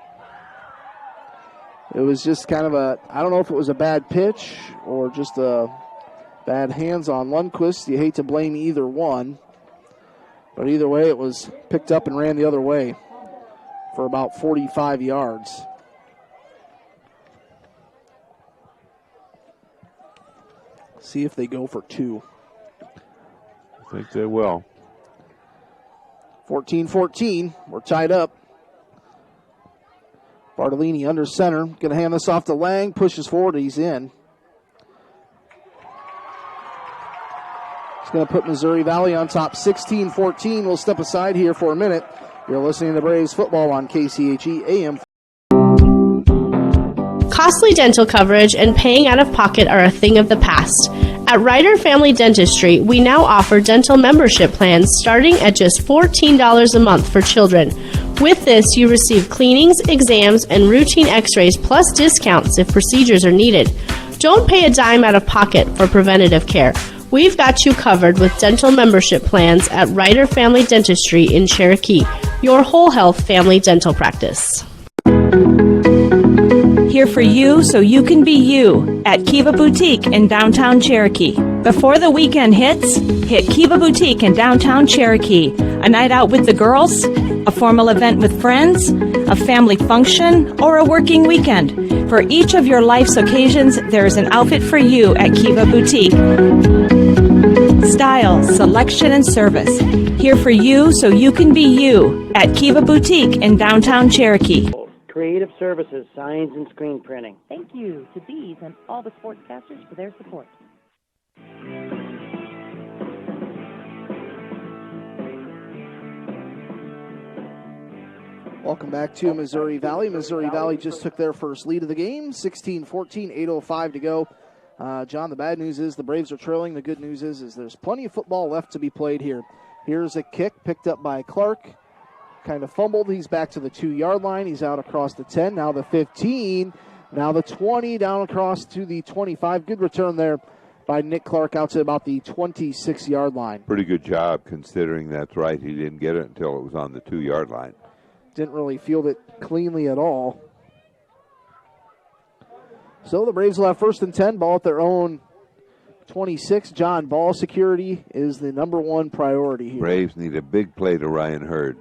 It was just kind of I don't know if it was a bad pitch or just a bad hands on Lundquist. You hate to blame either one. But either way, it was picked up and ran the other way for about 45 yards. See if they go for 2. I think they will. 14-14. We're tied up. Bartolini under center. Going to hand this off to Lang. Pushes forward. He's in. He's going to put Missouri Valley on top 16-14. We'll step aside here for a minute. You're listening to Braves football on KCHE AM. Costly dental coverage and paying out of pocket are a thing of the past. At Ryder Family Dentistry, we now offer dental membership plans starting at just $14 a month for children. With this, you receive cleanings, exams, and routine x-rays plus discounts if procedures are needed. Don't pay a dime out of pocket for preventative care. We've got you covered with dental membership plans at Ryder Family Dentistry in Cherokee, your whole health family dental practice. Here for you so you can be you at Kiva Boutique in downtown Cherokee. Before the weekend hits, hit Kiva Boutique in downtown Cherokee. A night out with the girls, a formal event with friends, a family function, or a working weekend. For each of your life's occasions, there is an outfit for you at Kiva Boutique. Style, selection, and service. Here for you so you can be you at Kiva Boutique in downtown Cherokee. Creative Services, signs and screen printing. Thank you to these and all the sportscasters for their support. Welcome back to Missouri Valley. Missouri Valley just took their first lead of the game, 16-14, 8:05 to go. John, the bad news is the Braves are trailing. The good news is there's plenty of football left to be played here. Here's a kick picked up by Clark. Kind of fumbled. He's back to the 2-yard line. He's out across the 10, now the 15, now the 20, down across to the 25. Good return there by Nick Clark out to about the 26-yard line. Pretty good job considering that's right. He didn't get it until it was on the 2-yard line. Didn't really field it cleanly at all. So the Braves will have 1st and 10, ball at their own 26. John, ball security is the number one priority here. Braves need a big play to Ryan Hurd.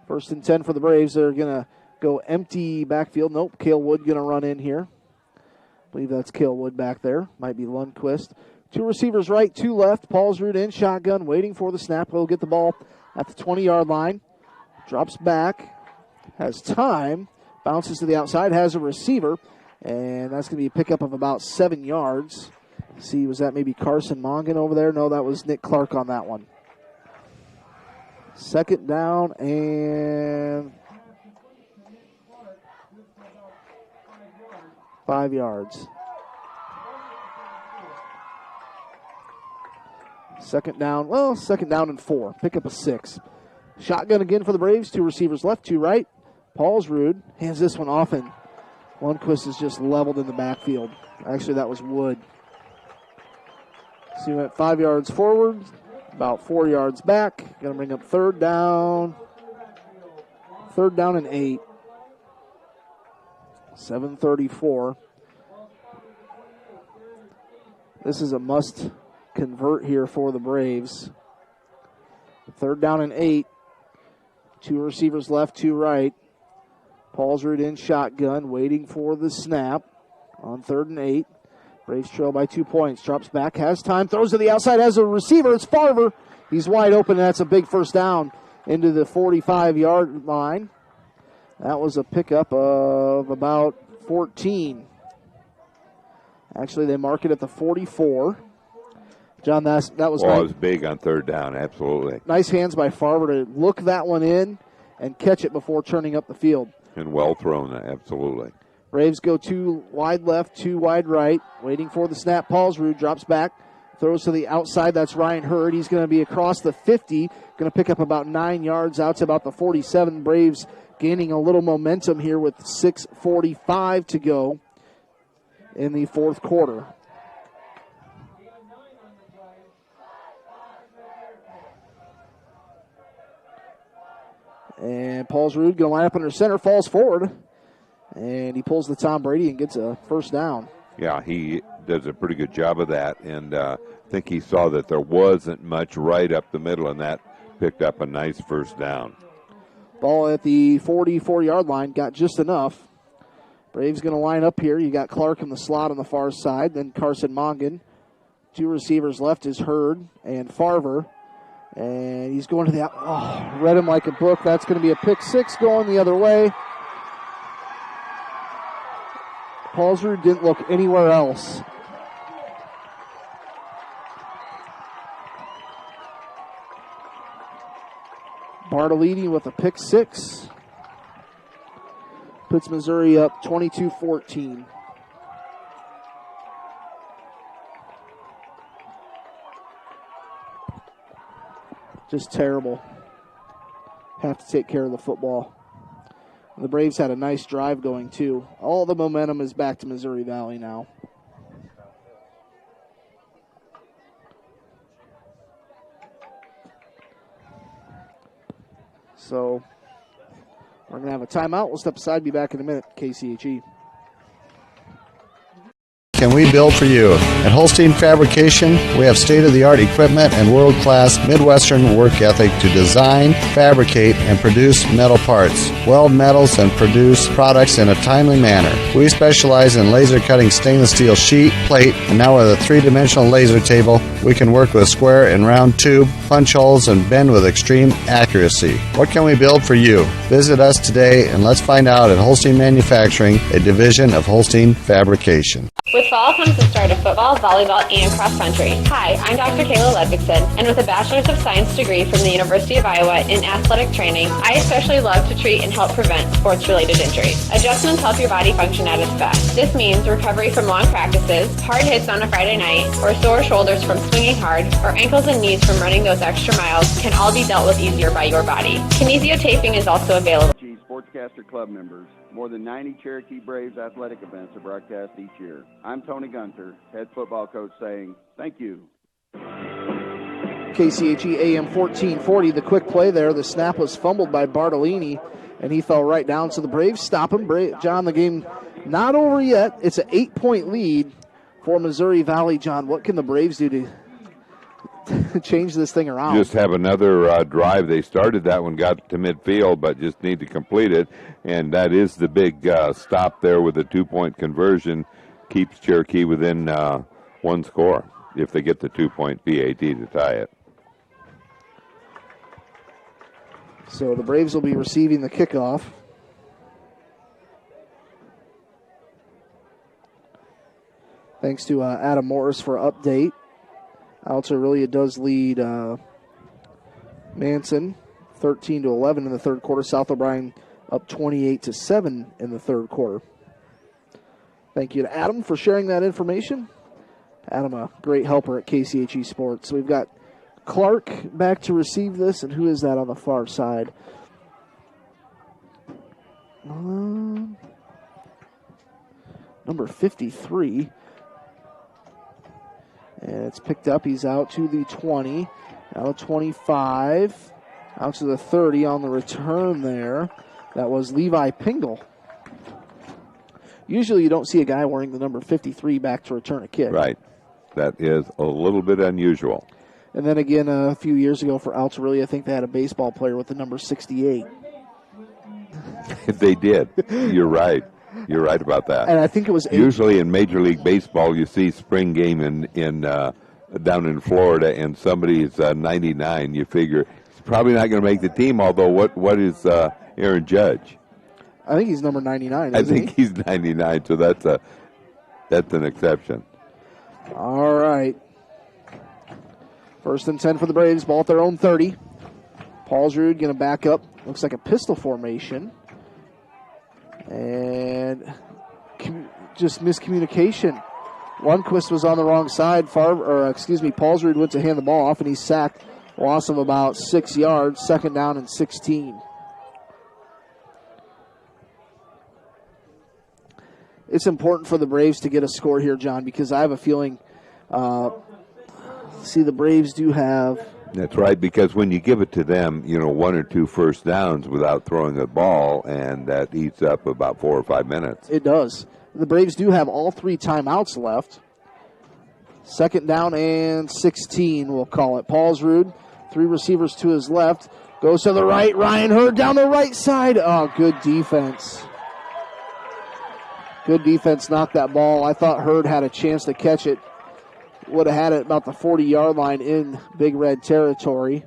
1st and 10 for the Braves. They're going to go empty backfield. Nope, Cale Wood going to run in here. I believe that's Cale Wood back there. Might be Lundquist. 2 receivers right, 2 left. Paulsrud in shotgun, waiting for the snap. He'll get the ball at the 20-yard line. Drops back. Has time. Bounces to the outside. Has a receiver. And that's going to be a pickup of about 7 yards. See, was that maybe Carson Mongan over there? No, that was Nick Clark on that one. 2nd down and 5 yards. 2nd down and 4. Pick up a 6. Shotgun again for the Braves. 2 receivers left, 2 right. Paulsrud hands this one off, and Lundquist is just leveled in the backfield. Actually, that was Wood. So he went 5 yards forward, about 4 yards back. Going to bring up 3rd down. 3rd down and 8. 7:34. This is a must convert here for the Braves. 3rd down and 8. 2 receivers left, 2 right. Paulsrud in shotgun, waiting for the snap on 3rd and 8. Braves trail by 2 points. Drops back, has time, throws to the outside, has a receiver. It's Farver. He's wide open, and that's a big first down into the 45-yard line. That was a pickup of about 14. Actually, they mark it at the 44. John, that was it was big on 3rd down, absolutely. Nice hands by Farver to look that one in and catch it before turning up the field. And well thrown, absolutely. Braves go 2 wide left, 2 wide right. Waiting for the snap. Paulsrud drops back, throws to the outside. That's Ryan Hurd. He's going to be across the 50. Going to pick up about 9 yards out to about the 47. Braves gaining a little momentum here with 6:45 to go in the 4th quarter. And Paulsrud going to line up under center, falls forward, and he pulls the Tom Brady and gets a first down. Yeah, he does a pretty good job of that, and I think he saw that there wasn't much right up the middle, and that picked up a nice first down. Ball at the 44-yard line, got just enough. Braves going to line up here. You got Clark in the slot on the far side, then Carson Mongan. 2 receivers left is Hurd and Farver. And he's going to the read him like a book. That's going to be a pick 6 going the other way. Paulsrud didn't look anywhere else. Bartolini with a pick 6. Puts Missouri up 22-14. Just terrible. Have to take care of the football. The Braves had a nice drive going, too. All the momentum is back to Missouri Valley now. So, we're going to have a timeout. We'll step aside, be back in a minute. KCHE. Can we build for you? At Holstein Fabrication, we have state-of-the-art equipment and world-class Midwestern work ethic to design, fabricate, and produce metal parts, weld metals, and produce products in a timely manner. We specialize in laser cutting stainless steel sheet, plate, and now with a 3-dimensional laser table, we can work with square and round tube, punch holes, and bend with extreme accuracy. What can we build for you? Visit us today and let's find out at Holstein Manufacturing, a division of Holstein Fabrication. With fall comes the start of football, volleyball, and cross country. Hi, I'm Dr. Kayla Ludvigson, and with a Bachelor's of Science degree from the University of Iowa in athletic training, I especially love to treat and help prevent sports-related injuries. Adjustments help your body function at its best. This means recovery from long practices, hard hits on a Friday night, or sore shoulders from swinging hard, or ankles and knees from running those extra miles can all be dealt with easier by your body. Kinesiotaping is also available. Sportscaster Club members. More than 90 Cherokee Braves athletic events are broadcast each year. I'm Tony Gunter, head football coach, saying thank you. KCHE AM 1440, the quick play there. The snap was fumbled by Bartolini, and he fell right down. So the Braves stop him. John, the game not over yet. It's an 8-point lead for Missouri Valley. John, what can the Braves do to change this thing around? Just have another drive. They started that one, got to midfield, but just need to complete it. And that is the big stop there with a 2-point conversion. Keeps Cherokee within 1 score if they get the 2-point PAT to tie it. So the Braves will be receiving the kickoff. Thanks to Adam Morris for update. Alta really does lead Manson 13-11 in the 3rd quarter. South O'Brien up 28-7 in the 3rd quarter. Thank you to Adam for sharing that information. Adam, a great helper at KCHE Sports. So we've got Clark back to receive this, and who is that on the far side? Number 53. And it's picked up. He's out to the 20, out to 25, out to the 30 on the return there. That was Levi Pingle. Usually you don't see a guy wearing the number 53 back to return a kick. Right. That is a little bit unusual. And then again, a few years ago for Altarilli, I think they had a baseball player with the number 68. They did. You're right. You're right about that. And I think it was usually in Major League Baseball, you see spring game in down in Florida, and somebody's 99. You figure he's probably not going to make the team. Although, what is Aaron Judge? I think he's number 99. I think he's 99. So that's an exception. All right. 1st and 10 for the Braves. Ball at their own 30. Paulsrud going to back up. Looks like a pistol formation. And just miscommunication. Lundquist was on the wrong side. Paulsrud went to hand the ball off, and he's sacked. Loss of about 6 yards. 2nd down and 16. It's important for the Braves to get a score here, John, because I have a feeling, the Braves do have... That's right, because when you give it to them, 1 or 2 first downs without throwing a ball, and that eats up about 4 or 5 minutes. It does. The Braves do have all 3 timeouts left. 2nd down and 16, we'll call it. Paulsrud, 3 receivers to his left. Goes to the right. Ryan Hurd down the right side. Oh, good defense. Good defense knocked that ball. I thought Hurd had a chance to catch it. Would have had it about the 40-yard line in Big Red territory.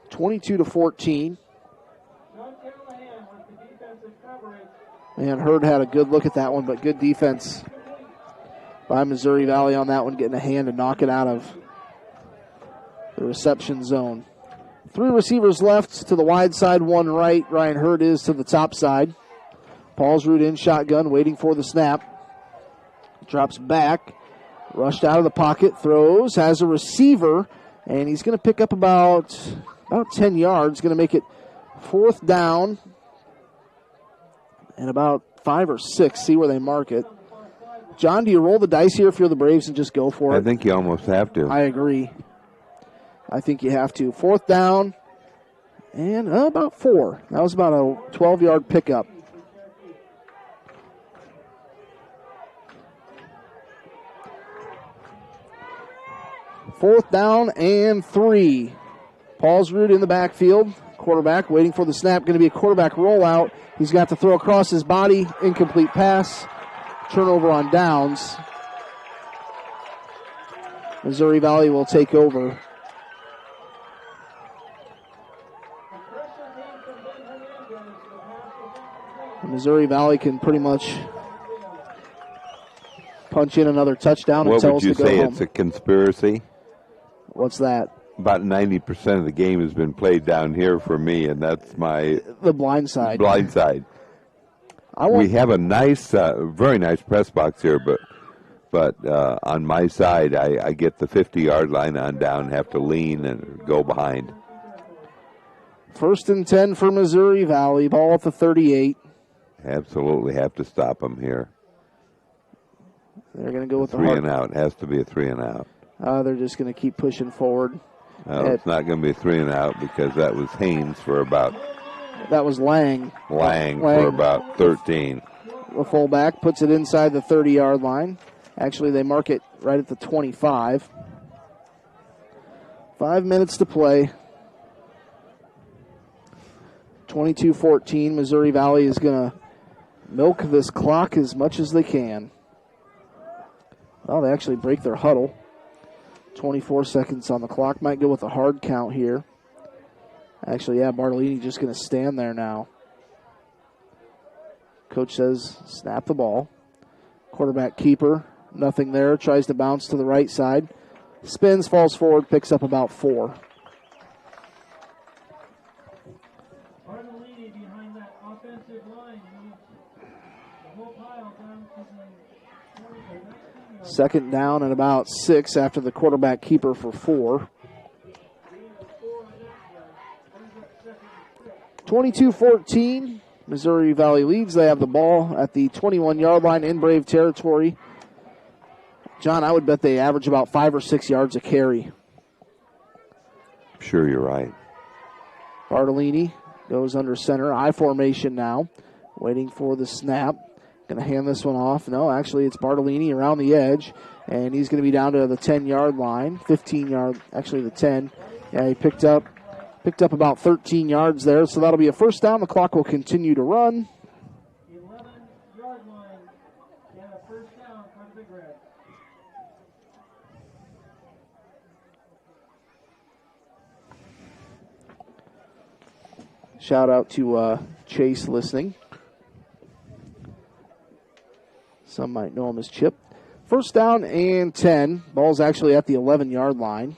22-14. And Hurd had a good look at that one, but good defense by Missouri Valley on that one, getting a hand to knock it out of the reception zone. 3 receivers left to the wide side, 1 right. Ryan Hurd is to the top side. Paulsrud in shotgun, waiting for the snap. Drops back, rushed out of the pocket, throws, has a receiver, and he's going to pick up about 10 yards. Going to make it 4th down and about 5 or 6. See where they mark it. John, do you roll the dice here if you're the Braves and just go for it? I think you almost have to. I agree. I think you have to. 4th down and about 4. That was about a 12-yard pickup. Fourth down and 3. Paulsrud in the backfield. Quarterback waiting for the snap. Going to be a quarterback rollout. He's got to throw across his body. Incomplete pass. Turnover on downs. Missouri Valley will take over. Missouri Valley can pretty much punch in another touchdown and tell us to go home. What would you say? It's a conspiracy? What's that? About 90% of the game has been played down here for me, and that's the blind side. Blind side. We have a nice, very nice press box here, but on my side, I get the 50-yard line on down, have to lean and go behind. 1st and 10 for Missouri Valley. Ball at the 38. Absolutely have to stop them here. They're going to go with the 3 and out. It has to be a 3 and out. They're just going to keep pushing forward. It's not going to be a 3 and out because that was Haynes for about... That was Lang. Lang for about 13. The fullback puts it inside the 30-yard line. Actually, they mark it right at the 25. 5 minutes to play. 22-14. Missouri Valley is going to milk this clock as much as they can. Well, they actually break their huddle. 24 seconds on the clock. Might go with a hard count here. Actually, yeah, Bartolini just going to stand there now. Coach says, snap the ball. Quarterback keeper, nothing there. Tries to bounce to the right side. Spins, falls forward, picks up about 4. Bartolini behind that offensive line. The whole pile down to the 2nd down and about 6 after the quarterback keeper for 4. 22-14. Missouri Valley leads. They have the ball at the 21-yard line in Brave territory. John, I would bet they average about 5 or 6 yards a carry. Sure, you're right. Bartolini goes under center. I formation now. Waiting for the snap. Going to hand this one off. No, actually it's Bartolini around the edge. And he's going to be down to the 10-yard line. 15-yard, actually the 10. Yeah, he picked up Picked up about 13 yards there, so that'll be a first down. The clock will continue to run. 11-yard line and a first down for the Big Red. Shout out to Chase listening. Some might know him as Chip. First down and 10. Ball's actually at the 11-yard line.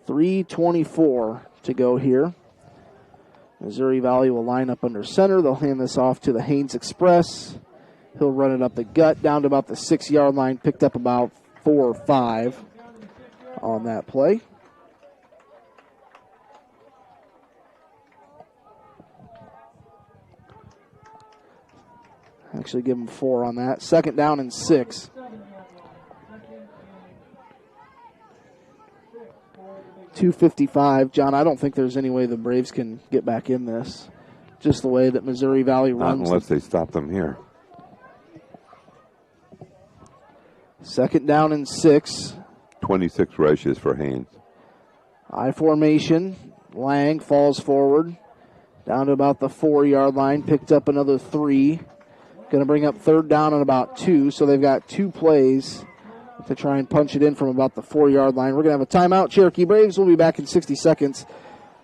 3:24 to go here. Missouri Valley will line up under center. They'll hand this off to the Haynes Express. He'll run it up the gut down to about the 6-yard line. Picked up about 4 or 5 on that play. Actually give him 4 on that. Second down and 6. .255. John, I don't think there's any way the Braves can get back in this. Just the way that Missouri Valley runs. Not unless they stop them here. Second down and 6. 26 rushes for Haynes. I formation. Lang falls forward. Down to about the 4-yard line. Picked up another 3. Going to bring up third down and about 2. So they've got 2 plays to try and punch it in from about the 4-yard line. We're going to have a timeout. Cherokee Braves will be back in 60 seconds.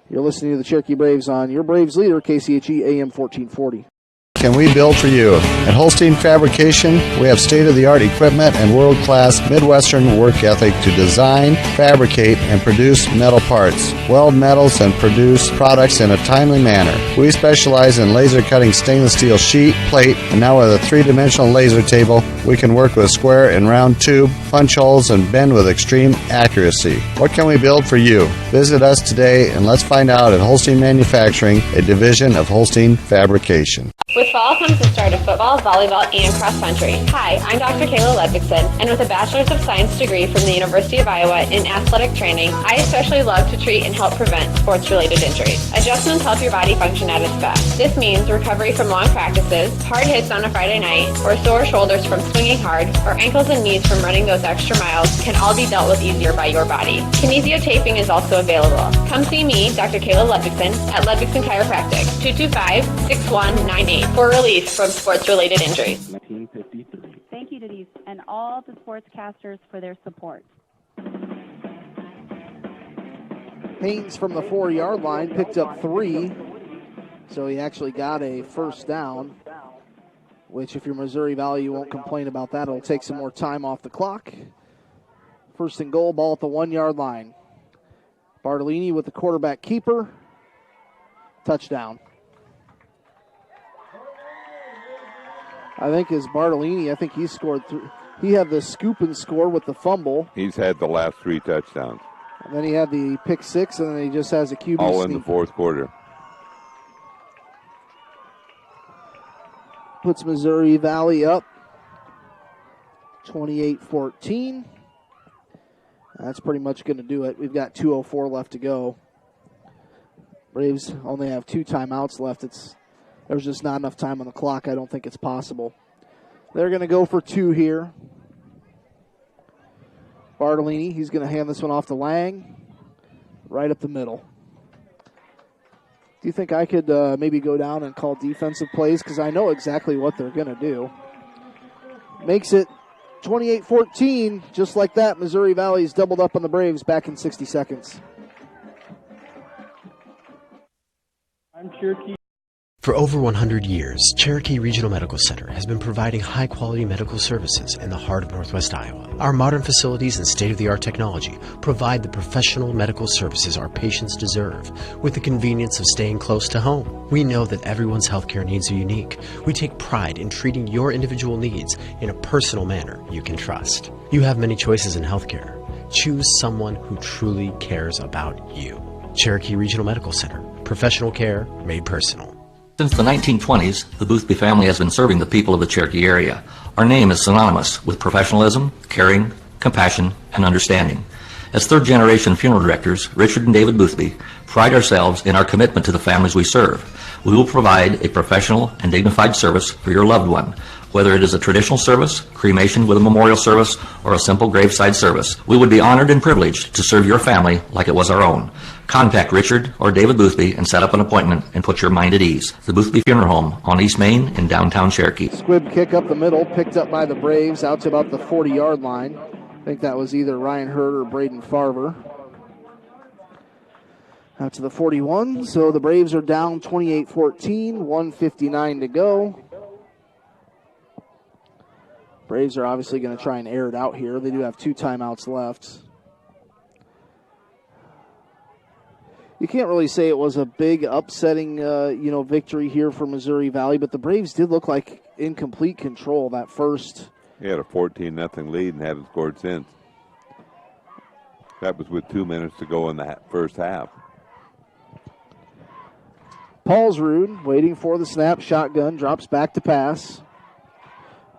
You're listening to the Cherokee Braves on your Braves leader, KCHE AM 1440. Can we build for you? At Holstein Fabrication, we have state-of-the-art equipment and world-class Midwestern work ethic to design, fabricate, and produce metal parts, weld metals, and produce products in a timely manner. We specialize in laser cutting stainless steel sheet, plate, and now with a 3-dimensional laser table, we can work with square and round tube, punch holes, and bend with extreme accuracy. What can we build for you? Visit us today and let's find out at Holstein Manufacturing, a division of Holstein Fabrication. With fall comes the start of football, volleyball, and cross country. Hi, I'm Dr. Kayla Ludvigson, and with a Bachelor's of Science degree from the University of Iowa in athletic training, I especially love to treat and help prevent sports-related injuries. Adjustments help your body function at its best. This means recovery from long practices, hard hits on a Friday night, or sore shoulders from swinging hard, or ankles and knees from running those extra miles can all be dealt with easier by your body. Kinesiotaping is also available. Come see me, Dr. Kayla Ludvigson, at Ludvigson Chiropractic, 225-6198. For relief from sports-related injuries. 1953. Thank you to these and all the sportscasters for their support. Haynes from the 4-yard line picked up 3, so he actually got a first down, which if you're Missouri Valley, you won't complain about that. It'll take some more time off the clock. First and goal, ball at the 1-yard line. Bartolini with the quarterback keeper. Touchdown. I think is Bartolini. I think he scored. He had the scoop and score with the fumble. He's had the last 3 touchdowns. And then he had the pick 6, and then he just has a QB all sneak. in the fourth quarter. Puts Missouri Valley up 28-14. That's pretty much going to do it. We've got 2:04 left to go. Braves only have 2 timeouts left. There's just not enough time on the clock. I don't think it's possible. They're going to go for 2 here. Bartolini, he's going to hand this one off to Lang. Right up the middle. Do you think I could maybe go down and call defensive plays? Because I know exactly what they're going to do. Makes it 28-14. Just like that, Missouri Valley's doubled up on the Braves back in 60 seconds. I'm Cherokee. For over 100 years, Cherokee Regional Medical Center has been providing high-quality medical services in the heart of Northwest Iowa. Our modern facilities and state-of-the-art technology provide the professional medical services our patients deserve with the convenience of staying close to home. We know that everyone's healthcare needs are unique. We take pride in treating your individual needs in a personal manner you can trust. You have many choices in healthcare. Choose someone who truly cares about you. Cherokee Regional Medical Center. Professional care made personal. Since the 1920s, the Boothby family has been serving the people of the Cherokee area. Our name is synonymous with professionalism, caring, compassion, and understanding. As third-generation funeral directors, Richard and David Boothby pride ourselves in our commitment to the families we serve. We will provide a professional and dignified service for your loved one. Whether it is a traditional service, cremation with a memorial service, or a simple graveside service, we would be honored and privileged to serve your family like it was our own. Contact Richard or David Boothby and set up an appointment and put your mind at ease. The Boothby Funeral Home on East Main in downtown Cherokee. Squib kick up the middle, picked up by the Braves out to about the 40-yard line. I think that was either Ryan Hurd or Braden Farver. Out to the 41, so the Braves are down 28-14, 1:59 to go. Braves are obviously going to try and air it out here. They do have 2 timeouts left. You can't really say it was a big upsetting, victory here for Missouri Valley, but the Braves did look like in complete control that first. He had a 14-0 lead and haven't scored since. That was with 2 minutes to go in the first half. Paulsrud waiting for the snap, shotgun, drops back to pass.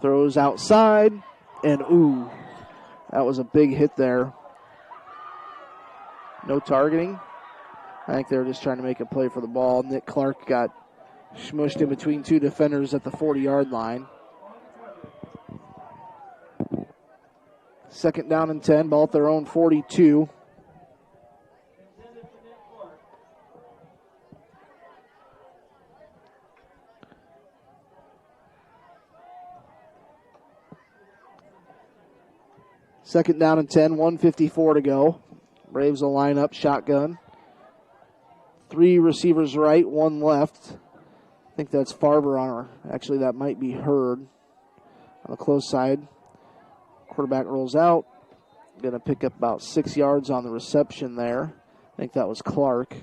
Throws outside, and ooh, that was a big hit there. No targeting. I think they were just trying to make a play for the ball. Nick Clark got smushed in between 2 defenders at the 40-yard line. 2nd down and 10, ball at their own 42. Second down and 10, 1:54 to go. Braves will line up, shotgun. 3 receivers right, 1 left. I think that's Farber on her. Actually, that might be Hurd on the close side. Quarterback rolls out. Going to pick up about 6 yards on the reception there. I think that was Clark.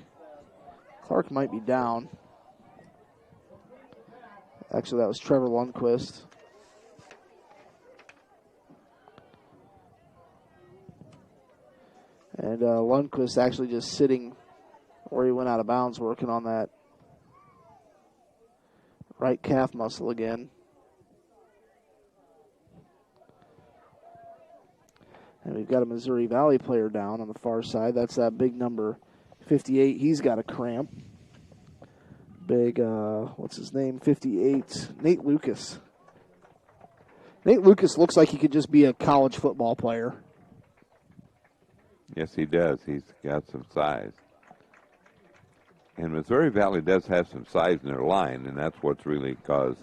Clark might be down. Actually, that was Trevor Lundquist. And Lundquist actually just sitting where he went out of bounds, working on that right calf muscle again. And we've got a Missouri Valley player down on the far side. That's that big number 58. He's got a cramp. Big, what's his name? 58. Nate Lucas. Nate Lucas looks like he could just be a college football player. Yes, he does. He's got some size. And Missouri Valley does have some size in their line, and that's what's really caused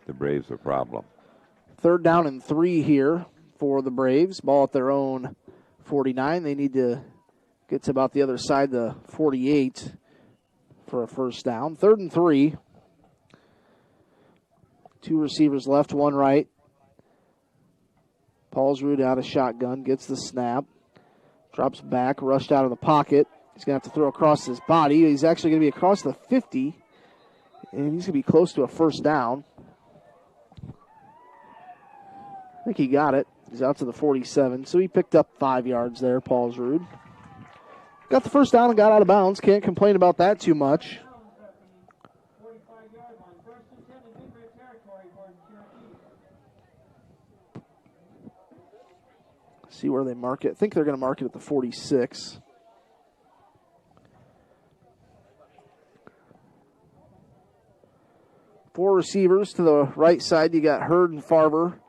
the Braves a problem. 3rd down and 3 here for the Braves. Ball at their own 49. They need to get to about the other side, the 48, for a first down. 3rd and 3. 2 receivers left, 1 right. Paulsrud out of shotgun, gets the snap. Drops back, rushed out of the pocket. He's going to have to throw across his body. He's actually going to be across the 50, and he's going to be close to a first down. I think he got it. He's out to the 47, so he picked up 5 yards there, Paulsrud. Got the first down and got out of bounds. Can't complain about that too much. See where they mark it. I think they're going to mark it at the 46. Four receivers to the right side. You got Hurd and Farber.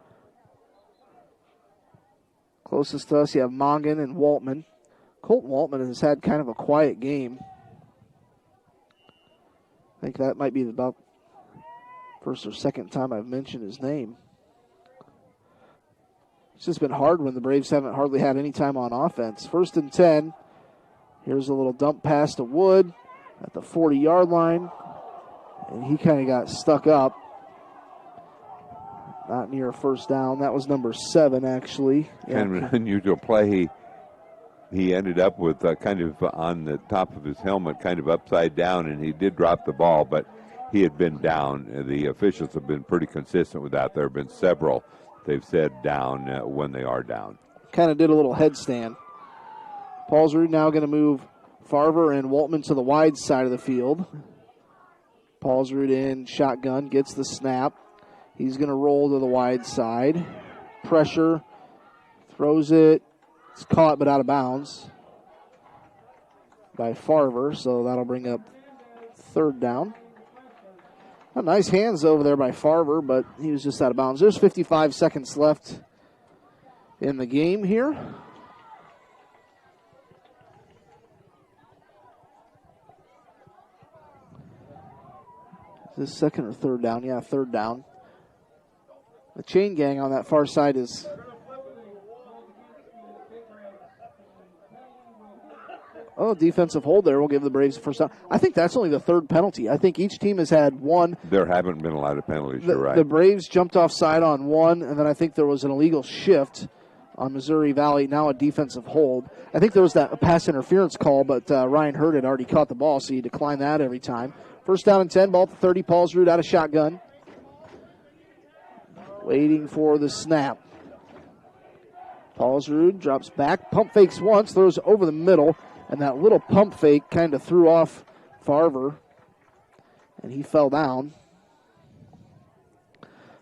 Closest to us, you have Mongan and Waltman. Colton Waltman has had kind of a quiet game. I think that might be about first or second time I've mentioned his name. It's just been hard when the Braves haven't hardly had any time on offense. 1st and 10. Here's a little dump pass to Wood at the 40-yard line. And he kind of got stuck up. Not near a first down. That was number 7, actually. Kind of an unusual play. He ended up with kind of on the top of his helmet, kind of upside down, and he did drop the ball, but he had been down. The officials have been pretty consistent with that. There have been several they've said down when they are down. Kind of did a little headstand. Paulsrud now going to move Farber and Waltman to the wide side of the field. Paulsrud in shotgun, gets the snap. He's going to roll to the wide side. Pressure, throws it, It's caught but out of bounds by Farver, so that'll bring up third down. Nice hands over there by Farver, but he was just out of bounds. There's 55 seconds left in the game here. Is this second or third down? Yeah, third down. The chain gang on that far side is... Oh, defensive hold there will give the Braves the first down. I think that's only the third penalty. I think each team has had one. There haven't been a lot of penalties, you're right. The Braves jumped offside on one, and then I think there was an illegal shift on Missouri Valley, now a defensive hold. I think there was that pass interference call, but Ryan Hurd had already caught the ball, so you decline that every time. First down and 10, ball at the 30. Paulsrud out of shotgun. Waiting for the snap. Paulsrud drops back, pump fakes once, throws over the middle. And that little pump fake kind of threw off Farver, and he fell down.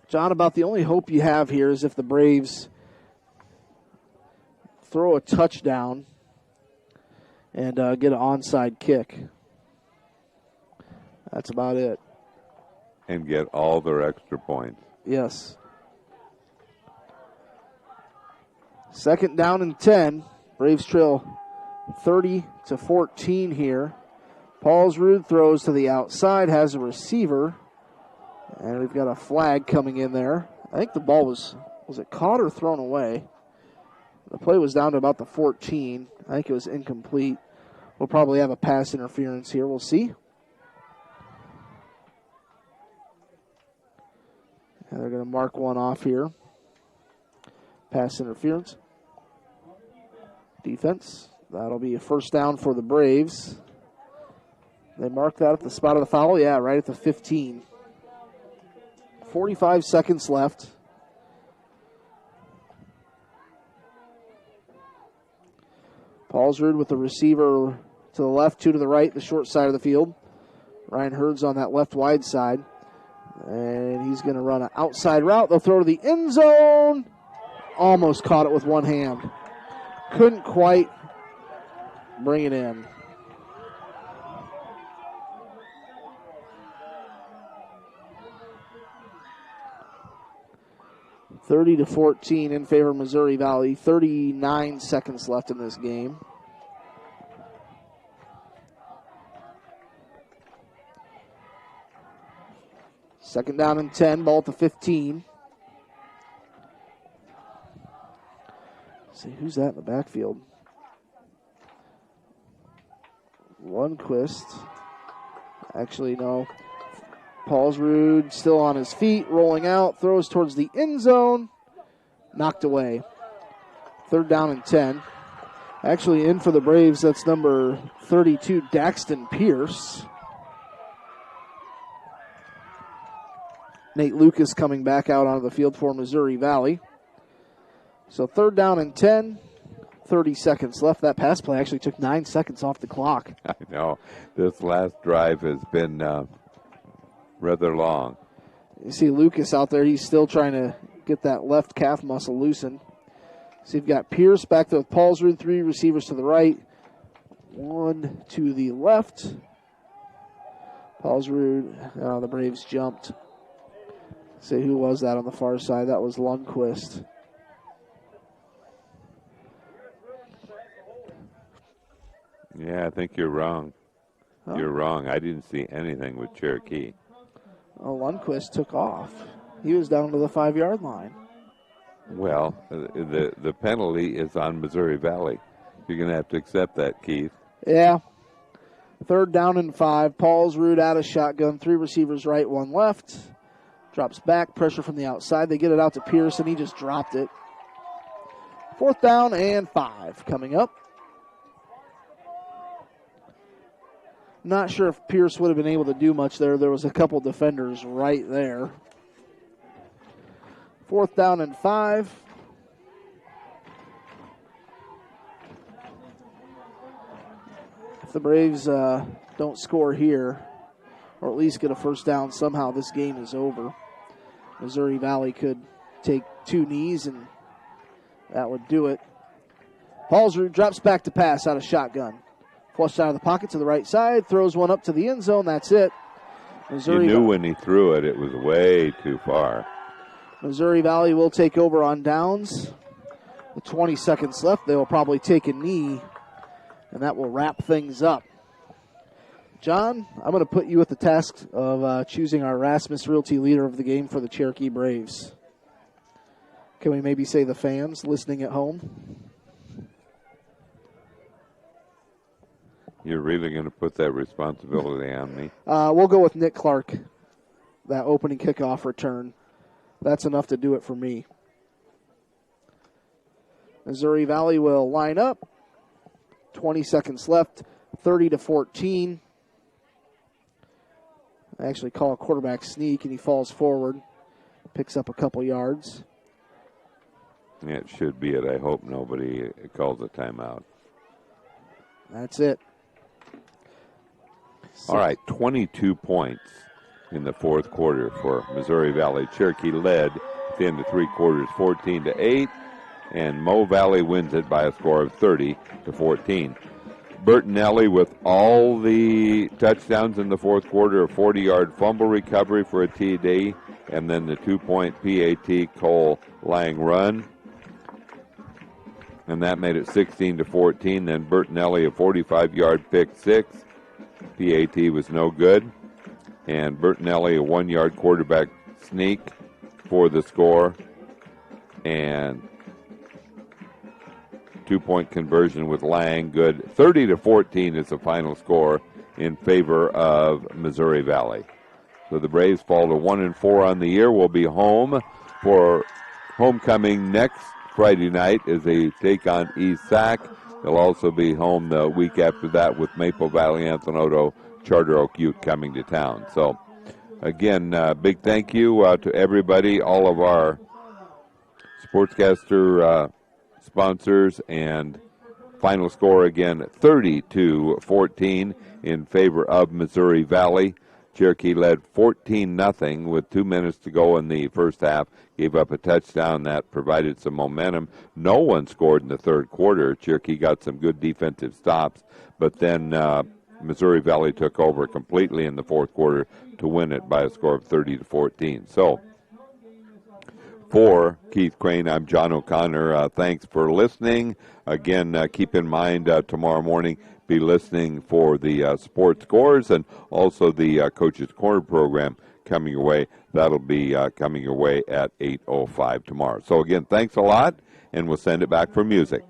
John, about the only hope you have here is if the Braves throw a touchdown and get an onside kick. That's about it. And get all their extra points. Yes. Second down and 10. Braves trail 30-14 here. Paulsrud throws to the outside, has a receiver, and we've got a flag coming in there. I think the ball was it caught or thrown away? The play was down to about the 14. I think it was incomplete. We'll probably have a pass interference here. We'll see. And they're going to mark one off here. Pass interference. Defense. That'll be a first down for the Braves. They mark that at the spot of the foul. Yeah, right at the 15. 45 seconds left. Paulsrud with the receiver to the left, two to the right, the short side of the field. Ryan Hurd's on that left wide side. And he's going to run an outside route. They'll throw to the end zone. Almost caught it with one hand. Couldn't quite bring it in. (30-14) in favor of Missouri Valley. 39 seconds left in this game. Second down and 10, ball at the 15. Let's see, who's that in the backfield? Lundquist. Actually, no. Paulsrud still on his feet, rolling out, throws towards the end zone. Knocked away. Third down and 10. Actually in for the Braves, that's number 32, Daxton Pierce. Nate Lucas coming back out onto the field for Missouri Valley. So third down and 10, 30 seconds left. That pass play actually took 9 seconds off the clock. I know. This last drive has been rather long. You see Lucas out there. He's still trying to get that left calf muscle loosened. So you've got Pierce back there with Paulsrud, three receivers to the right, one to the left. Paulsrud, the Braves jumped. See, who was that on the far side? That was Lundquist. Yeah, I think you're wrong. Huh? You're wrong. I didn't see anything with Cherokee. Oh, Lundquist took off. He was down to the 5-yard line. Well, the penalty is on Missouri Valley. You're going to have to accept that, Keith. Yeah. Third down and 5. Paulsrud out of shotgun. Three receivers right, one left. Drops back, pressure from the outside. They get it out to Pierce, and he just dropped it. Fourth down and 5 coming up. Not sure if Pierce would have been able to do much there. There was a couple defenders right there. Fourth down and 5. If the Braves don't score here, or at least get a first down, somehow this game is over. Missouri Valley could take 2 knees, and that would do it. Halsrud drops back to pass out of shotgun. Flushed out of the pocket to the right side, throws one up to the end zone. That's it. Missouri You knew when he threw it, it was way too far. Missouri Valley will take over on downs. With 20 seconds left, they will probably take a knee, and that will wrap things up. John, I'm going to put you at the task of choosing our Rasmus Realty leader of the game for the Cherokee Braves. Can we maybe say the fans listening at home? You're really going to put that responsibility on me? We'll go with Nick Clark, that opening kickoff return. That's enough to do it for me. Missouri Valley will line up. 20 seconds left, 30-14. I actually call a quarterback sneak, and he falls forward, picks up a couple yards. Yeah, it should be it. I hope nobody calls a timeout. That's it. All right, 22 points in the fourth quarter for Missouri Valley. Cherokee led at the end of three quarters, 14-8, and Mo Valley wins it by a score of 30-14. Bertinelli with all the touchdowns in the fourth quarter, a 40-yard fumble recovery for a TD, and then the 2-point PAT Cole Lang run. And that made it 16-14. Then Bertinelli, a 45-yard pick six. PAT was no good. And Bertinelli, a 1-yard quarterback sneak for the score. And 2-point conversion with Lang, good. 30-14 is the final score in favor of Missouri Valley. So the Braves fall to 1-4 on the year. Will be home for homecoming next Friday night as they take on East Sac. They'll also be home the week after that with Maple Valley Anthony Charter Oak Ute coming to town. So, again, big thank you to everybody, all of our sportscaster sponsors, and final score again 30-14 in favor of Missouri Valley. Cherokee led 14-0 with 2 minutes to go in the first half. Gave up a touchdown that provided some momentum. No one scored in the third quarter. Cherokee got some good defensive stops, but then Missouri Valley took over completely in the fourth quarter to win it by a score of 30-14. So, for Keith Crane, I'm John O'Connor. Thanks for listening. Again, keep in mind tomorrow morning, be listening for the sports scores and also the Coach's Corner program coming your way. That'll be coming your way at 8:05 tomorrow. So, again, thanks a lot, and we'll send it back for music.